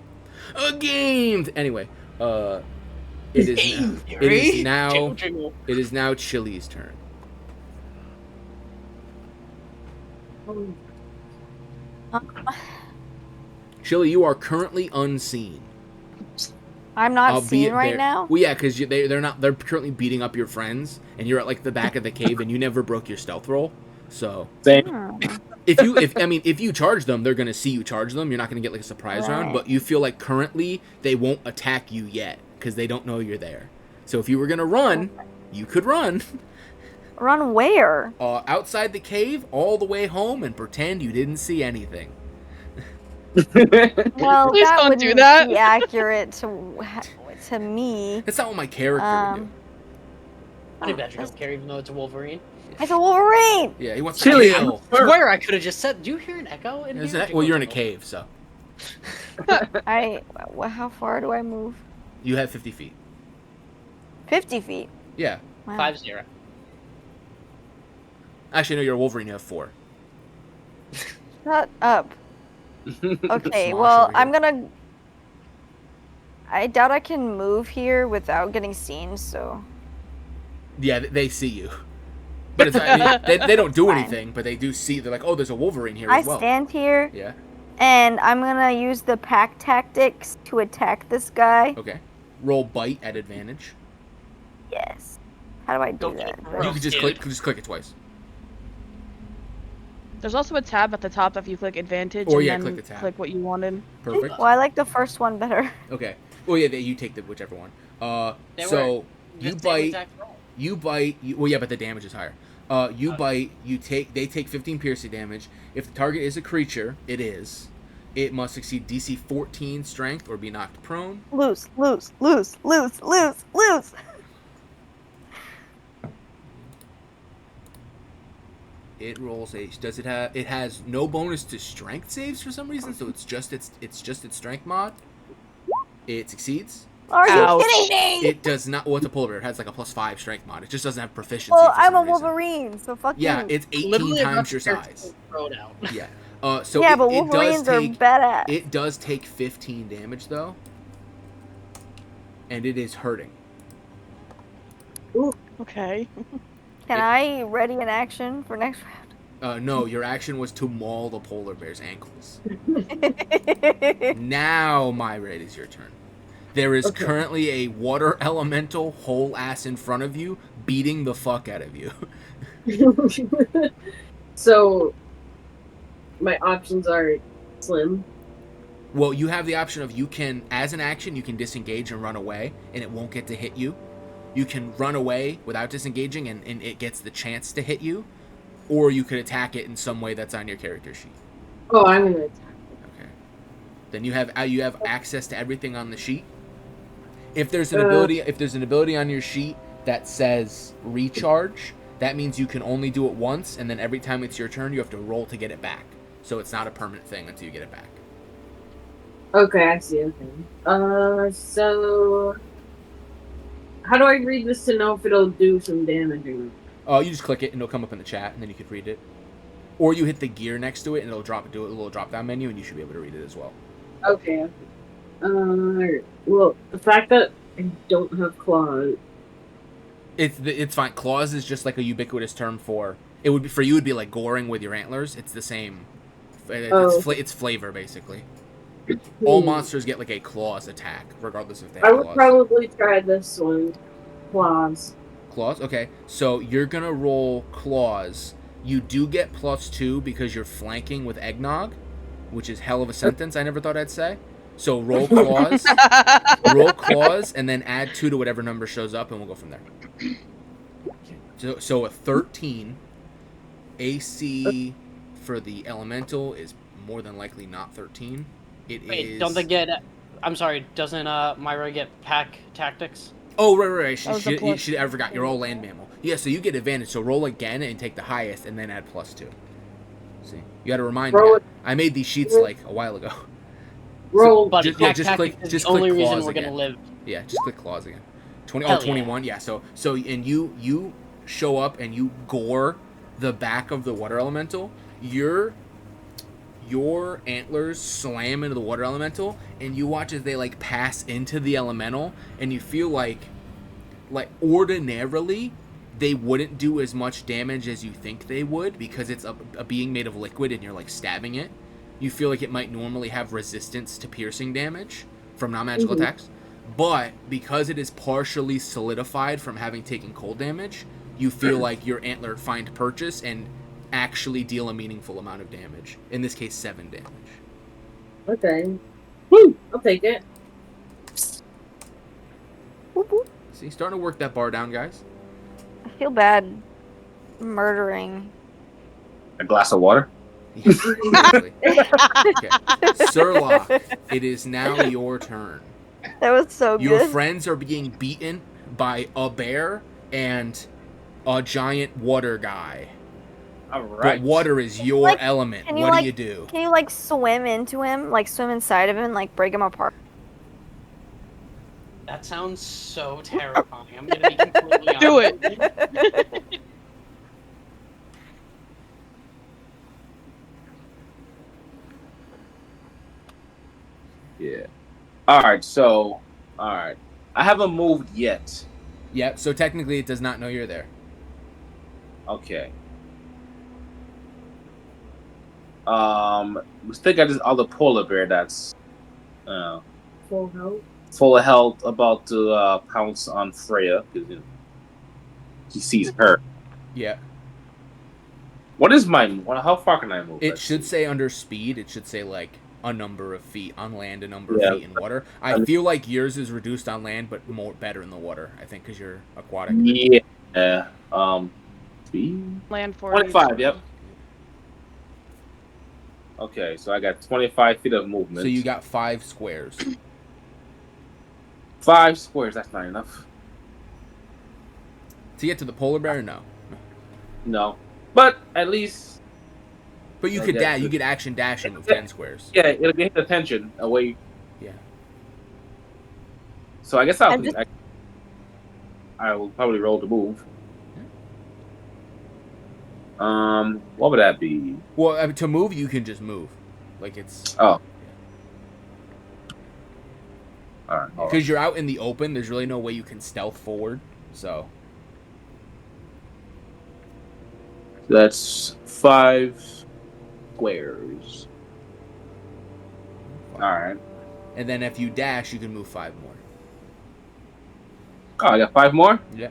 [SPEAKER 1] A game! Anyway, it is now
[SPEAKER 3] Jingle, jingle.
[SPEAKER 1] it is now Chili's turn. Chili, you are currently unseen.
[SPEAKER 2] I'm not
[SPEAKER 1] Albeit
[SPEAKER 2] seen right
[SPEAKER 1] they're-
[SPEAKER 2] now.
[SPEAKER 1] Well, yeah, because they're currently beating up your friends, and you're at like the back of the cave, and you never broke your stealth roll. So
[SPEAKER 6] Same.
[SPEAKER 2] Hmm.
[SPEAKER 1] if you charge them, they're gonna see you charge them. You're not gonna get like a surprise round,
[SPEAKER 2] Right.
[SPEAKER 1] but you feel like currently they won't attack you yet because they don't know you're there. So if you were gonna run, you could run
[SPEAKER 2] Run where?
[SPEAKER 1] outside the cave all the way home and pretend you didn't see anything.
[SPEAKER 2] Well,
[SPEAKER 4] Please
[SPEAKER 2] that
[SPEAKER 4] don't
[SPEAKER 2] wouldn't
[SPEAKER 4] do that.
[SPEAKER 2] be accurate to me.
[SPEAKER 1] That's not what my character would do.
[SPEAKER 3] I bet you don't care, even though it's a Wolverine.
[SPEAKER 2] It's a Wolverine.
[SPEAKER 1] Yeah, he wants
[SPEAKER 6] Chili,
[SPEAKER 1] to kill.
[SPEAKER 3] I swear I could have just said, do you hear an echo in
[SPEAKER 1] Is
[SPEAKER 3] here?
[SPEAKER 1] that, well, you're in a cave, so
[SPEAKER 2] How far do I move?
[SPEAKER 1] you have 50 feet.
[SPEAKER 2] 50 feet.
[SPEAKER 1] Yeah.
[SPEAKER 2] Wow.
[SPEAKER 3] 5-0.
[SPEAKER 1] Actually, no, you're a Wolverine. You have 4.
[SPEAKER 2] Shut up. Okay,
[SPEAKER 1] Smosh
[SPEAKER 2] well,
[SPEAKER 1] over
[SPEAKER 2] I'm
[SPEAKER 1] here.
[SPEAKER 2] gonna. I doubt I can move here without getting seen, so.
[SPEAKER 1] Yeah, they see you. But it's, I mean, they don't do
[SPEAKER 2] Fine.
[SPEAKER 1] anything, but they do see. They're like, oh, there's a Wolverine here
[SPEAKER 2] I
[SPEAKER 1] as well.
[SPEAKER 2] stand here,
[SPEAKER 1] Yeah.
[SPEAKER 2] and I'm gonna use the pack tactics to attack this guy.
[SPEAKER 1] Okay. Roll bite at advantage.
[SPEAKER 2] Yes. How do I do
[SPEAKER 3] Don't
[SPEAKER 2] that?
[SPEAKER 3] get gross.
[SPEAKER 1] You could just
[SPEAKER 3] dude.
[SPEAKER 1] click it twice.
[SPEAKER 4] There's also a tab at the top if you click advantage
[SPEAKER 1] Or
[SPEAKER 4] and
[SPEAKER 1] yeah,
[SPEAKER 4] then
[SPEAKER 1] click the tab.
[SPEAKER 4] click what you wanted.
[SPEAKER 1] Perfect.
[SPEAKER 2] Well, I like the first one better.
[SPEAKER 1] Okay. Oh yeah, you take whichever one.
[SPEAKER 3] They
[SPEAKER 1] So
[SPEAKER 3] work.
[SPEAKER 1] you
[SPEAKER 3] Just same
[SPEAKER 1] bite.
[SPEAKER 3] exact roll.
[SPEAKER 1] You bite. Well, yeah, but the damage is higher. You bite. They take 15 piercing damage. If the target is a creature, it is. It must succeed DC 14 strength or be knocked prone.
[SPEAKER 2] Loose.
[SPEAKER 1] It rolls a. Does it have? It has no bonus to strength saves for some reason, so it's just its strength mod. It succeeds.
[SPEAKER 2] Are you
[SPEAKER 4] Ouch.
[SPEAKER 2] kidding me?
[SPEAKER 1] It does not. Well, it's a polar bear. It has like a +5 strength mod. It just doesn't have proficiency.
[SPEAKER 2] Well,
[SPEAKER 1] for
[SPEAKER 2] I'm a
[SPEAKER 1] some reason.
[SPEAKER 2] Wolverine, so fuck
[SPEAKER 1] Yeah,
[SPEAKER 2] you.
[SPEAKER 1] it's 18
[SPEAKER 3] Literally
[SPEAKER 1] times your
[SPEAKER 3] about to
[SPEAKER 1] size.
[SPEAKER 3] throw it out.
[SPEAKER 1] Yeah. So
[SPEAKER 2] yeah,
[SPEAKER 1] it,
[SPEAKER 2] but
[SPEAKER 1] it does
[SPEAKER 2] Wolverines are
[SPEAKER 1] take.
[SPEAKER 2] badass.
[SPEAKER 1] It does take 15 damage though, and it is hurting.
[SPEAKER 4] Okay.
[SPEAKER 2] Can I ready an action for next
[SPEAKER 1] No, your action was to maul the polar bear's ankles.
[SPEAKER 2] round?
[SPEAKER 1] Now, Myra, it is your turn. There is
[SPEAKER 5] Okay.
[SPEAKER 1] currently a water elemental whole ass in front of you, beating the fuck out of you.
[SPEAKER 5] So, my options are slim.
[SPEAKER 1] Well, you have the option of as an action, you can disengage and run away, and it won't get to hit you. You can run away without disengaging, and it gets the chance to hit you. Or you could attack it in some way that's on your character sheet.
[SPEAKER 5] Oh, I'm gonna attack.
[SPEAKER 1] Okay. Then you have access to everything on the sheet. If there's an ability on your sheet that says recharge, that means you can only do it once, and then every time it's your turn, you have to roll to get it back. So it's not a permanent thing until you get it back.
[SPEAKER 5] Okay, I see. Okay. So how do I read this to know if it'll do some damage or not?
[SPEAKER 1] You just click it and it'll come up in the chat, and then you could read it. Or you hit the gear next to it, and it'll do a little drop down menu, and you should be able to read it as well.
[SPEAKER 5] Okay. Well, the fact that I don't have claws.
[SPEAKER 1] It's fine. Claws is just like a ubiquitous term for it. Would be for you. Would be like goring with your antlers. It's the same. It's flavor basically. All monsters get like a claws attack, regardless if they have
[SPEAKER 5] I would
[SPEAKER 1] claws.
[SPEAKER 5] probably try this one. Claws.
[SPEAKER 1] Claws. Okay, so you're gonna roll claws. You do get +2 because you're flanking with eggnog, which is hell of a sentence. I never thought I'd say. So roll claws, and then add 2 to whatever number shows up, and we'll go from there. So a 13 AC for the elemental is more than likely not 13. It
[SPEAKER 3] Wait,
[SPEAKER 1] is.
[SPEAKER 3] don't they get... I'm sorry, doesn't Myra get pack tactics?
[SPEAKER 1] Oh, right.
[SPEAKER 4] That was a plus.
[SPEAKER 1] I forgot. You're all land mammal. Yeah, so you get advantage. So roll again and take the highest, and then add +2. See, you got to remind me.
[SPEAKER 5] Roll it.
[SPEAKER 1] I made these sheets like a while ago.
[SPEAKER 5] Roll.
[SPEAKER 3] But
[SPEAKER 1] just
[SPEAKER 3] pack
[SPEAKER 1] click-
[SPEAKER 3] tactics is
[SPEAKER 1] just
[SPEAKER 3] the only
[SPEAKER 1] click
[SPEAKER 3] reason
[SPEAKER 1] claws
[SPEAKER 3] we're
[SPEAKER 1] again.
[SPEAKER 3] gonna live.
[SPEAKER 1] Yeah, just click claws again.
[SPEAKER 3] 'Hell yeah.
[SPEAKER 1] 21. Yeah. So and you show up and you gore the back of the water elemental. Your antlers slam into the water elemental, and you watch as they like pass into the elemental, and you feel like ordinarily they wouldn't do as much damage as you think they would because it's a being made of liquid and you're like stabbing it. You feel like it might normally have resistance to piercing damage from non-magical attacks, But because it is partially solidified from having taken cold damage, you feel like your antler find purchase and actually deal a meaningful amount of damage. In this case, 7 damage.
[SPEAKER 5] Okay. Woo! I'll take it.
[SPEAKER 1] See, starting to work that bar down, guys.
[SPEAKER 2] I feel bad murdering.
[SPEAKER 6] A glass of water.
[SPEAKER 1] Yeah, exactly. Okay. Sirlock, it is now your turn.
[SPEAKER 2] That was so
[SPEAKER 1] Your
[SPEAKER 2] good.
[SPEAKER 1] friends are being beaten by a bear and a giant water guy.
[SPEAKER 6] All right.
[SPEAKER 1] But water is your
[SPEAKER 2] Like,
[SPEAKER 1] element.
[SPEAKER 2] can you,
[SPEAKER 1] What do
[SPEAKER 2] like-
[SPEAKER 1] you do?
[SPEAKER 2] Can you like swim into him, like swim inside of him, like break him apart?
[SPEAKER 3] That sounds so terrifying. I'm gonna be completely honest.
[SPEAKER 4] Do it.
[SPEAKER 3] with you.
[SPEAKER 6] Yeah. All right. So, all right. I haven't moved yet.
[SPEAKER 1] Yeah, so technically it does not know you're there.
[SPEAKER 6] Okay. Let's think of this other polar bear that's
[SPEAKER 5] Full health.
[SPEAKER 6] full of health, about to pounce on Freya because he sees her.
[SPEAKER 1] Yeah.
[SPEAKER 6] What is my? How far can I move?
[SPEAKER 1] It
[SPEAKER 6] Let's
[SPEAKER 1] should
[SPEAKER 6] see.
[SPEAKER 1] say under speed, it should say like a number of feet on land, a number
[SPEAKER 6] Yeah.
[SPEAKER 1] of feet in water. I feel like yours is reduced on land, but better in the water. I think because you're aquatic.
[SPEAKER 6] Yeah. Speed.
[SPEAKER 4] Land
[SPEAKER 6] 25. Yep. Okay, so I got 25 feet of movement.
[SPEAKER 1] So you got 5 squares.
[SPEAKER 6] 5 squares. That's not enough.
[SPEAKER 1] To get to the polar bear, no.
[SPEAKER 6] No, but at least
[SPEAKER 1] But you
[SPEAKER 6] I
[SPEAKER 1] could
[SPEAKER 6] guess
[SPEAKER 1] dash. You could action dash and move 10 squares.
[SPEAKER 6] yeah, it'll get attention away.
[SPEAKER 1] Yeah.
[SPEAKER 6] So I guess
[SPEAKER 2] I'm just-
[SPEAKER 6] I will probably roll to move. What would that be?
[SPEAKER 1] Well, I mean, to move, you can just move. Like it's
[SPEAKER 6] Oh. All right. hold on.
[SPEAKER 1] because you're out in the open. There's really no way you can stealth forward. So
[SPEAKER 6] That's 5 squares. All right.
[SPEAKER 1] and then if you dash, you can move 5 more.
[SPEAKER 6] Oh, I got 5 more.
[SPEAKER 1] Yeah.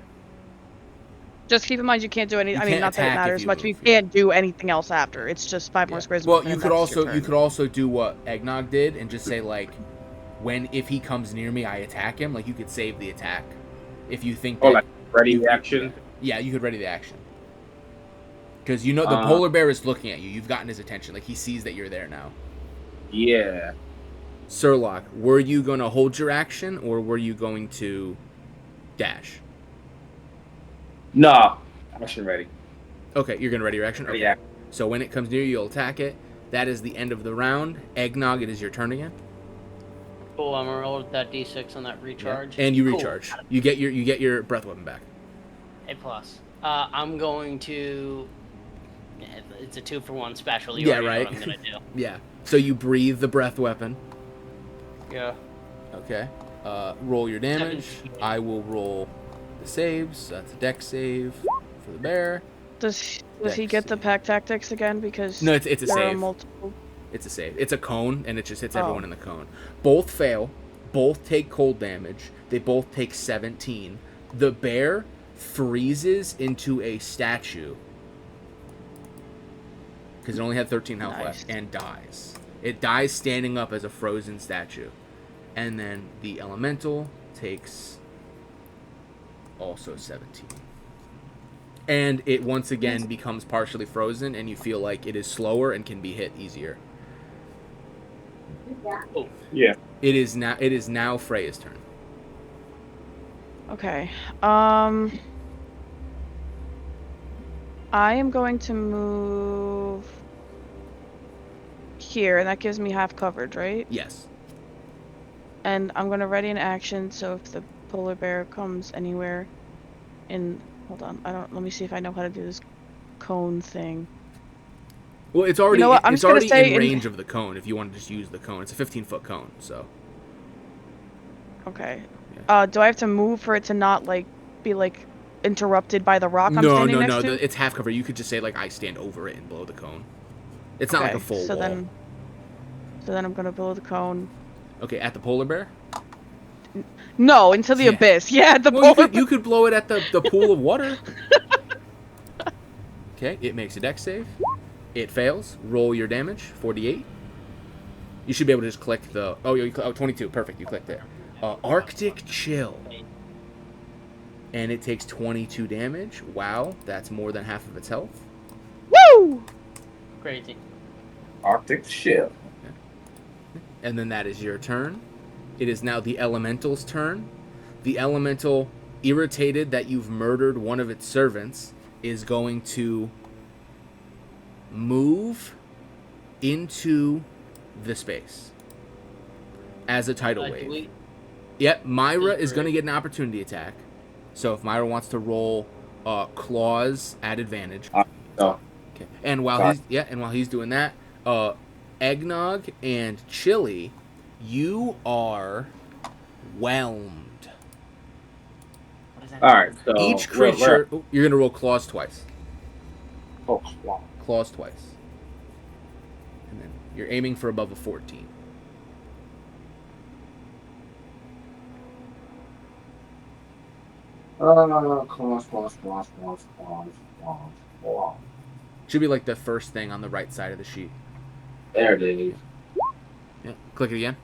[SPEAKER 4] Just keep in mind you can't do any.
[SPEAKER 1] You
[SPEAKER 4] I mean,
[SPEAKER 1] can't
[SPEAKER 4] not that it
[SPEAKER 1] attack if
[SPEAKER 4] matters
[SPEAKER 1] you
[SPEAKER 4] much. But you
[SPEAKER 1] move, yeah.
[SPEAKER 4] can't do anything else after. It's just 5 more
[SPEAKER 1] Yeah.
[SPEAKER 4] squares.
[SPEAKER 1] Well,
[SPEAKER 4] movement,
[SPEAKER 1] you
[SPEAKER 4] and
[SPEAKER 1] could
[SPEAKER 4] that's your
[SPEAKER 1] also
[SPEAKER 4] turn.
[SPEAKER 1] do what Eggnog did and just say like, if he comes near me, I attack him. Like you could save the attack if you think.
[SPEAKER 6] Oh,
[SPEAKER 1] that
[SPEAKER 6] like ready
[SPEAKER 1] you-
[SPEAKER 6] action.
[SPEAKER 1] Yeah, you could ready the action. Because you know the
[SPEAKER 6] Uh,
[SPEAKER 1] polar bear is looking at you. You've gotten his attention. Like he sees that you're there now.
[SPEAKER 6] Yeah.
[SPEAKER 1] Sirlock, were you going to hold your action or were you going to dash?
[SPEAKER 6] No. Action ready.
[SPEAKER 1] Okay, you're going to ready your action? Okay.
[SPEAKER 6] Yeah.
[SPEAKER 1] So when it comes near you, you'll attack it. That is the end of the round. Eggnog, it is your turn again.
[SPEAKER 3] Cool. I'm gonna roll that d6 on that recharge.
[SPEAKER 1] And you
[SPEAKER 3] Cool.
[SPEAKER 1] recharge. You get your breath weapon back.
[SPEAKER 3] A plus. I'm going to. It's a 2-for-1 special. You
[SPEAKER 1] Yeah,
[SPEAKER 3] already know
[SPEAKER 1] right.
[SPEAKER 3] what I'm gonna do.
[SPEAKER 1] Yeah. So you breathe the breath weapon.
[SPEAKER 3] Yeah.
[SPEAKER 1] Okay. Roll your damage.
[SPEAKER 3] 17.
[SPEAKER 1] I will roll the saves. That's a dex save for the bear.
[SPEAKER 4] Does he
[SPEAKER 1] Dex
[SPEAKER 4] get the
[SPEAKER 1] save.
[SPEAKER 4] pack tactics again? Because
[SPEAKER 1] No, it's a
[SPEAKER 4] there are
[SPEAKER 1] save.
[SPEAKER 4] multiple.
[SPEAKER 1] It's a save. It's a cone, and it just hits
[SPEAKER 4] Oh.
[SPEAKER 1] everyone in the cone. Both fail. Both take cold damage. They both take 17. The bear freezes into a statue because it only had 13 health
[SPEAKER 4] Nice.
[SPEAKER 1] left and dies. It dies standing up as a frozen statue. And then the elemental takes also 17. And it once again becomes partially frozen, and you feel like it is slower and can be hit easier.
[SPEAKER 6] Yeah.
[SPEAKER 1] It is now Freya's turn.
[SPEAKER 4] Okay. I am going to move here, and that gives me half coverage, right?
[SPEAKER 1] Yes.
[SPEAKER 4] And I'm gonna ready an action, so if the polar bear comes anywhere in, hold on, let me see if I know how to do this cone thing.
[SPEAKER 1] Well, it's already
[SPEAKER 4] know what? I'm
[SPEAKER 1] it's
[SPEAKER 4] just gonna
[SPEAKER 1] already
[SPEAKER 4] say
[SPEAKER 1] in
[SPEAKER 4] in-
[SPEAKER 1] range of the cone if you want to just use the cone. It's a 15-foot cone, so.
[SPEAKER 4] Okay. Do I have to move for it to not be interrupted by the rock I'm
[SPEAKER 1] No,
[SPEAKER 4] standing
[SPEAKER 1] no,
[SPEAKER 4] next
[SPEAKER 1] no.
[SPEAKER 4] to?
[SPEAKER 1] It's half cover. You could just say like I stand over it and blow the cone. It's not like a full
[SPEAKER 4] so
[SPEAKER 1] wall.
[SPEAKER 4] then I'm gonna blow the cone.
[SPEAKER 1] Okay, at the polar bear.
[SPEAKER 4] No, into the
[SPEAKER 1] Yeah.
[SPEAKER 4] abyss. Yeah, the
[SPEAKER 1] Well,
[SPEAKER 4] polar
[SPEAKER 1] you could blow it at the pool of water. Okay, it makes a dex save. It fails. Roll your damage, 48. You should be able to just click the... Oh, 22. Perfect, you clicked there. Arctic Chill. And it takes 22 damage. Wow, that's more than half of its health.
[SPEAKER 4] Woo!
[SPEAKER 3] Crazy.
[SPEAKER 6] Arctic Chill.
[SPEAKER 1] And then that is your turn. It is now the Elemental's turn. The Elemental, irritated that you've murdered one of its servants, is going to move into the space as a tidal wave. Yep, Myra is going to get an opportunity attack. So if Myra wants to roll claws at advantage.
[SPEAKER 6] No.
[SPEAKER 1] Okay. And while he's doing that, Eggnog and Chili, you are whelmed.
[SPEAKER 3] What does that
[SPEAKER 6] All right. So
[SPEAKER 1] Each creature, you're going to roll claws twice.
[SPEAKER 6] Oh, wow.
[SPEAKER 1] Claws twice. And then you're aiming for above a 14.
[SPEAKER 6] Claws.
[SPEAKER 1] Should be like the first thing on the right side of the sheet.
[SPEAKER 6] There it is.
[SPEAKER 1] Yeah. Click it again.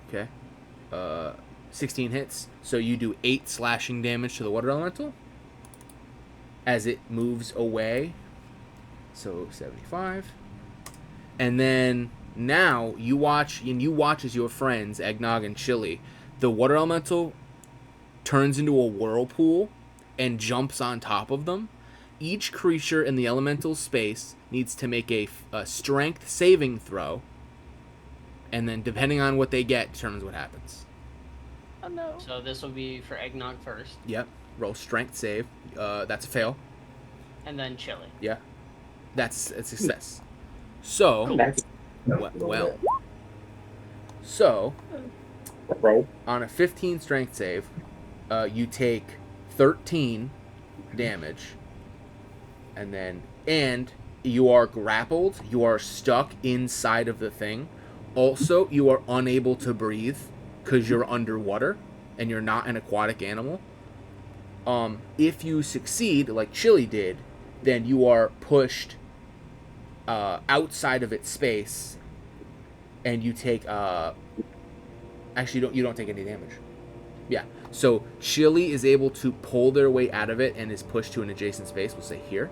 [SPEAKER 1] Okay. 16 hits. So you do 8 slashing damage to the water elemental as it moves away. So 75. And then now you watch as your friends, Eggnog and Chili, the water elemental turns into a whirlpool and jumps on top of them. Each creature in the elemental space needs to make a strength saving throw. And then depending on what they get determines what happens.
[SPEAKER 4] Oh no.
[SPEAKER 3] So this will be for Eggnog first,
[SPEAKER 1] Yep. Roll strength save. That's a fail.
[SPEAKER 3] and then Chili.
[SPEAKER 1] Yeah. That's a success. So, well. So,
[SPEAKER 6] Bro.
[SPEAKER 1] on a 15 strength save, you take 13 damage. And you are grappled. You are stuck inside of the thing. Also, you are unable to breathe because you're underwater and you're not an aquatic animal. If you succeed, like Chili did, then you are pushed outside of its space, and you take actually you don't take any damage. Yeah. So Chili is able to pull their way out of it and is pushed to an adjacent space. We'll say here.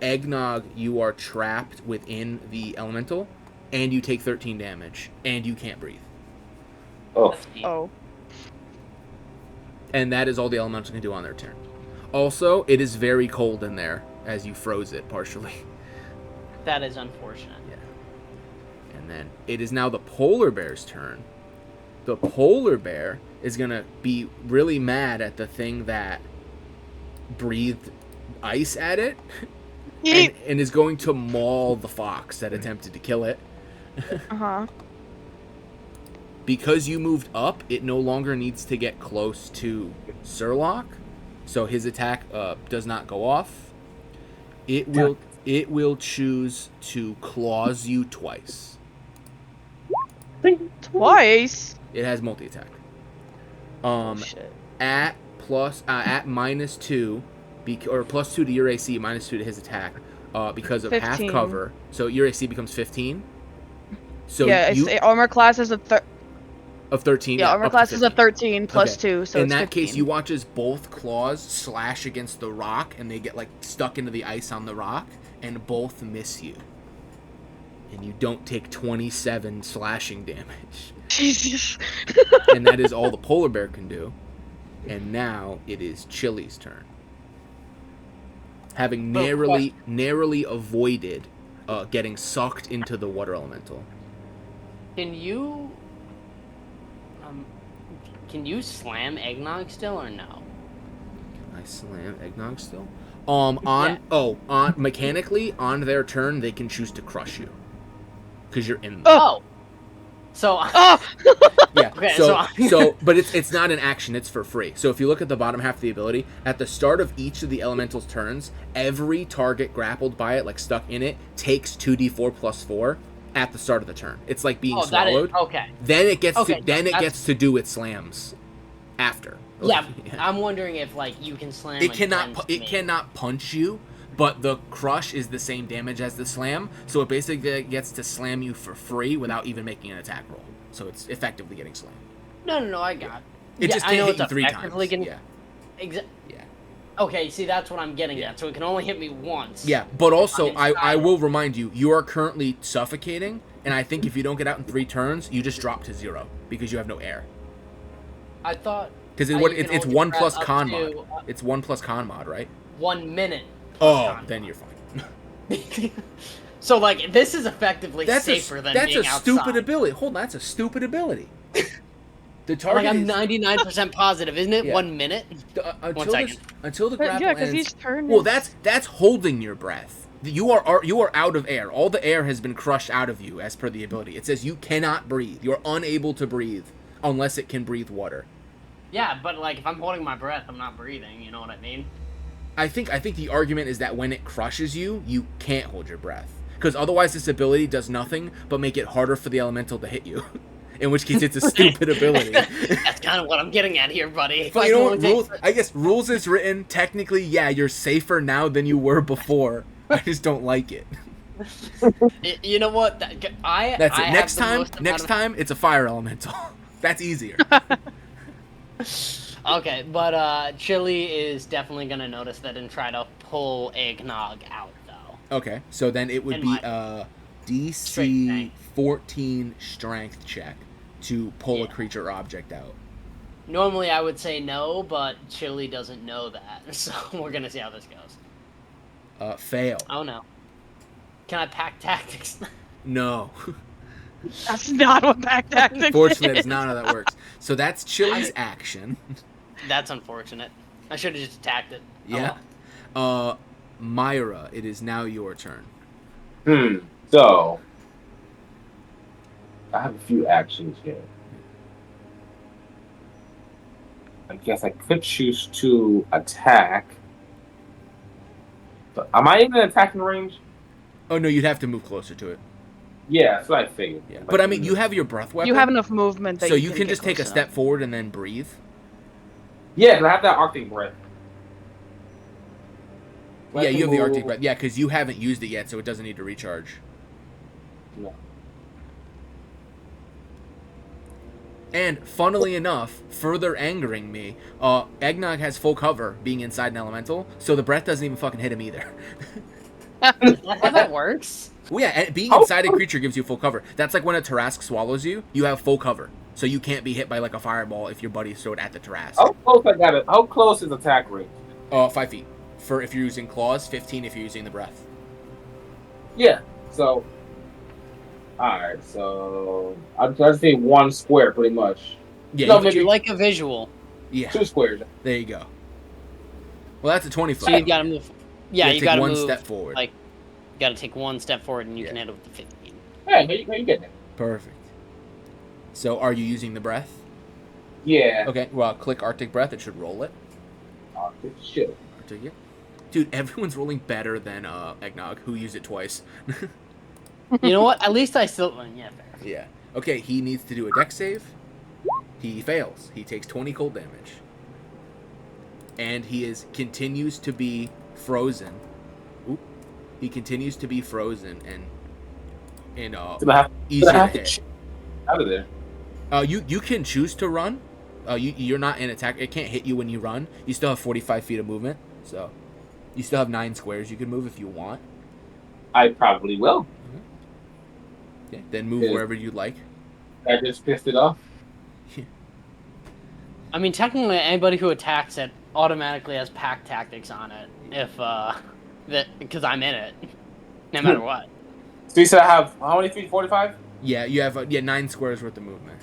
[SPEAKER 1] Eggnog, you are trapped within the elemental, and you take 13 damage, and you can't breathe.
[SPEAKER 6] Oh.
[SPEAKER 4] Oh.
[SPEAKER 1] And that is all the elementals can do on their turn. Also, it is very cold in there, as you froze it partially.
[SPEAKER 3] That is unfortunate.
[SPEAKER 1] Yeah. And then it is now the polar bear's turn. The polar bear is going to be really mad at the thing that breathed ice at it. And is going to maul the fox that attempted to kill it.
[SPEAKER 4] Uh-huh.
[SPEAKER 1] Because you moved up, it no longer needs to get close to Surlock, so his attack does not go off. It will choose to claws you twice.
[SPEAKER 4] Twice?
[SPEAKER 1] It has multi-attack.
[SPEAKER 4] Shit.
[SPEAKER 1] At -2, or +2 to your AC, -2 to his attack, because of
[SPEAKER 4] 15.
[SPEAKER 1] half cover. So your AC becomes 15. So
[SPEAKER 4] yeah, armor class is
[SPEAKER 1] of 13.
[SPEAKER 4] Yeah, armor
[SPEAKER 1] up to
[SPEAKER 4] class is a 13
[SPEAKER 1] 15.
[SPEAKER 4] plus
[SPEAKER 1] Okay.
[SPEAKER 4] 2, so
[SPEAKER 1] in
[SPEAKER 4] it's
[SPEAKER 1] that
[SPEAKER 4] 15.
[SPEAKER 1] case, you watch as both claws slash against the rock, and they get like stuck into the ice on the rock, and both miss you. And you don't take 27 slashing damage.
[SPEAKER 4] Jesus.
[SPEAKER 1] And that is all the polar bear can do. And now it is Chili's turn. Having narrowly avoided getting sucked into the water elemental.
[SPEAKER 3] Can you slam Eggnog still or no?
[SPEAKER 1] Can I slam Eggnog still? Mechanically, on their turn, they can choose to crush you. Because you're in them.
[SPEAKER 3] Oh! So...
[SPEAKER 4] Oh!
[SPEAKER 1] Yeah.
[SPEAKER 3] Okay,
[SPEAKER 1] But it's not an action, it's for free. So if you look at the bottom half of the ability, at the start of each of the elemental's turns, every target grappled by it, like stuck in it, takes 2d4 plus 4. at the start of the turn. It's like being
[SPEAKER 3] Oh, that is
[SPEAKER 1] swallowed.
[SPEAKER 3] okay.
[SPEAKER 1] Then it gets
[SPEAKER 3] Okay,
[SPEAKER 1] to then it
[SPEAKER 3] that's-
[SPEAKER 1] gets to do its slams after.
[SPEAKER 3] Yeah, I'm wondering if like you can slam.
[SPEAKER 1] It cannot
[SPEAKER 3] against
[SPEAKER 1] it
[SPEAKER 3] me.
[SPEAKER 1] cannot punch you, but the crush is the same damage as the slam, so it basically gets to slam you for free without even making an attack roll. So it's effectively getting slammed.
[SPEAKER 3] No, I got.
[SPEAKER 1] It just
[SPEAKER 3] I
[SPEAKER 1] can't
[SPEAKER 3] know
[SPEAKER 1] hit
[SPEAKER 3] it's
[SPEAKER 1] you 3
[SPEAKER 3] effectively
[SPEAKER 1] times.
[SPEAKER 3] Getting,
[SPEAKER 1] Yeah.
[SPEAKER 3] Yeah.
[SPEAKER 1] Yeah.
[SPEAKER 3] Okay, see that's what I'm getting
[SPEAKER 1] Yeah.
[SPEAKER 3] at. So it can only hit me once.
[SPEAKER 1] Yeah, but also
[SPEAKER 3] I'm
[SPEAKER 1] I
[SPEAKER 3] inside.
[SPEAKER 1] will remind you, you are currently suffocating, and I think if you don't get out in 3 turns, you just drop to 0 because you have no air.
[SPEAKER 3] I thought.
[SPEAKER 1] Because
[SPEAKER 3] you
[SPEAKER 1] it's
[SPEAKER 3] can only
[SPEAKER 1] 1
[SPEAKER 3] press
[SPEAKER 1] plus
[SPEAKER 3] up
[SPEAKER 1] con
[SPEAKER 3] to,
[SPEAKER 1] mod. It's 1 plus con mod, right?
[SPEAKER 3] 1 minute.
[SPEAKER 1] Oh, then you're fine.
[SPEAKER 3] So like this is effectively
[SPEAKER 1] That's
[SPEAKER 3] safer
[SPEAKER 1] a
[SPEAKER 3] than
[SPEAKER 1] that's
[SPEAKER 3] being
[SPEAKER 1] a
[SPEAKER 3] outside.
[SPEAKER 1] stupid ability. Hold on, that's a stupid ability. The target
[SPEAKER 3] Like I'm
[SPEAKER 1] is
[SPEAKER 3] 99% positive, isn't it?
[SPEAKER 1] Yeah.
[SPEAKER 3] 1 minute.
[SPEAKER 1] until the
[SPEAKER 4] But
[SPEAKER 1] grapple
[SPEAKER 4] yeah, because
[SPEAKER 1] ends.
[SPEAKER 4] each turn.
[SPEAKER 1] Well,
[SPEAKER 4] is...
[SPEAKER 1] that's holding your breath. You are out of air. All the air has been crushed out of you as per the ability. It says you cannot breathe. You're unable to breathe unless it can breathe water.
[SPEAKER 3] Yeah, but like if I'm holding my breath, I'm not breathing. You know what I mean?
[SPEAKER 1] I think the argument is that when it crushes you, you can't hold your breath. Because otherwise this ability does nothing but make it harder for the elemental to hit you. In which case it's a stupid ability.
[SPEAKER 3] That's kind of what I'm getting at here, buddy. If
[SPEAKER 1] But
[SPEAKER 3] I
[SPEAKER 1] you
[SPEAKER 3] can
[SPEAKER 1] know
[SPEAKER 3] only
[SPEAKER 1] what?
[SPEAKER 3] take-
[SPEAKER 1] I guess rules is written, technically, yeah, you're safer now than you were before. I just don't like it.
[SPEAKER 3] You know what?
[SPEAKER 1] That's it.
[SPEAKER 3] I
[SPEAKER 1] Next
[SPEAKER 3] have the most amount of-
[SPEAKER 1] time, it's a fire elemental. That's easier.
[SPEAKER 3] Okay, but Chili is definitely gonna notice that and try to pull Eggnog out, though.
[SPEAKER 1] Okay, so then it would
[SPEAKER 3] In
[SPEAKER 1] be
[SPEAKER 3] my-
[SPEAKER 1] a
[SPEAKER 3] Straight
[SPEAKER 1] DC
[SPEAKER 3] strength.
[SPEAKER 1] 14 strength check to pull a
[SPEAKER 3] Yeah.
[SPEAKER 1] creature or object out.
[SPEAKER 3] Normally I would say no, but Chili doesn't know that, so we're gonna see how this goes.
[SPEAKER 1] Fail.
[SPEAKER 3] Oh no. Can I pack tactics?
[SPEAKER 1] No.
[SPEAKER 4] That's not what back tactics
[SPEAKER 1] Fortunately,
[SPEAKER 4] is.
[SPEAKER 1] that's not how that works. So that's Chili's action.
[SPEAKER 3] That's unfortunate. I should have just attacked it. Oh,
[SPEAKER 1] Yeah.
[SPEAKER 3] well.
[SPEAKER 1] Myra, it is now your turn.
[SPEAKER 6] So I have a few actions here. I guess I could choose to attack. But am I even in attacking range?
[SPEAKER 1] Oh no, you'd have to move closer to it.
[SPEAKER 6] Yeah, that's what I figured.
[SPEAKER 1] Yeah. But I mean, you have your breath weapon.
[SPEAKER 4] You have enough movement that
[SPEAKER 1] so you
[SPEAKER 4] can
[SPEAKER 1] can
[SPEAKER 4] get
[SPEAKER 1] just take a
[SPEAKER 4] close
[SPEAKER 1] step
[SPEAKER 4] enough.
[SPEAKER 1] forward and then breathe.
[SPEAKER 6] Yeah, 'cause I have that Arctic breath.
[SPEAKER 1] Yeah, you have the Arctic breath. Yeah, because you haven't used it yet, so it doesn't need to recharge.
[SPEAKER 6] No.
[SPEAKER 1] And funnily enough, further angering me, Eggnog has full cover being inside an elemental, so the breath doesn't even fucking hit him either.
[SPEAKER 3] Is that how that works?
[SPEAKER 1] Well, yeah, and being
[SPEAKER 6] Oh.
[SPEAKER 1] inside a creature gives you full cover. That's like when a Tarask swallows you, you have full cover. So you can't be hit by like a fireball if your buddy's thrown at the Tarask.
[SPEAKER 6] How close I got it? How close is attack range?
[SPEAKER 1] 5 feet. For if you're using claws, 15 if you're using the breath.
[SPEAKER 6] Yeah. So. Alright, so I'd say 1 square pretty much.
[SPEAKER 1] Yeah,
[SPEAKER 6] No,
[SPEAKER 1] you-
[SPEAKER 3] Would
[SPEAKER 6] maybe-
[SPEAKER 3] you like a visual?
[SPEAKER 1] yeah,
[SPEAKER 6] 2 squares.
[SPEAKER 1] there you go. Well, that's a 20 foot.
[SPEAKER 3] So you gotta move. Yeah, you
[SPEAKER 1] take
[SPEAKER 3] gotta
[SPEAKER 1] one
[SPEAKER 3] move.
[SPEAKER 1] step forward.
[SPEAKER 3] Like, you gotta take one step forward, and you can
[SPEAKER 1] Yeah.
[SPEAKER 3] hit it with the 15.
[SPEAKER 6] Hey, you get it.
[SPEAKER 1] Perfect. So are you using the breath?
[SPEAKER 6] Yeah.
[SPEAKER 1] Okay, well, click Arctic breath. It should roll it.
[SPEAKER 6] Arctic shit.
[SPEAKER 1] Arctic, yeah. Dude, everyone's rolling better than Eggnog, who used it twice.
[SPEAKER 3] You know what? At least I still. Yeah, fair.
[SPEAKER 1] Yeah. Okay, he needs to do a dex save. He fails. He takes 20 cold damage. And he continues to be frozen. Oop. He continues to be frozen and
[SPEAKER 6] So I have,
[SPEAKER 1] easier to
[SPEAKER 6] I have to
[SPEAKER 1] hit.
[SPEAKER 6] check out of there.
[SPEAKER 1] You can choose to run. You're not in attack. It can't hit you when you run. You still have 45 feet of movement, so you still have 9 squares you can move if you want.
[SPEAKER 6] I probably will.
[SPEAKER 1] Okay, then move
[SPEAKER 6] Yeah.
[SPEAKER 1] wherever you'd like.
[SPEAKER 6] I just pissed it off.
[SPEAKER 3] I mean, technically, anybody who attacks it automatically has pack tactics on it. If because I'm in it, no matter what.
[SPEAKER 6] So you said I have how many feet? 45?
[SPEAKER 1] Yeah, you have 9 squares worth of movement.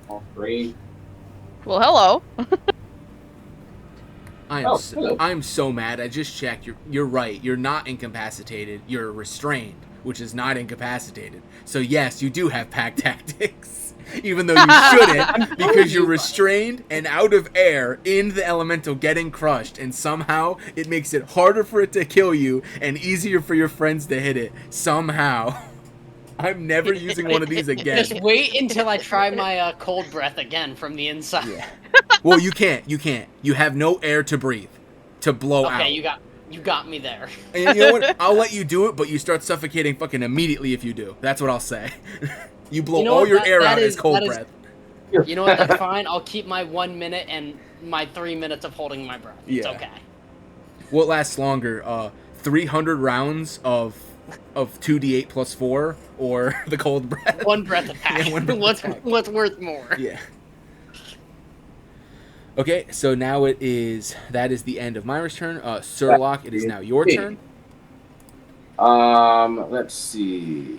[SPEAKER 6] Oh, great.
[SPEAKER 4] Well, hello.
[SPEAKER 1] I'm so mad. I just checked. You're right. You're not incapacitated. You're restrained, which is not incapacitated. So yes, you do have pack tactics, even though you shouldn't, because you're restrained and out of air in the elemental getting crushed, and somehow it makes it harder for it to kill you and easier for your friends to hit it. Somehow. I'm never using one of these again.
[SPEAKER 3] Just wait until I try my cold breath again from the inside.
[SPEAKER 1] Yeah. Well, you can't. You have no air to breathe, to blow out.
[SPEAKER 3] Okay, you got me there.
[SPEAKER 1] And you know what? I'll let you do it, but you start suffocating fucking immediately if you do. That's what I'll say. You blow all your air out as cold breath.
[SPEAKER 3] You know what? That's fine. I'll keep my 1 minute and my 3 minutes of holding my breath. It's okay.
[SPEAKER 1] What lasts longer? 300 rounds of 2d8 plus 4, or the cold breath?
[SPEAKER 3] One breath attack.
[SPEAKER 1] Yeah, one breath attack.
[SPEAKER 3] What's worth more?
[SPEAKER 1] Yeah. Okay, so now that is the end of Myra's turn. Surlock, it is now your turn.
[SPEAKER 6] Let's see.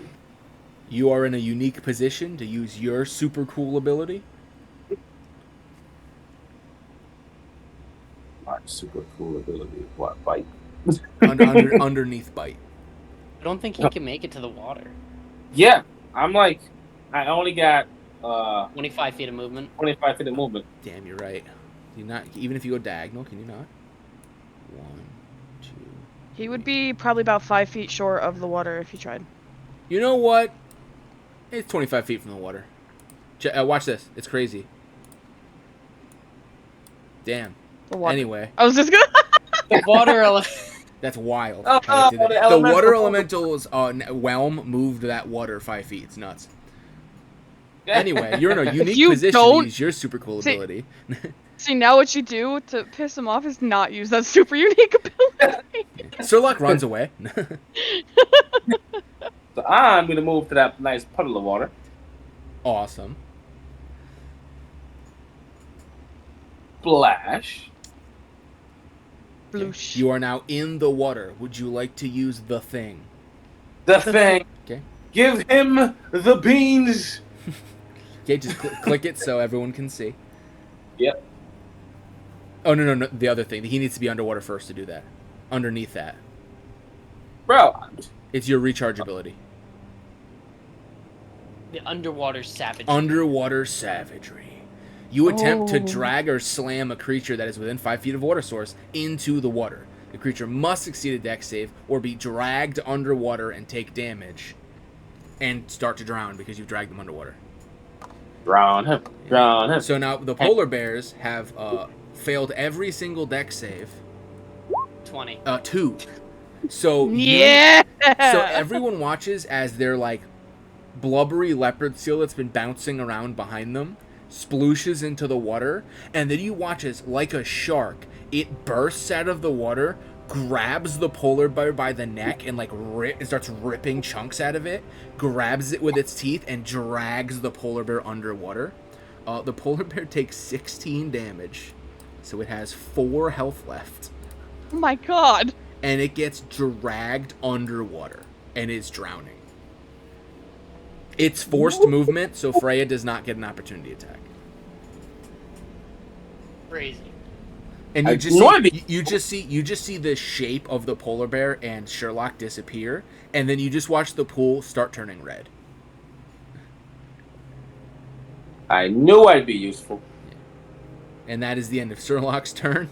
[SPEAKER 1] You are in a unique position to use your super cool ability.
[SPEAKER 6] My super cool ability. What, bite?
[SPEAKER 1] Underneath bite.
[SPEAKER 3] I don't think he can make it to the water.
[SPEAKER 6] Yeah, I'm like, I only got
[SPEAKER 3] 25 feet of movement.
[SPEAKER 6] 25 feet of movement.
[SPEAKER 1] Damn, you're right. You not even if you go diagonal, can you not? 1, 2.
[SPEAKER 4] He would be probably about 5 feet short of the water if he tried.
[SPEAKER 1] You know what? It's 25 feet from the water. Watch this. It's crazy. Damn. Anyway.
[SPEAKER 4] I was just gonna.
[SPEAKER 3] The water elemental.
[SPEAKER 1] That's wild.
[SPEAKER 6] Oh,
[SPEAKER 1] the water elemental's whelm moved that water 5 feet. It's nuts. Anyway, you're in a unique position to use your super cool ability.
[SPEAKER 4] See, now what you do to piss him off is not use that super unique ability.
[SPEAKER 1] Surlock runs away.
[SPEAKER 6] So I'm going to move to that nice puddle of water.
[SPEAKER 1] Awesome.
[SPEAKER 6] Splash.
[SPEAKER 4] Bloosh.
[SPEAKER 1] You are now in the water. Would you like to use the thing?
[SPEAKER 6] The thing.
[SPEAKER 1] Okay.
[SPEAKER 6] Give him the beans.
[SPEAKER 1] Okay, just click it so everyone can see.
[SPEAKER 6] Yep.
[SPEAKER 1] Oh, no. The other thing. He needs to be underwater first to do that. Underneath that.
[SPEAKER 6] Bro.
[SPEAKER 1] It's your recharge ability.
[SPEAKER 3] The underwater savagery.
[SPEAKER 1] Underwater savagery. You attempt to drag or slam a creature that is within 5 feet of water source into the water. The creature must succeed a dex save or be dragged underwater and take damage and start to drown because you've dragged them underwater.
[SPEAKER 6] Drown him. Drown him.
[SPEAKER 1] So now the polar bears have failed every single dex save.
[SPEAKER 3] 20.
[SPEAKER 1] 2. So
[SPEAKER 4] Yeah.
[SPEAKER 1] So everyone watches as their like blubbery leopard seal that's been bouncing around behind them splooshes into the water, and then you watch as, like a shark, it bursts out of the water, grabs the polar bear by the neck, and like it starts ripping chunks out of it, grabs it with its teeth, and drags the polar bear underwater. The polar bear takes 16 damage, so it has 4 health left.
[SPEAKER 4] Oh my god.
[SPEAKER 1] And it gets dragged underwater and is drowning. It's forced movement, so Freya does not get an opportunity attack.
[SPEAKER 3] Crazy.
[SPEAKER 1] And you just see the shape of the polar bear and Sherlock disappear, and then you just watch the pool start turning red.
[SPEAKER 6] I knew I'd be useful.
[SPEAKER 1] And that is the end of Sherlock's turn.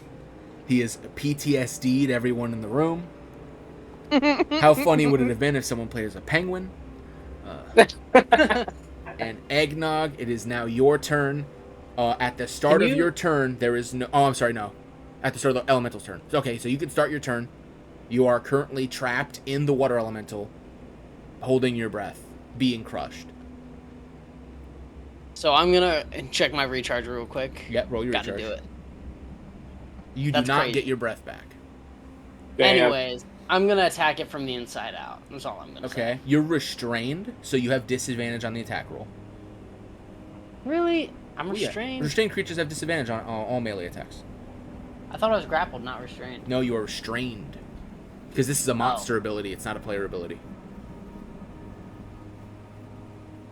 [SPEAKER 1] He is PTSD'd everyone in the room. How funny would it have been if someone played as a penguin? And Eggnog, it is now your turn. At the start of your turn, there is no... Oh, I'm sorry, no. At the start of the elemental's turn. Okay, so you can start your turn. You are currently trapped in the water elemental, holding your breath, being crushed.
[SPEAKER 3] So I'm gonna check my recharge real quick.
[SPEAKER 1] Yeah, roll your
[SPEAKER 3] Gotta
[SPEAKER 1] recharge.
[SPEAKER 3] do it.
[SPEAKER 1] You do not get your breath back.
[SPEAKER 6] Damn.
[SPEAKER 3] Anyways, I'm gonna attack it from the inside out. That's all I'm gonna say.
[SPEAKER 1] Okay, you're restrained, so you have disadvantage on the attack roll.
[SPEAKER 3] Really? I'm
[SPEAKER 1] Oh, yeah.
[SPEAKER 3] restrained?
[SPEAKER 1] Restrained creatures have disadvantage on all melee attacks.
[SPEAKER 3] I thought I was grappled, not restrained.
[SPEAKER 1] No, you are restrained. Because this is a monster ability, it's not a player ability.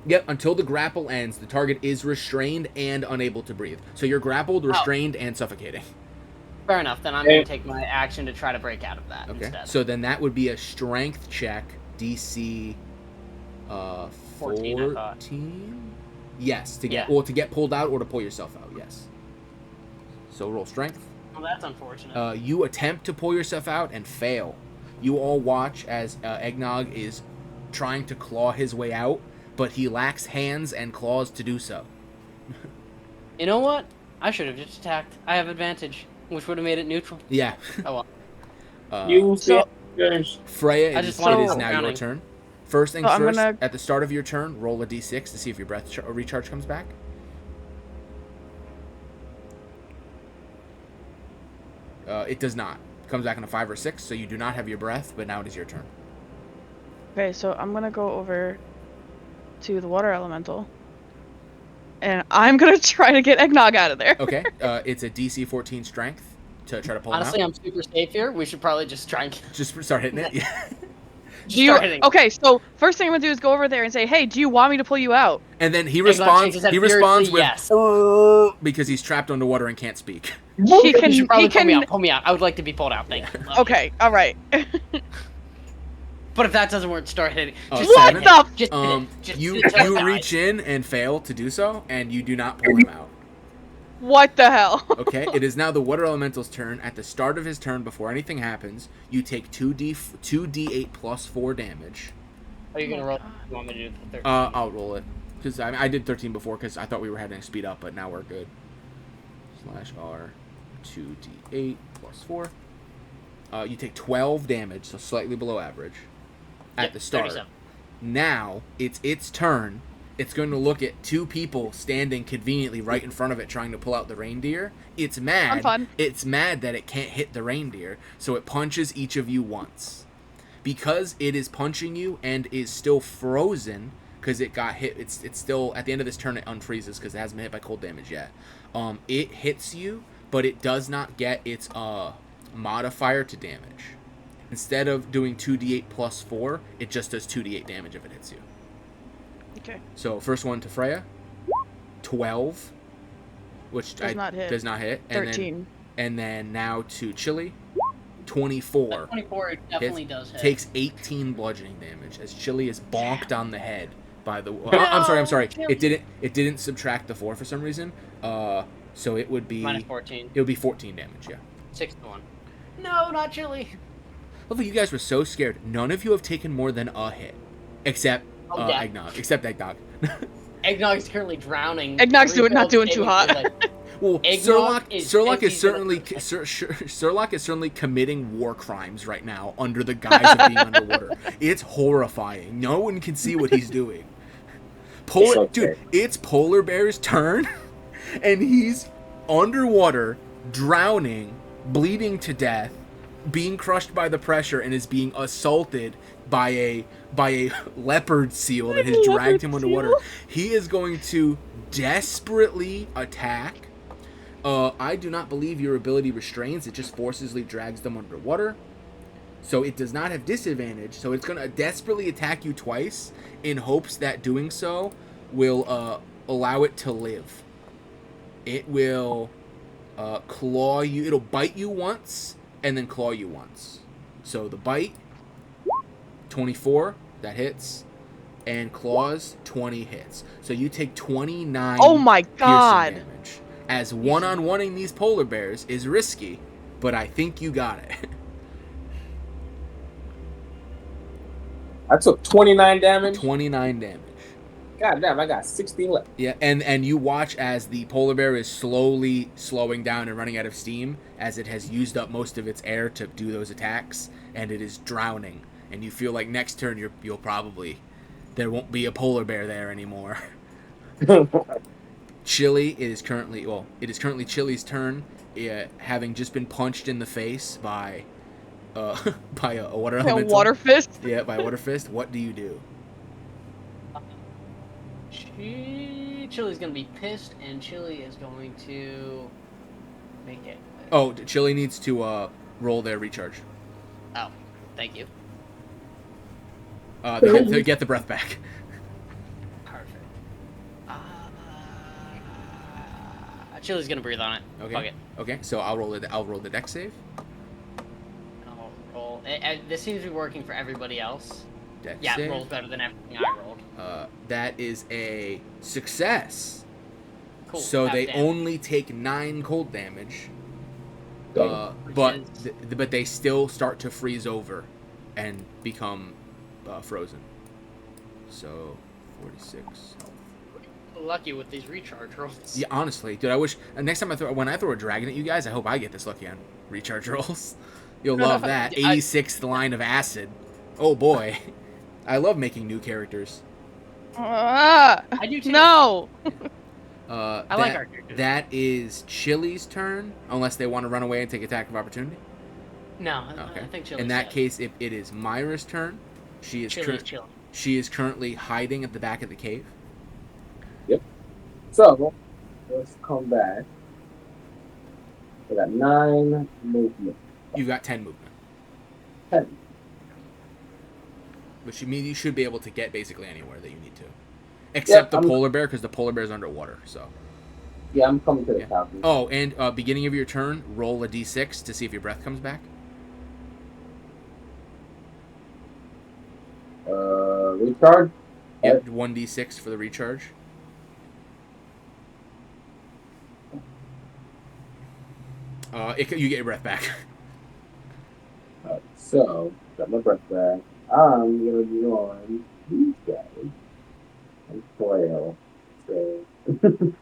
[SPEAKER 1] Yep, until the grapple ends, the target is restrained and unable to breathe. So you're grappled, restrained, and suffocating.
[SPEAKER 3] Fair enough. Then I'm
[SPEAKER 6] Okay.
[SPEAKER 3] going to take my action to try to break out of that
[SPEAKER 1] Okay.
[SPEAKER 3] instead.
[SPEAKER 1] So then that would be a strength check, DC
[SPEAKER 3] 14, I thought.
[SPEAKER 1] 14? Yes, to get
[SPEAKER 3] Yeah.
[SPEAKER 1] to get pulled out or to pull yourself out, yes. So roll strength.
[SPEAKER 3] Well, that's unfortunate.
[SPEAKER 1] You attempt to pull yourself out and fail. You all watch as Eggnog is trying to claw his way out, but he lacks hands and claws to do so.
[SPEAKER 3] You know what? I should have just attacked. I have advantage, which would have made it neutral.
[SPEAKER 1] Yeah.
[SPEAKER 3] Oh well.
[SPEAKER 6] You
[SPEAKER 4] So-
[SPEAKER 1] Freya,
[SPEAKER 3] I
[SPEAKER 1] it
[SPEAKER 3] just
[SPEAKER 1] is
[SPEAKER 3] wanted
[SPEAKER 1] now your
[SPEAKER 3] drowning.
[SPEAKER 1] turn. First things
[SPEAKER 4] So I'm
[SPEAKER 1] first,
[SPEAKER 4] gonna-
[SPEAKER 1] at the start of your turn, roll a d6 to see if your breath recharge comes back. It does not. It comes back on a 5 or 6, so you do not have your breath, but now it is your turn.
[SPEAKER 4] Okay, so I'm gonna go over to the water elemental, and I'm gonna try to get Eggnog out of there.
[SPEAKER 1] Okay, it's a DC 14 strength to try to pull
[SPEAKER 3] Honestly,
[SPEAKER 1] him
[SPEAKER 3] I'm super safe here. We should probably just try and
[SPEAKER 1] out. Just start hitting it. Yeah.
[SPEAKER 4] Do you?
[SPEAKER 3] start hitting.
[SPEAKER 4] Okay, so first thing I'm gonna do is go over there and say, "Hey, do you want me to pull you out?"
[SPEAKER 1] And then he
[SPEAKER 3] Eggnog
[SPEAKER 1] responds.
[SPEAKER 3] shakes his head
[SPEAKER 1] He responds with
[SPEAKER 3] furiously, yes.
[SPEAKER 1] because he's trapped underwater and can't speak.
[SPEAKER 4] He can.
[SPEAKER 3] You should probably
[SPEAKER 4] He can.
[SPEAKER 3] pull me out. I would like to be pulled out. Thank you. Love you.
[SPEAKER 4] Okay. All right.
[SPEAKER 3] But if that doesn't work, start hitting. Just
[SPEAKER 4] What
[SPEAKER 1] Seven?
[SPEAKER 4] the?
[SPEAKER 3] Just hit it. Just
[SPEAKER 1] You
[SPEAKER 3] hit it till it
[SPEAKER 1] you
[SPEAKER 3] dies.
[SPEAKER 1] reach in and fail to do so, and you do not pull him out.
[SPEAKER 4] What the hell?
[SPEAKER 1] Okay, it is now the water elemental's turn. At the start of his turn, before anything happens, you take 2d8 plus 4 damage.
[SPEAKER 3] Are you gonna roll? You want me to do the 13?
[SPEAKER 1] I'll roll it because I did 13 before because I thought we were having to speed up, but now we're good. /R 2d8 plus 4. You take 12 damage, so slightly below average. At
[SPEAKER 3] Yep,
[SPEAKER 1] the start.
[SPEAKER 3] 37.
[SPEAKER 1] Now it's its turn. It's going to look at 2 people standing conveniently right in front of it trying to pull out the reindeer. It's mad.
[SPEAKER 4] fun.
[SPEAKER 1] It's mad that it can't hit the reindeer, so it punches each of you once. Because it is punching you and is still frozen because it got hit. It's still at the end of this turn it unfreezes because it hasn't been hit by cold damage yet. It hits you, but it does not get its modifier to damage. Instead of doing 2d8 plus 4, it just does 2d8 damage if it hits you.
[SPEAKER 4] Okay.
[SPEAKER 1] So first one to Freya, 12, which
[SPEAKER 4] Does not hit.
[SPEAKER 1] does not hit. And
[SPEAKER 4] 13.
[SPEAKER 1] and then now to Chili, 24.
[SPEAKER 3] That 24 definitely does hit.
[SPEAKER 1] Takes 18 bludgeoning damage as Chili is bonked on the head by the. I'm sorry. It didn't subtract the 4 for some reason. So it would be
[SPEAKER 3] Minus 14.
[SPEAKER 1] It would be 14 damage. Yeah.
[SPEAKER 3] 6 to 1. No, not Chili.
[SPEAKER 1] Look, you guys were so scared. None of you have taken more than a hit, except
[SPEAKER 3] yeah.
[SPEAKER 1] Eggnog. Except Eggnog.
[SPEAKER 3] Eggnog is currently drowning.
[SPEAKER 4] Eggno's
[SPEAKER 3] Every
[SPEAKER 4] not doing too
[SPEAKER 3] failed
[SPEAKER 4] hot.
[SPEAKER 3] saving is like,
[SPEAKER 1] Well,
[SPEAKER 3] Eggnog
[SPEAKER 1] Surlock is
[SPEAKER 3] he's
[SPEAKER 1] certainly
[SPEAKER 3] gonna-
[SPEAKER 1] Surlock is certainly committing war crimes right now under the guise of being underwater. It's horrifying. No one can see what he's doing. Dude, it's Polar Bear's turn, and he's underwater, drowning, bleeding to death, being crushed by the pressure, and is being assaulted by a leopard seal that has dragged him underwater. He is going to desperately attack. I do not believe your ability restrains. It just forcibly drags them underwater. So it does not have disadvantage. So it's going to desperately attack you twice in hopes that doing so will allow it to live. It will claw you. It'll bite you once and then claw you once. So the bite, 24, that hits. And claws, 20 hits. So you take 29
[SPEAKER 4] Oh my god.
[SPEAKER 1] piercing damage. As one-on-oneing these polar bears is risky, but I think you got it.
[SPEAKER 6] I took 29 damage.
[SPEAKER 1] 29 damage.
[SPEAKER 6] God damn, I got 60 left.
[SPEAKER 1] Yeah, and you watch as the polar bear is slowly slowing down and running out of steam as it has used up most of its air to do those attacks, and it is drowning. And you feel like next turn you'll probably there won't be a polar bear there anymore. Chili is currently Chili's turn, having just been punched in the face by by a water
[SPEAKER 4] A
[SPEAKER 1] elemental.
[SPEAKER 4] water fist.
[SPEAKER 1] Yeah, by a water fist. What do you do?
[SPEAKER 3] Chili's gonna be pissed, and Chili is going to make it.
[SPEAKER 1] Oh, Chili needs to roll their recharge.
[SPEAKER 3] Oh, thank you.
[SPEAKER 1] To get the breath back.
[SPEAKER 3] Perfect. Chili's gonna breathe on it.
[SPEAKER 1] Okay.
[SPEAKER 3] Fuck it.
[SPEAKER 1] Okay. So I'll roll the deck save.
[SPEAKER 3] I'll roll. This seems to be working for everybody else.
[SPEAKER 1] Deck
[SPEAKER 3] Yeah,
[SPEAKER 1] save.
[SPEAKER 3] it rolls better than everything I rolled.
[SPEAKER 1] That is a success.
[SPEAKER 3] Cool.
[SPEAKER 1] So
[SPEAKER 3] half
[SPEAKER 1] they
[SPEAKER 3] damage.
[SPEAKER 1] only take 9 cold damage.
[SPEAKER 3] Which
[SPEAKER 1] But
[SPEAKER 3] is-
[SPEAKER 1] but they still start to freeze over and become frozen. So 46 health.
[SPEAKER 3] lucky with these recharge rolls.
[SPEAKER 1] Yeah, honestly, dude, I wish next time when I throw a dragon at you guys, I hope I get this lucky on recharge rolls. You'll love that. 86th line of acid. Oh boy, I love making new characters.
[SPEAKER 4] I
[SPEAKER 3] do too.
[SPEAKER 4] No.
[SPEAKER 3] I like our characters.
[SPEAKER 1] That is Chili's turn, unless they want to run away and take attack of opportunity.
[SPEAKER 3] No,
[SPEAKER 1] Okay.
[SPEAKER 3] I think Chili's
[SPEAKER 1] In that
[SPEAKER 3] dead.
[SPEAKER 1] case, it is Myra's turn. She is
[SPEAKER 3] Chili's chilling.
[SPEAKER 1] She is currently hiding at the back of the cave.
[SPEAKER 6] So, let's come back. I got 9 movement.
[SPEAKER 1] You've got 10 movement,
[SPEAKER 6] 10.
[SPEAKER 1] which means you should be able to get basically anywhere that you need to, except the
[SPEAKER 6] I'm-
[SPEAKER 1] polar bear, because the polar bear is underwater. So.
[SPEAKER 6] Yeah, I'm coming to the
[SPEAKER 1] Yeah.
[SPEAKER 6] top.
[SPEAKER 1] Oh, and beginning of your turn, roll a d6 to see if your breath comes back.
[SPEAKER 6] Recharge.
[SPEAKER 1] Yep, 1d6 for the recharge. You get your breath back.
[SPEAKER 6] So, got my breath back. I'm gonna join these guys and flail. So, you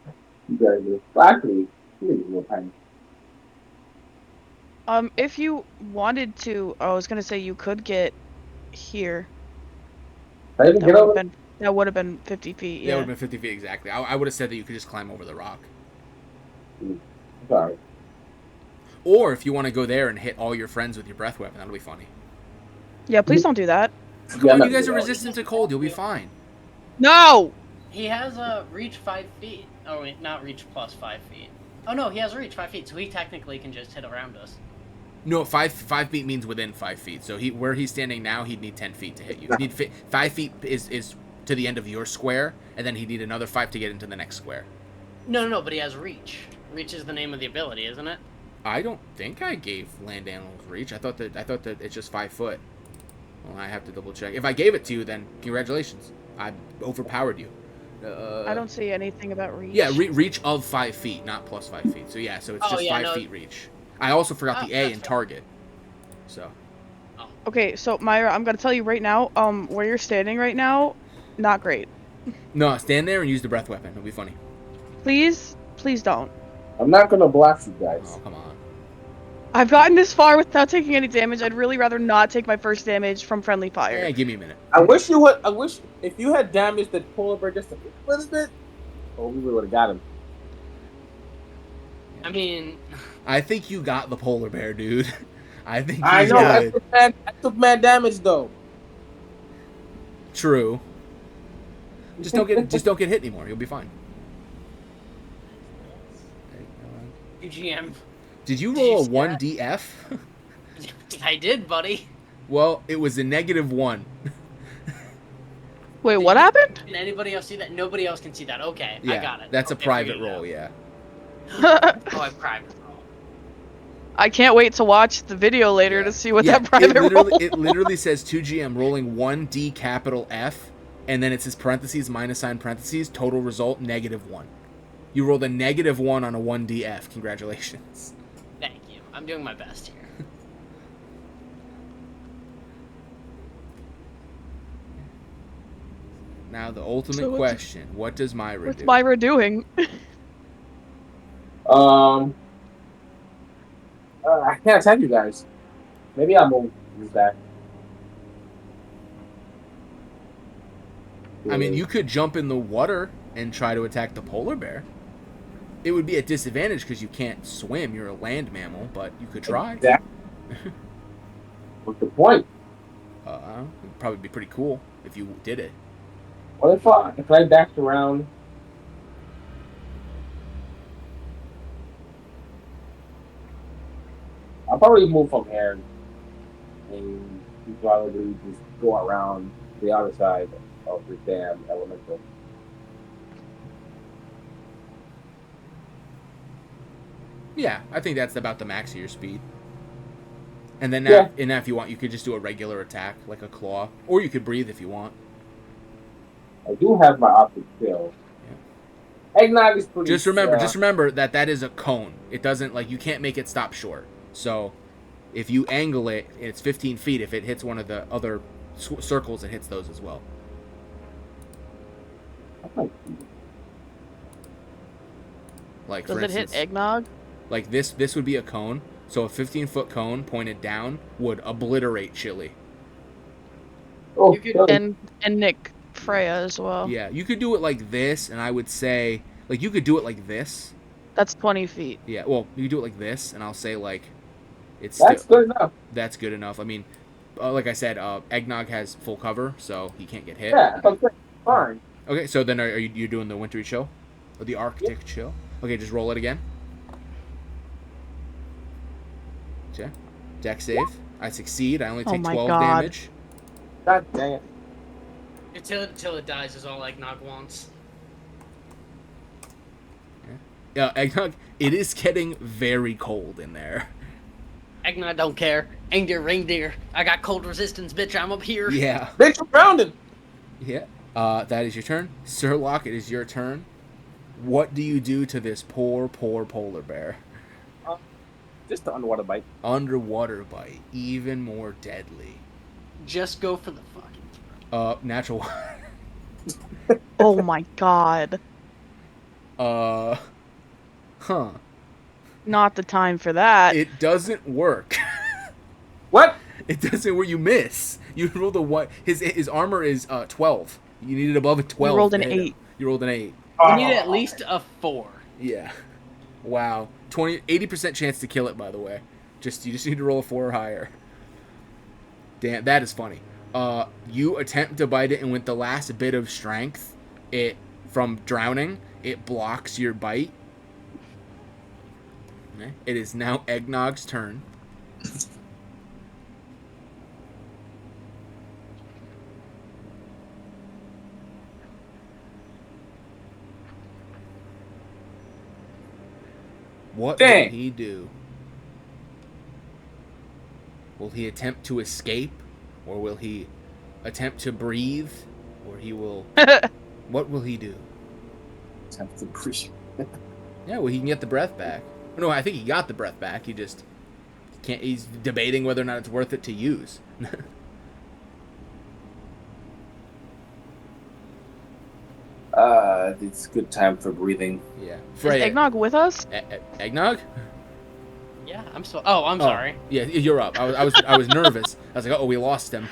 [SPEAKER 6] guys are actually really a little tiny.
[SPEAKER 4] If you wanted to, I was gonna say you could get here.
[SPEAKER 6] I even get over.
[SPEAKER 4] That would have been 50 feet.
[SPEAKER 1] That
[SPEAKER 4] Yeah.
[SPEAKER 1] would have been 50 feet exactly. I would have said that you could just climb over the rock.
[SPEAKER 6] Sorry.
[SPEAKER 1] Or if you want to go there and hit all your friends with your breath weapon, that'll be funny.
[SPEAKER 4] Yeah. Please don't do that.
[SPEAKER 1] Come
[SPEAKER 6] Yeah,
[SPEAKER 1] on,
[SPEAKER 6] I'm
[SPEAKER 1] you
[SPEAKER 6] not
[SPEAKER 1] guys are
[SPEAKER 6] doing that.
[SPEAKER 1] resistant to cold. You'll be fine.
[SPEAKER 4] No.
[SPEAKER 3] He has a reach 5 feet. Oh wait, not reach plus 5 feet. Oh no, he has a reach 5 feet, so he technically can just hit around us.
[SPEAKER 1] No, 5 feet means within 5 feet. So where he's standing now, he'd need 10 feet to hit you. He'd need 5 feet is to the end of your square, and then he'd need another 5 to get into the next square.
[SPEAKER 3] No, but he has reach. Reach is the name of the ability, isn't it?
[SPEAKER 1] I don't think I gave land animals reach. I thought that it's just 5 foot. Well, I have to double check. If I gave it to you, then congratulations. I overpowered you.
[SPEAKER 4] I don't see anything about reach.
[SPEAKER 1] Yeah, reach of 5 feet, not plus 5 feet. So yeah, so it's just 5 feet reach. I also forgot the A in target. So.
[SPEAKER 4] Okay, so Myra, I'm gonna tell you right now, where you're standing right now, not great.
[SPEAKER 1] No, stand there and use the breath weapon. It'll be funny.
[SPEAKER 4] Please don't.
[SPEAKER 6] I'm not gonna blast you guys.
[SPEAKER 1] Oh, come on.
[SPEAKER 4] I've gotten this far without taking any damage. I'd really rather not take my first damage from friendly fire.
[SPEAKER 1] Yeah, give me a minute.
[SPEAKER 6] I wish you would. I wish if you had damaged the polar bear just a little bit, oh, we would have got him.
[SPEAKER 3] I mean,
[SPEAKER 1] I think you got the polar bear, dude. I think he's
[SPEAKER 6] I know.
[SPEAKER 1] good.
[SPEAKER 6] I took mad damage though.
[SPEAKER 1] True. Just don't get hit anymore. You'll be fine.
[SPEAKER 3] UGM.
[SPEAKER 1] Did you
[SPEAKER 3] Did
[SPEAKER 1] roll
[SPEAKER 3] you
[SPEAKER 1] a
[SPEAKER 3] see
[SPEAKER 1] 1df?
[SPEAKER 3] I did, buddy.
[SPEAKER 1] Well, it was a -1.
[SPEAKER 4] Wait, what happened?
[SPEAKER 3] Can anybody else see that? Nobody else can see that. Okay,
[SPEAKER 1] Yeah,
[SPEAKER 3] I got it.
[SPEAKER 1] that's a
[SPEAKER 3] Okay,
[SPEAKER 1] private
[SPEAKER 3] figured it
[SPEAKER 1] roll,
[SPEAKER 3] out.
[SPEAKER 1] yeah.
[SPEAKER 3] Oh, I private roll.
[SPEAKER 4] I can't wait to watch the video later to see what that private roll.
[SPEAKER 1] It literally says 2GM rolling 1D capital F, and then it says parentheses, minus sign parentheses, total result -1. You rolled a -1 on a 1DF. Congratulations.
[SPEAKER 3] Thank you. I'm doing my best here.
[SPEAKER 1] Now the ultimate
[SPEAKER 4] So
[SPEAKER 1] question: what does Myra
[SPEAKER 4] What's
[SPEAKER 1] do?
[SPEAKER 4] Myra doing?
[SPEAKER 6] I can't attack you guys. Maybe I won't use that.
[SPEAKER 1] I mean, you could jump in the water and try to attack the polar bear. It would be a disadvantage because you can't swim. You're a land mammal, but you could try.
[SPEAKER 6] Exactly. What's the point?
[SPEAKER 1] It'd probably be pretty cool if you did it.
[SPEAKER 6] What if I backed around? I'll probably move from here and probably just go around the other side of the damn elemental.
[SPEAKER 1] Yeah, I think that's about the max of your speed. And then
[SPEAKER 6] Yeah.
[SPEAKER 1] now if you want, you could just do a regular attack, like a claw. Or you could breathe if you want.
[SPEAKER 6] I do have my optic skill. Eggnog is pretty.
[SPEAKER 1] Just remember that is a cone. It doesn't, like, you can't make it stop short. So, if you angle it, it's 15 feet. If it hits one of the other circles, it hits those as well. Like,
[SPEAKER 4] Does
[SPEAKER 1] for
[SPEAKER 4] it
[SPEAKER 1] instance,
[SPEAKER 4] hit eggnog?
[SPEAKER 1] like this would be a cone. So a 15-foot cone pointed down would obliterate Chili.
[SPEAKER 6] Oh,
[SPEAKER 3] You could-
[SPEAKER 6] good.
[SPEAKER 4] And Nick Freya as well.
[SPEAKER 1] Yeah, you could do it like this, and I would say, like, you could do it like this.
[SPEAKER 4] That's 20 feet.
[SPEAKER 1] Yeah, well, you do it like this, and I'll say, like, it's
[SPEAKER 6] That's
[SPEAKER 1] still,
[SPEAKER 6] good enough.
[SPEAKER 1] that's good enough. I mean, like I said, Eggnog has full cover, so he can't get hit.
[SPEAKER 6] Yeah, that's fine.
[SPEAKER 1] Okay, so then are you doing the wintry chill? Or the Arctic chill? Okay, just roll it again. Okay. Deck save. I succeed. I only
[SPEAKER 4] Oh
[SPEAKER 1] take
[SPEAKER 4] my
[SPEAKER 1] 12
[SPEAKER 4] God.
[SPEAKER 1] damage.
[SPEAKER 6] God dang it.
[SPEAKER 3] Until it dies is all Eggnog wants.
[SPEAKER 1] Yeah, Eggnog, it is getting very cold in there.
[SPEAKER 3] Eggnog don't care. Reindeer. I got cold resistance, bitch. I'm up here.
[SPEAKER 1] Yeah.
[SPEAKER 6] Bitch, I'm grounded.
[SPEAKER 1] Yeah. That is your turn. Sirlock, it is your turn. What do you do to this poor polar bear?
[SPEAKER 6] Just the underwater bite.
[SPEAKER 1] Underwater bite. Even more deadly.
[SPEAKER 3] Just go for the fucking.
[SPEAKER 1] Natural one.
[SPEAKER 4] Oh my god.
[SPEAKER 1] Huh.
[SPEAKER 4] Not the time for that.
[SPEAKER 1] It doesn't work.
[SPEAKER 6] What?
[SPEAKER 1] It doesn't work. You miss. You rolled a 1. His armor is 12. You needed above a 12.
[SPEAKER 4] You rolled an
[SPEAKER 1] to hit him.
[SPEAKER 4] 8.
[SPEAKER 1] You rolled an 8.
[SPEAKER 3] We need at least a 4.
[SPEAKER 1] Yeah. Wow. 80% chance to kill it, by the way. You just need to roll a 4 or higher. Damn, that is funny. You attempt to bite it, and with the last bit of strength, from drowning, it blocks your bite. Okay. It is now Eggnog's turn. What
[SPEAKER 6] Dang.
[SPEAKER 1] will he do? Will he attempt to escape? Or will he attempt to breathe? Or he will... What will he do?
[SPEAKER 6] Attempt to breathe.
[SPEAKER 1] Yeah, well, he can get the breath back. No, I think he got the breath back. He just can't... He's debating whether or not it's worth it to use.
[SPEAKER 6] It's a good time for breathing.
[SPEAKER 1] Yeah.
[SPEAKER 4] Is
[SPEAKER 1] Freya.
[SPEAKER 4] eggnog with us?
[SPEAKER 1] Eggnog?
[SPEAKER 3] Yeah, I'm still. Oh, I'm sorry.
[SPEAKER 1] Yeah, you're up. I was nervous. I was like, oh, we lost him.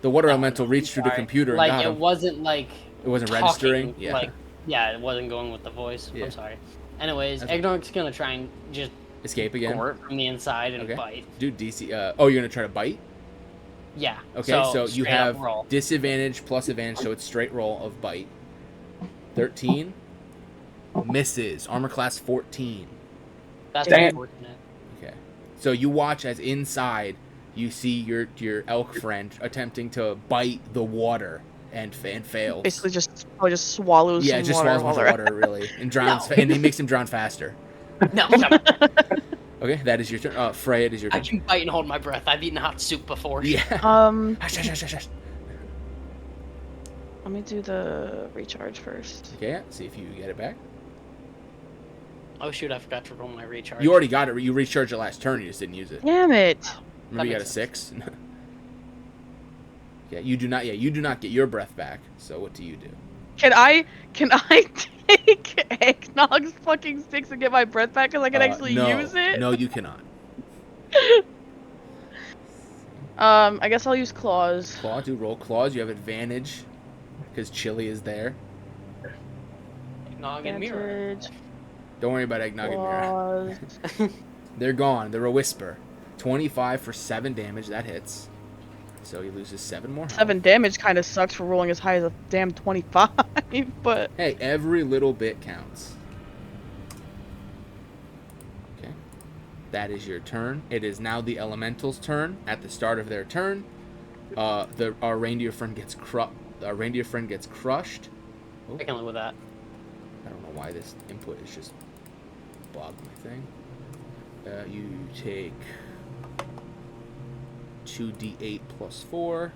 [SPEAKER 1] The water elemental reached through the computer and
[SPEAKER 3] Like
[SPEAKER 1] got
[SPEAKER 3] it
[SPEAKER 1] him.
[SPEAKER 3] wasn't like.
[SPEAKER 1] It wasn't
[SPEAKER 3] talking,
[SPEAKER 1] registering. Yeah.
[SPEAKER 3] Like, yeah, it wasn't going with the voice.
[SPEAKER 1] Yeah.
[SPEAKER 3] I'm sorry. Anyways,
[SPEAKER 1] That's
[SPEAKER 3] Eggnog's gonna try and just
[SPEAKER 1] Escape again.
[SPEAKER 3] gore it from the inside and
[SPEAKER 1] Okay.
[SPEAKER 3] bite.
[SPEAKER 1] Dude, DC. Oh, you're gonna try to bite?
[SPEAKER 3] Yeah.
[SPEAKER 1] Okay, so you
[SPEAKER 3] straight up
[SPEAKER 1] have
[SPEAKER 3] roll.
[SPEAKER 1] disadvantage plus advantage, so it's straight roll of bite. 13 misses. Armor class 14.
[SPEAKER 3] That's
[SPEAKER 6] Dang it.
[SPEAKER 3] unfortunate.
[SPEAKER 1] Okay, so you watch as inside you see your elk friend attempting to bite the water and fails.
[SPEAKER 4] Basically probably just swallows
[SPEAKER 1] Yeah,
[SPEAKER 4] some
[SPEAKER 1] just
[SPEAKER 4] water
[SPEAKER 1] swallows
[SPEAKER 4] while
[SPEAKER 1] much
[SPEAKER 4] they're
[SPEAKER 1] water really, and drowns,
[SPEAKER 3] No.
[SPEAKER 1] and he makes him drown faster.
[SPEAKER 3] No, shut
[SPEAKER 1] Okay, that is your turn. Freya, it is your
[SPEAKER 3] I
[SPEAKER 1] turn.
[SPEAKER 3] can bite and hold my breath. I've eaten hot soup before.
[SPEAKER 1] Yeah.
[SPEAKER 4] Let
[SPEAKER 1] Hush.
[SPEAKER 4] me do the recharge first.
[SPEAKER 1] Okay, yeah, see if you get it back.
[SPEAKER 3] Oh shoot, I forgot to roll my recharge.
[SPEAKER 1] You already got it. You recharged it last turn. You just didn't use it.
[SPEAKER 4] Damn it!
[SPEAKER 1] Remember, you got a
[SPEAKER 3] makes
[SPEAKER 1] 6. Yeah, you do not. Yeah, you do not get your breath back. So what do you do?
[SPEAKER 4] Can I take Eggnog's fucking sticks and get my breath back because I can actually
[SPEAKER 1] no,
[SPEAKER 4] use it?
[SPEAKER 1] No, you cannot.
[SPEAKER 4] I guess I'll use claws.
[SPEAKER 1] Claw, do roll claws. You have advantage because Chili is there.
[SPEAKER 3] Eggnog and mirror.
[SPEAKER 4] Advantage,
[SPEAKER 1] Don't worry about Eggnog and Mira.
[SPEAKER 4] claws.
[SPEAKER 1] They're gone. They're a whisper. 25 for 7 damage. That hits. So he loses 7 more health.
[SPEAKER 4] 7 damage kind of sucks for rolling as high as a damn 25, but
[SPEAKER 1] Hey, every little bit counts. Okay. That is your turn. It is now the elemental's turn. At the start of their turn, our reindeer friend gets crushed. Oh,
[SPEAKER 3] I can live with that.
[SPEAKER 1] I don't know why this input is just bogging my thing. You take 2d8 plus 4.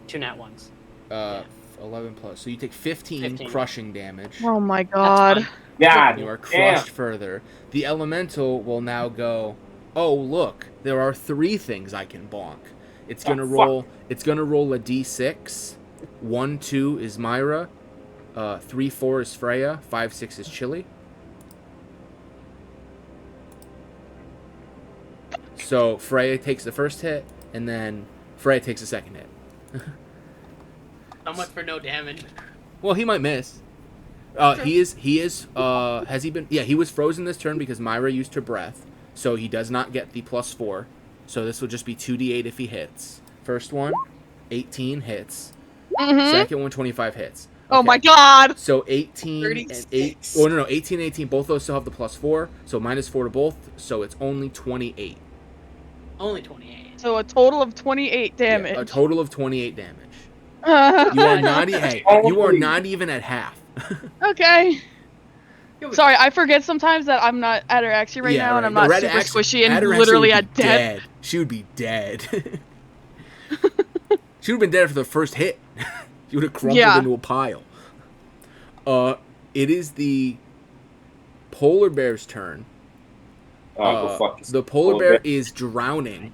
[SPEAKER 3] 2 nat ones.
[SPEAKER 1] 11 plus. So you take 15 crushing damage.
[SPEAKER 4] Oh my
[SPEAKER 3] That's
[SPEAKER 4] god.
[SPEAKER 3] fine.
[SPEAKER 6] God,
[SPEAKER 1] You are crushed further. The elemental will now go, oh look, there are 3 things I can bonk. It's gonna roll. It's gonna roll a d6. 1, 2 is Myra. 3, 4 is Freya. 5, 6 is Chili. So Freya takes the first hit, and then Freya takes the second hit.
[SPEAKER 3] How much for no damage?
[SPEAKER 1] Well, he might miss. He is. Has he been? Yeah, he was frozen this turn because Myra used her breath, so he does not get the +4. So this will just be 2d8 if he hits. First one, 18 hits. Second one, 25 hits.
[SPEAKER 4] Oh my god!
[SPEAKER 1] So 18 and 8. Oh no, 18 and 18. Both those still have the +4. So -4 to both. So it's only 28.
[SPEAKER 3] Only 28.
[SPEAKER 4] So a total of 28 damage.
[SPEAKER 1] Yeah, a total of 28 damage. You are not. You are not even at half.
[SPEAKER 4] Okay. Sorry, I forget sometimes that I'm not at her axie right now, and I'm not super squishy and literally at dead.
[SPEAKER 1] She would be dead. She would have been dead for the first hit. She would have crumpled into a pile. It is the polar bear's turn. The polar bear is drowning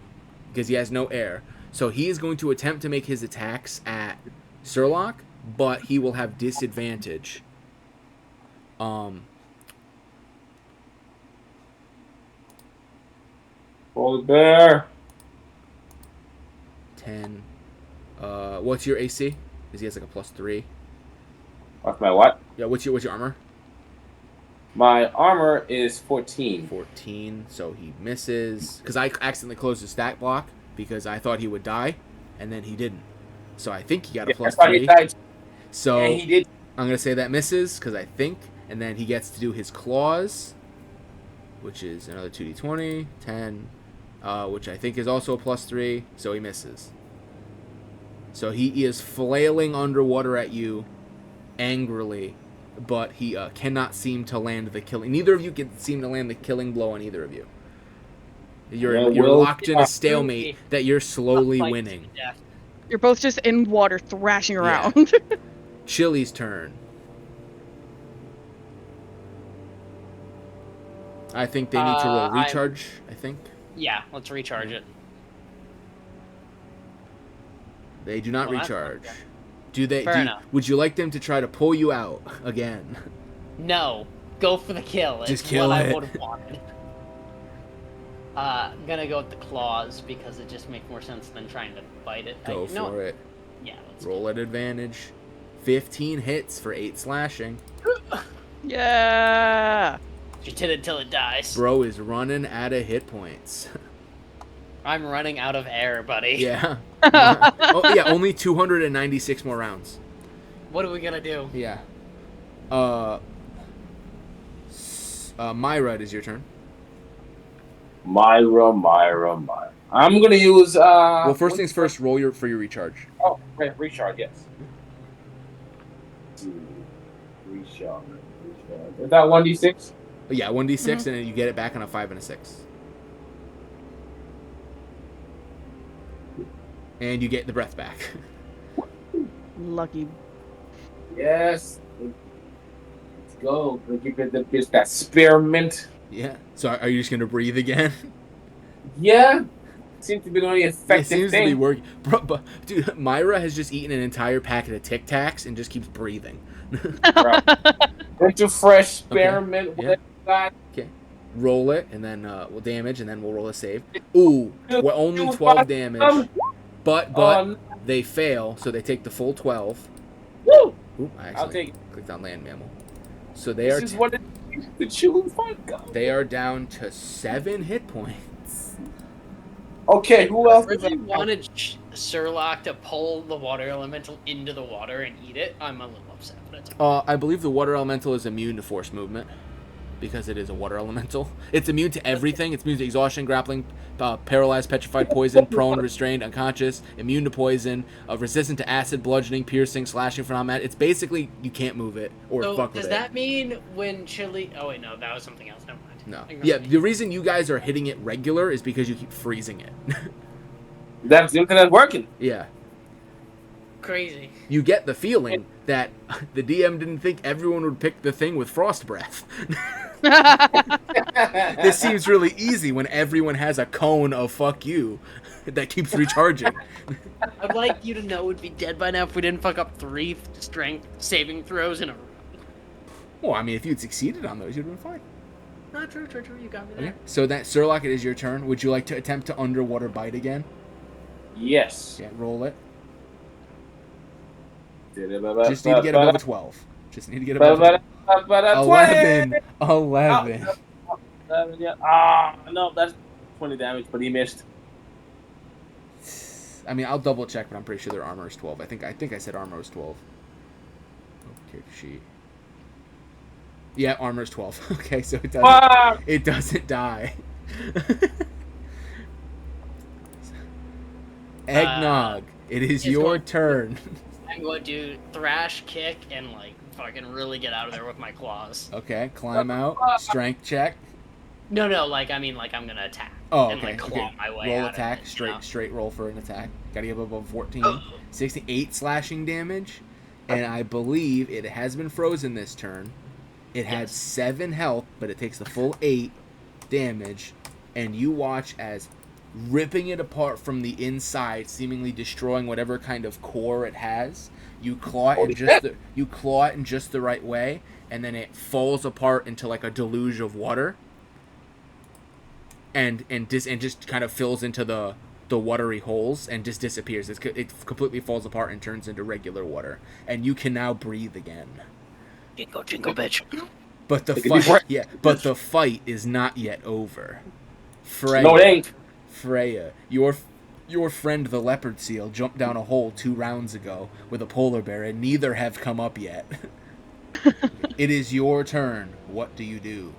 [SPEAKER 1] because he has no air. So he is going to attempt to make his attacks at Sherlock, but he will have disadvantage.
[SPEAKER 6] Polar bear.
[SPEAKER 1] 10. What's your AC? Because he has like a +3.
[SPEAKER 6] What's my what?
[SPEAKER 1] Yeah, what's your armor?
[SPEAKER 6] My armor is 14.
[SPEAKER 1] 14, so he misses. Because I accidentally closed his stat block because I thought he would die, and then he didn't. So I think he got a +3. So
[SPEAKER 6] he did.
[SPEAKER 1] I'm going to say that misses because I think. And then he gets to do his claws, which is another 2d20, 10, which I think is also a +3, so he misses. So he is flailing underwater at you angrily, but he cannot seem to land the killing. Neither of you can seem to land the killing blow on either of you. You're locked in a stalemate that you're slowly winning.
[SPEAKER 4] You're both just in water thrashing around.
[SPEAKER 1] Chili's turn. I think they need to roll recharge, I think.
[SPEAKER 3] Yeah, let's recharge it.
[SPEAKER 1] They do not recharge.
[SPEAKER 3] Okay.
[SPEAKER 1] Do they?
[SPEAKER 3] Fair enough.
[SPEAKER 1] Would you like them to try to pull you out again?
[SPEAKER 3] No. Go for the kill.
[SPEAKER 1] Just
[SPEAKER 3] it's
[SPEAKER 1] kill
[SPEAKER 3] what
[SPEAKER 1] it.
[SPEAKER 3] I would have wanted. I'm gonna go with the claws because it just makes more sense than trying to bite it.
[SPEAKER 1] Go for it.
[SPEAKER 3] Yeah, let's
[SPEAKER 1] roll at advantage. 15 hits for 8 slashing.
[SPEAKER 4] Yeah.
[SPEAKER 3] Just hit it till it dies.
[SPEAKER 1] Bro is running out of hit points.
[SPEAKER 3] I'm running out of air, buddy.
[SPEAKER 1] Yeah. Oh yeah, only 296 more rounds.
[SPEAKER 3] What are we gonna do?
[SPEAKER 1] Yeah. Myra, it is your turn.
[SPEAKER 6] Myra. I'm gonna use.
[SPEAKER 1] Well, first things first. Roll for your recharge.
[SPEAKER 6] Oh, right, recharge. Yes. Recharge. Is that 1d6?
[SPEAKER 1] Yeah, 1d6, and then you get it back on a 5 and a 6. And you get the breath back.
[SPEAKER 4] Lucky.
[SPEAKER 6] Yes. Let's go. Let's give it that experiment.
[SPEAKER 1] Yeah. So are you just gonna breathe again?
[SPEAKER 6] Yeah. Seems to be the only effective
[SPEAKER 1] It seems
[SPEAKER 6] thing.
[SPEAKER 1] to be working. Bro, but, dude, Myra has just eaten an entire packet of Tic Tacs and just keeps breathing.
[SPEAKER 6] Into fresh experiment.
[SPEAKER 1] Okay. Yeah. Okay. Roll it, and then we'll damage, and then we'll roll a save. Ooh, we're only 12 damage. But they fail, so they take the full 12.
[SPEAKER 6] Woo!
[SPEAKER 1] Ooh, I
[SPEAKER 6] I'll take it.
[SPEAKER 1] clicked on land mammal. So they
[SPEAKER 6] This is what the children find.
[SPEAKER 1] They are down to 7 hit points.
[SPEAKER 6] Okay, who else?
[SPEAKER 3] I really wanted Sherlock to pull the water elemental into the water and eat it. I'm a little upset, but it's okay.
[SPEAKER 1] I believe the water elemental is immune to force movement because it is a water elemental. It's immune to everything. It's immune to exhaustion, grappling, paralyzed, petrified, poison, prone, restrained, unconscious, immune to poison, resistant to acid, bludgeoning, piercing, slashing for non-mat. It's basically you can't move it or
[SPEAKER 3] So
[SPEAKER 1] fuck with
[SPEAKER 3] does
[SPEAKER 1] it.
[SPEAKER 3] that mean when Chili... Oh, wait, no, that was something else. Never mind.
[SPEAKER 1] No.
[SPEAKER 3] Ignore
[SPEAKER 1] Yeah,
[SPEAKER 3] me.
[SPEAKER 1] the reason you guys are hitting it regular is because you keep freezing it.
[SPEAKER 6] That's the internet working.
[SPEAKER 1] Yeah.
[SPEAKER 3] Crazy.
[SPEAKER 1] You get the feeling that the DM didn't think everyone would pick the thing with frost breath. This seems really easy when everyone has a cone of fuck you that keeps recharging.
[SPEAKER 3] I'd like you to know we'd be dead by now if we didn't fuck up 3 strength saving throws in a row.
[SPEAKER 1] Well, I mean, if you'd succeeded on those, you'd have been fine.
[SPEAKER 3] No, true. You got me there.
[SPEAKER 1] Okay. So that Sirlock, it is your turn. Would you like to attempt to underwater bite again?
[SPEAKER 6] Yes.
[SPEAKER 1] Yeah, roll it. Just need to get above a 12. Just need to get above a 11. 11.
[SPEAKER 6] Yeah. No, that's 20 damage, but he missed.
[SPEAKER 1] I mean, I'll double check, but I'm pretty sure their armor is 12. I think I said armor is 12. Okay, she. Yeah, armor is 12. Okay, so it doesn't die. Eggnog, it is your turn.
[SPEAKER 3] I'm going to thrash, kick, and like fucking really get out of there with my claws.
[SPEAKER 1] Okay, climb out. Strength check.
[SPEAKER 3] No, like I'm gonna attack.
[SPEAKER 1] Oh, okay.
[SPEAKER 3] And like claw my way
[SPEAKER 1] Roll
[SPEAKER 3] out
[SPEAKER 1] attack,
[SPEAKER 3] of it,
[SPEAKER 1] straight roll for an attack. Gotta get above 14. 68 slashing damage. And I believe it has been frozen this turn. It had 7 health, but it takes the full 8 damage. And you watch as ripping it apart from the inside, seemingly destroying whatever kind of core it has. You claw it in just the right way, and then it falls apart into like a deluge of water. And just kind of fills into the watery holes and just disappears. It completely falls apart and turns into regular water, and you can now breathe again.
[SPEAKER 3] Jingle, bitch.
[SPEAKER 1] But the fight is not yet over. Freya,
[SPEAKER 6] No, it ain't.
[SPEAKER 1] Freya, your friend the leopard seal jumped down a hole 2 rounds ago with a polar bear, and neither have come up yet. It is your turn. What do you do?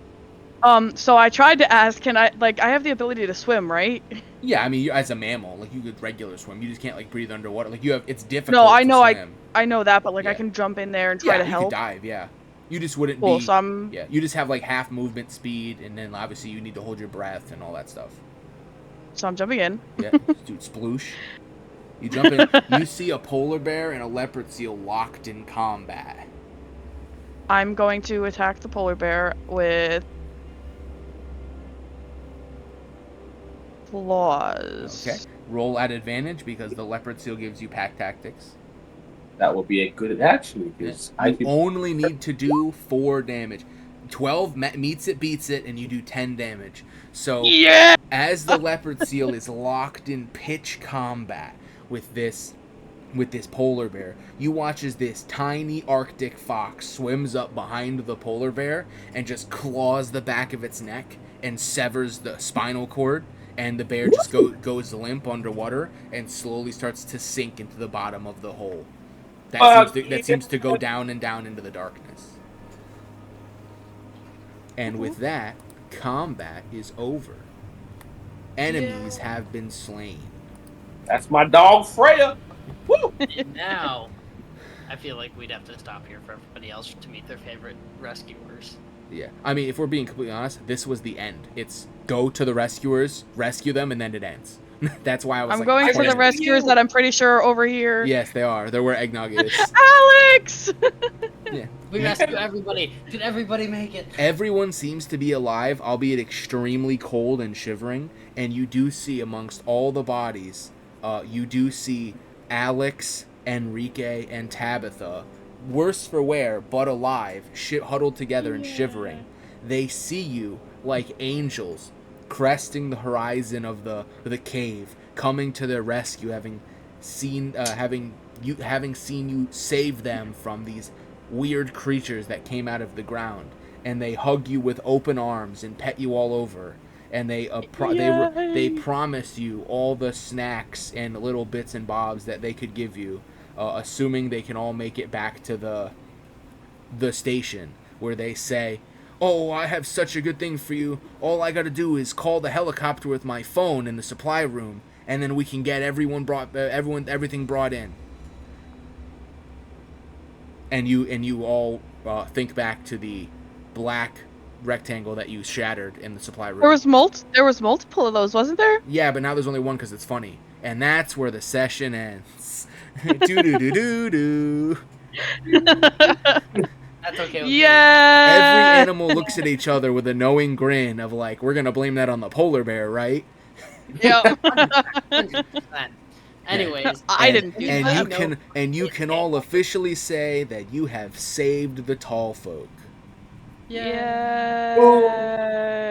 [SPEAKER 4] So I tried to ask, I have the ability to swim, right?
[SPEAKER 1] Yeah, I mean, as a mammal, like, you could regular swim. You just can't, like, breathe underwater. Like, it's difficult
[SPEAKER 4] No, I know,
[SPEAKER 1] to swim.
[SPEAKER 4] I know that, but, like,
[SPEAKER 1] Yeah.
[SPEAKER 4] I can jump in there and try to
[SPEAKER 1] you
[SPEAKER 4] help.
[SPEAKER 1] could dive, yeah. You just wouldn't
[SPEAKER 4] Cool,
[SPEAKER 1] be...
[SPEAKER 4] so I'm...
[SPEAKER 1] Yeah, you just have, like, half movement speed, and then, obviously, you need to hold your breath and all that stuff.
[SPEAKER 4] So I'm jumping in.
[SPEAKER 1] Yeah, dude, sploosh. You jump in, you see a polar bear and a leopard seal locked in combat.
[SPEAKER 4] I'm going to attack the polar bear with... claws.
[SPEAKER 1] Okay. Roll at advantage because the leopard seal gives you pack tactics.
[SPEAKER 6] That would be a good action because
[SPEAKER 1] You only need to do 4 damage. 12 meets it, beats it, and you do 10 damage. So,
[SPEAKER 4] Yeah!
[SPEAKER 1] as the leopard seal is locked in pitch combat with this polar bear, you watch as this tiny Arctic fox swims up behind the polar bear and just claws the back of its neck and severs the spinal cord. And the bear just goes limp underwater and slowly starts to sink into the bottom of the hole. That seems to go down and down into the darkness. And with that, combat is over. Enemies have been slain.
[SPEAKER 6] That's my dog Freya. Woo!
[SPEAKER 3] And now, I feel like we'd have to stop here for everybody else to meet their favorite rescuers.
[SPEAKER 1] Yeah, I mean, if we're being completely honest, this was the end. It's go to the rescuers, rescue them, and then it ends. That's why I was
[SPEAKER 4] I'm
[SPEAKER 1] like,
[SPEAKER 4] going to
[SPEAKER 1] 20
[SPEAKER 4] the
[SPEAKER 1] minutes.
[SPEAKER 4] rescuers that I'm pretty sure are over here.
[SPEAKER 1] Yes, they are. They're where Eggnog is.
[SPEAKER 4] Alex!
[SPEAKER 1] Yeah.
[SPEAKER 3] We rescue everybody. Did everybody make it?
[SPEAKER 1] Everyone seems to be alive, albeit extremely cold and shivering. And you do see amongst all the bodies, you do see Alex, Enrique, and Tabitha, worse for wear, but alive, huddled together and shivering. They see you like angels, cresting the horizon of the cave, coming to their rescue, having seen you save them from these weird creatures that came out of the ground, and they hug you with open arms and pet you all over, and they promise you all the snacks and little bits and bobs that they could give you, assuming they can all make it back to the station, where they say, "Oh, I have such a good thing for you. All I gotta do is call the helicopter with my phone in the supply room, and then we can get everything brought in." And you all think back to the black rectangle that you shattered in the supply room.
[SPEAKER 4] There was multiple of those, wasn't there?
[SPEAKER 1] Yeah, but now there's only one because it's funny. And that's where the session ends. Do-do-do-do-do.
[SPEAKER 3] That's okay.
[SPEAKER 4] Yeah.
[SPEAKER 1] Every animal looks at each other with a knowing grin of like, we're going to blame that on the polar bear, right?
[SPEAKER 4] Yep.
[SPEAKER 3] 100%. Anyways,
[SPEAKER 4] I didn't do
[SPEAKER 1] and
[SPEAKER 4] that.
[SPEAKER 1] you can all officially say that you have saved the tall folk.
[SPEAKER 3] yeah.
[SPEAKER 4] Yeah.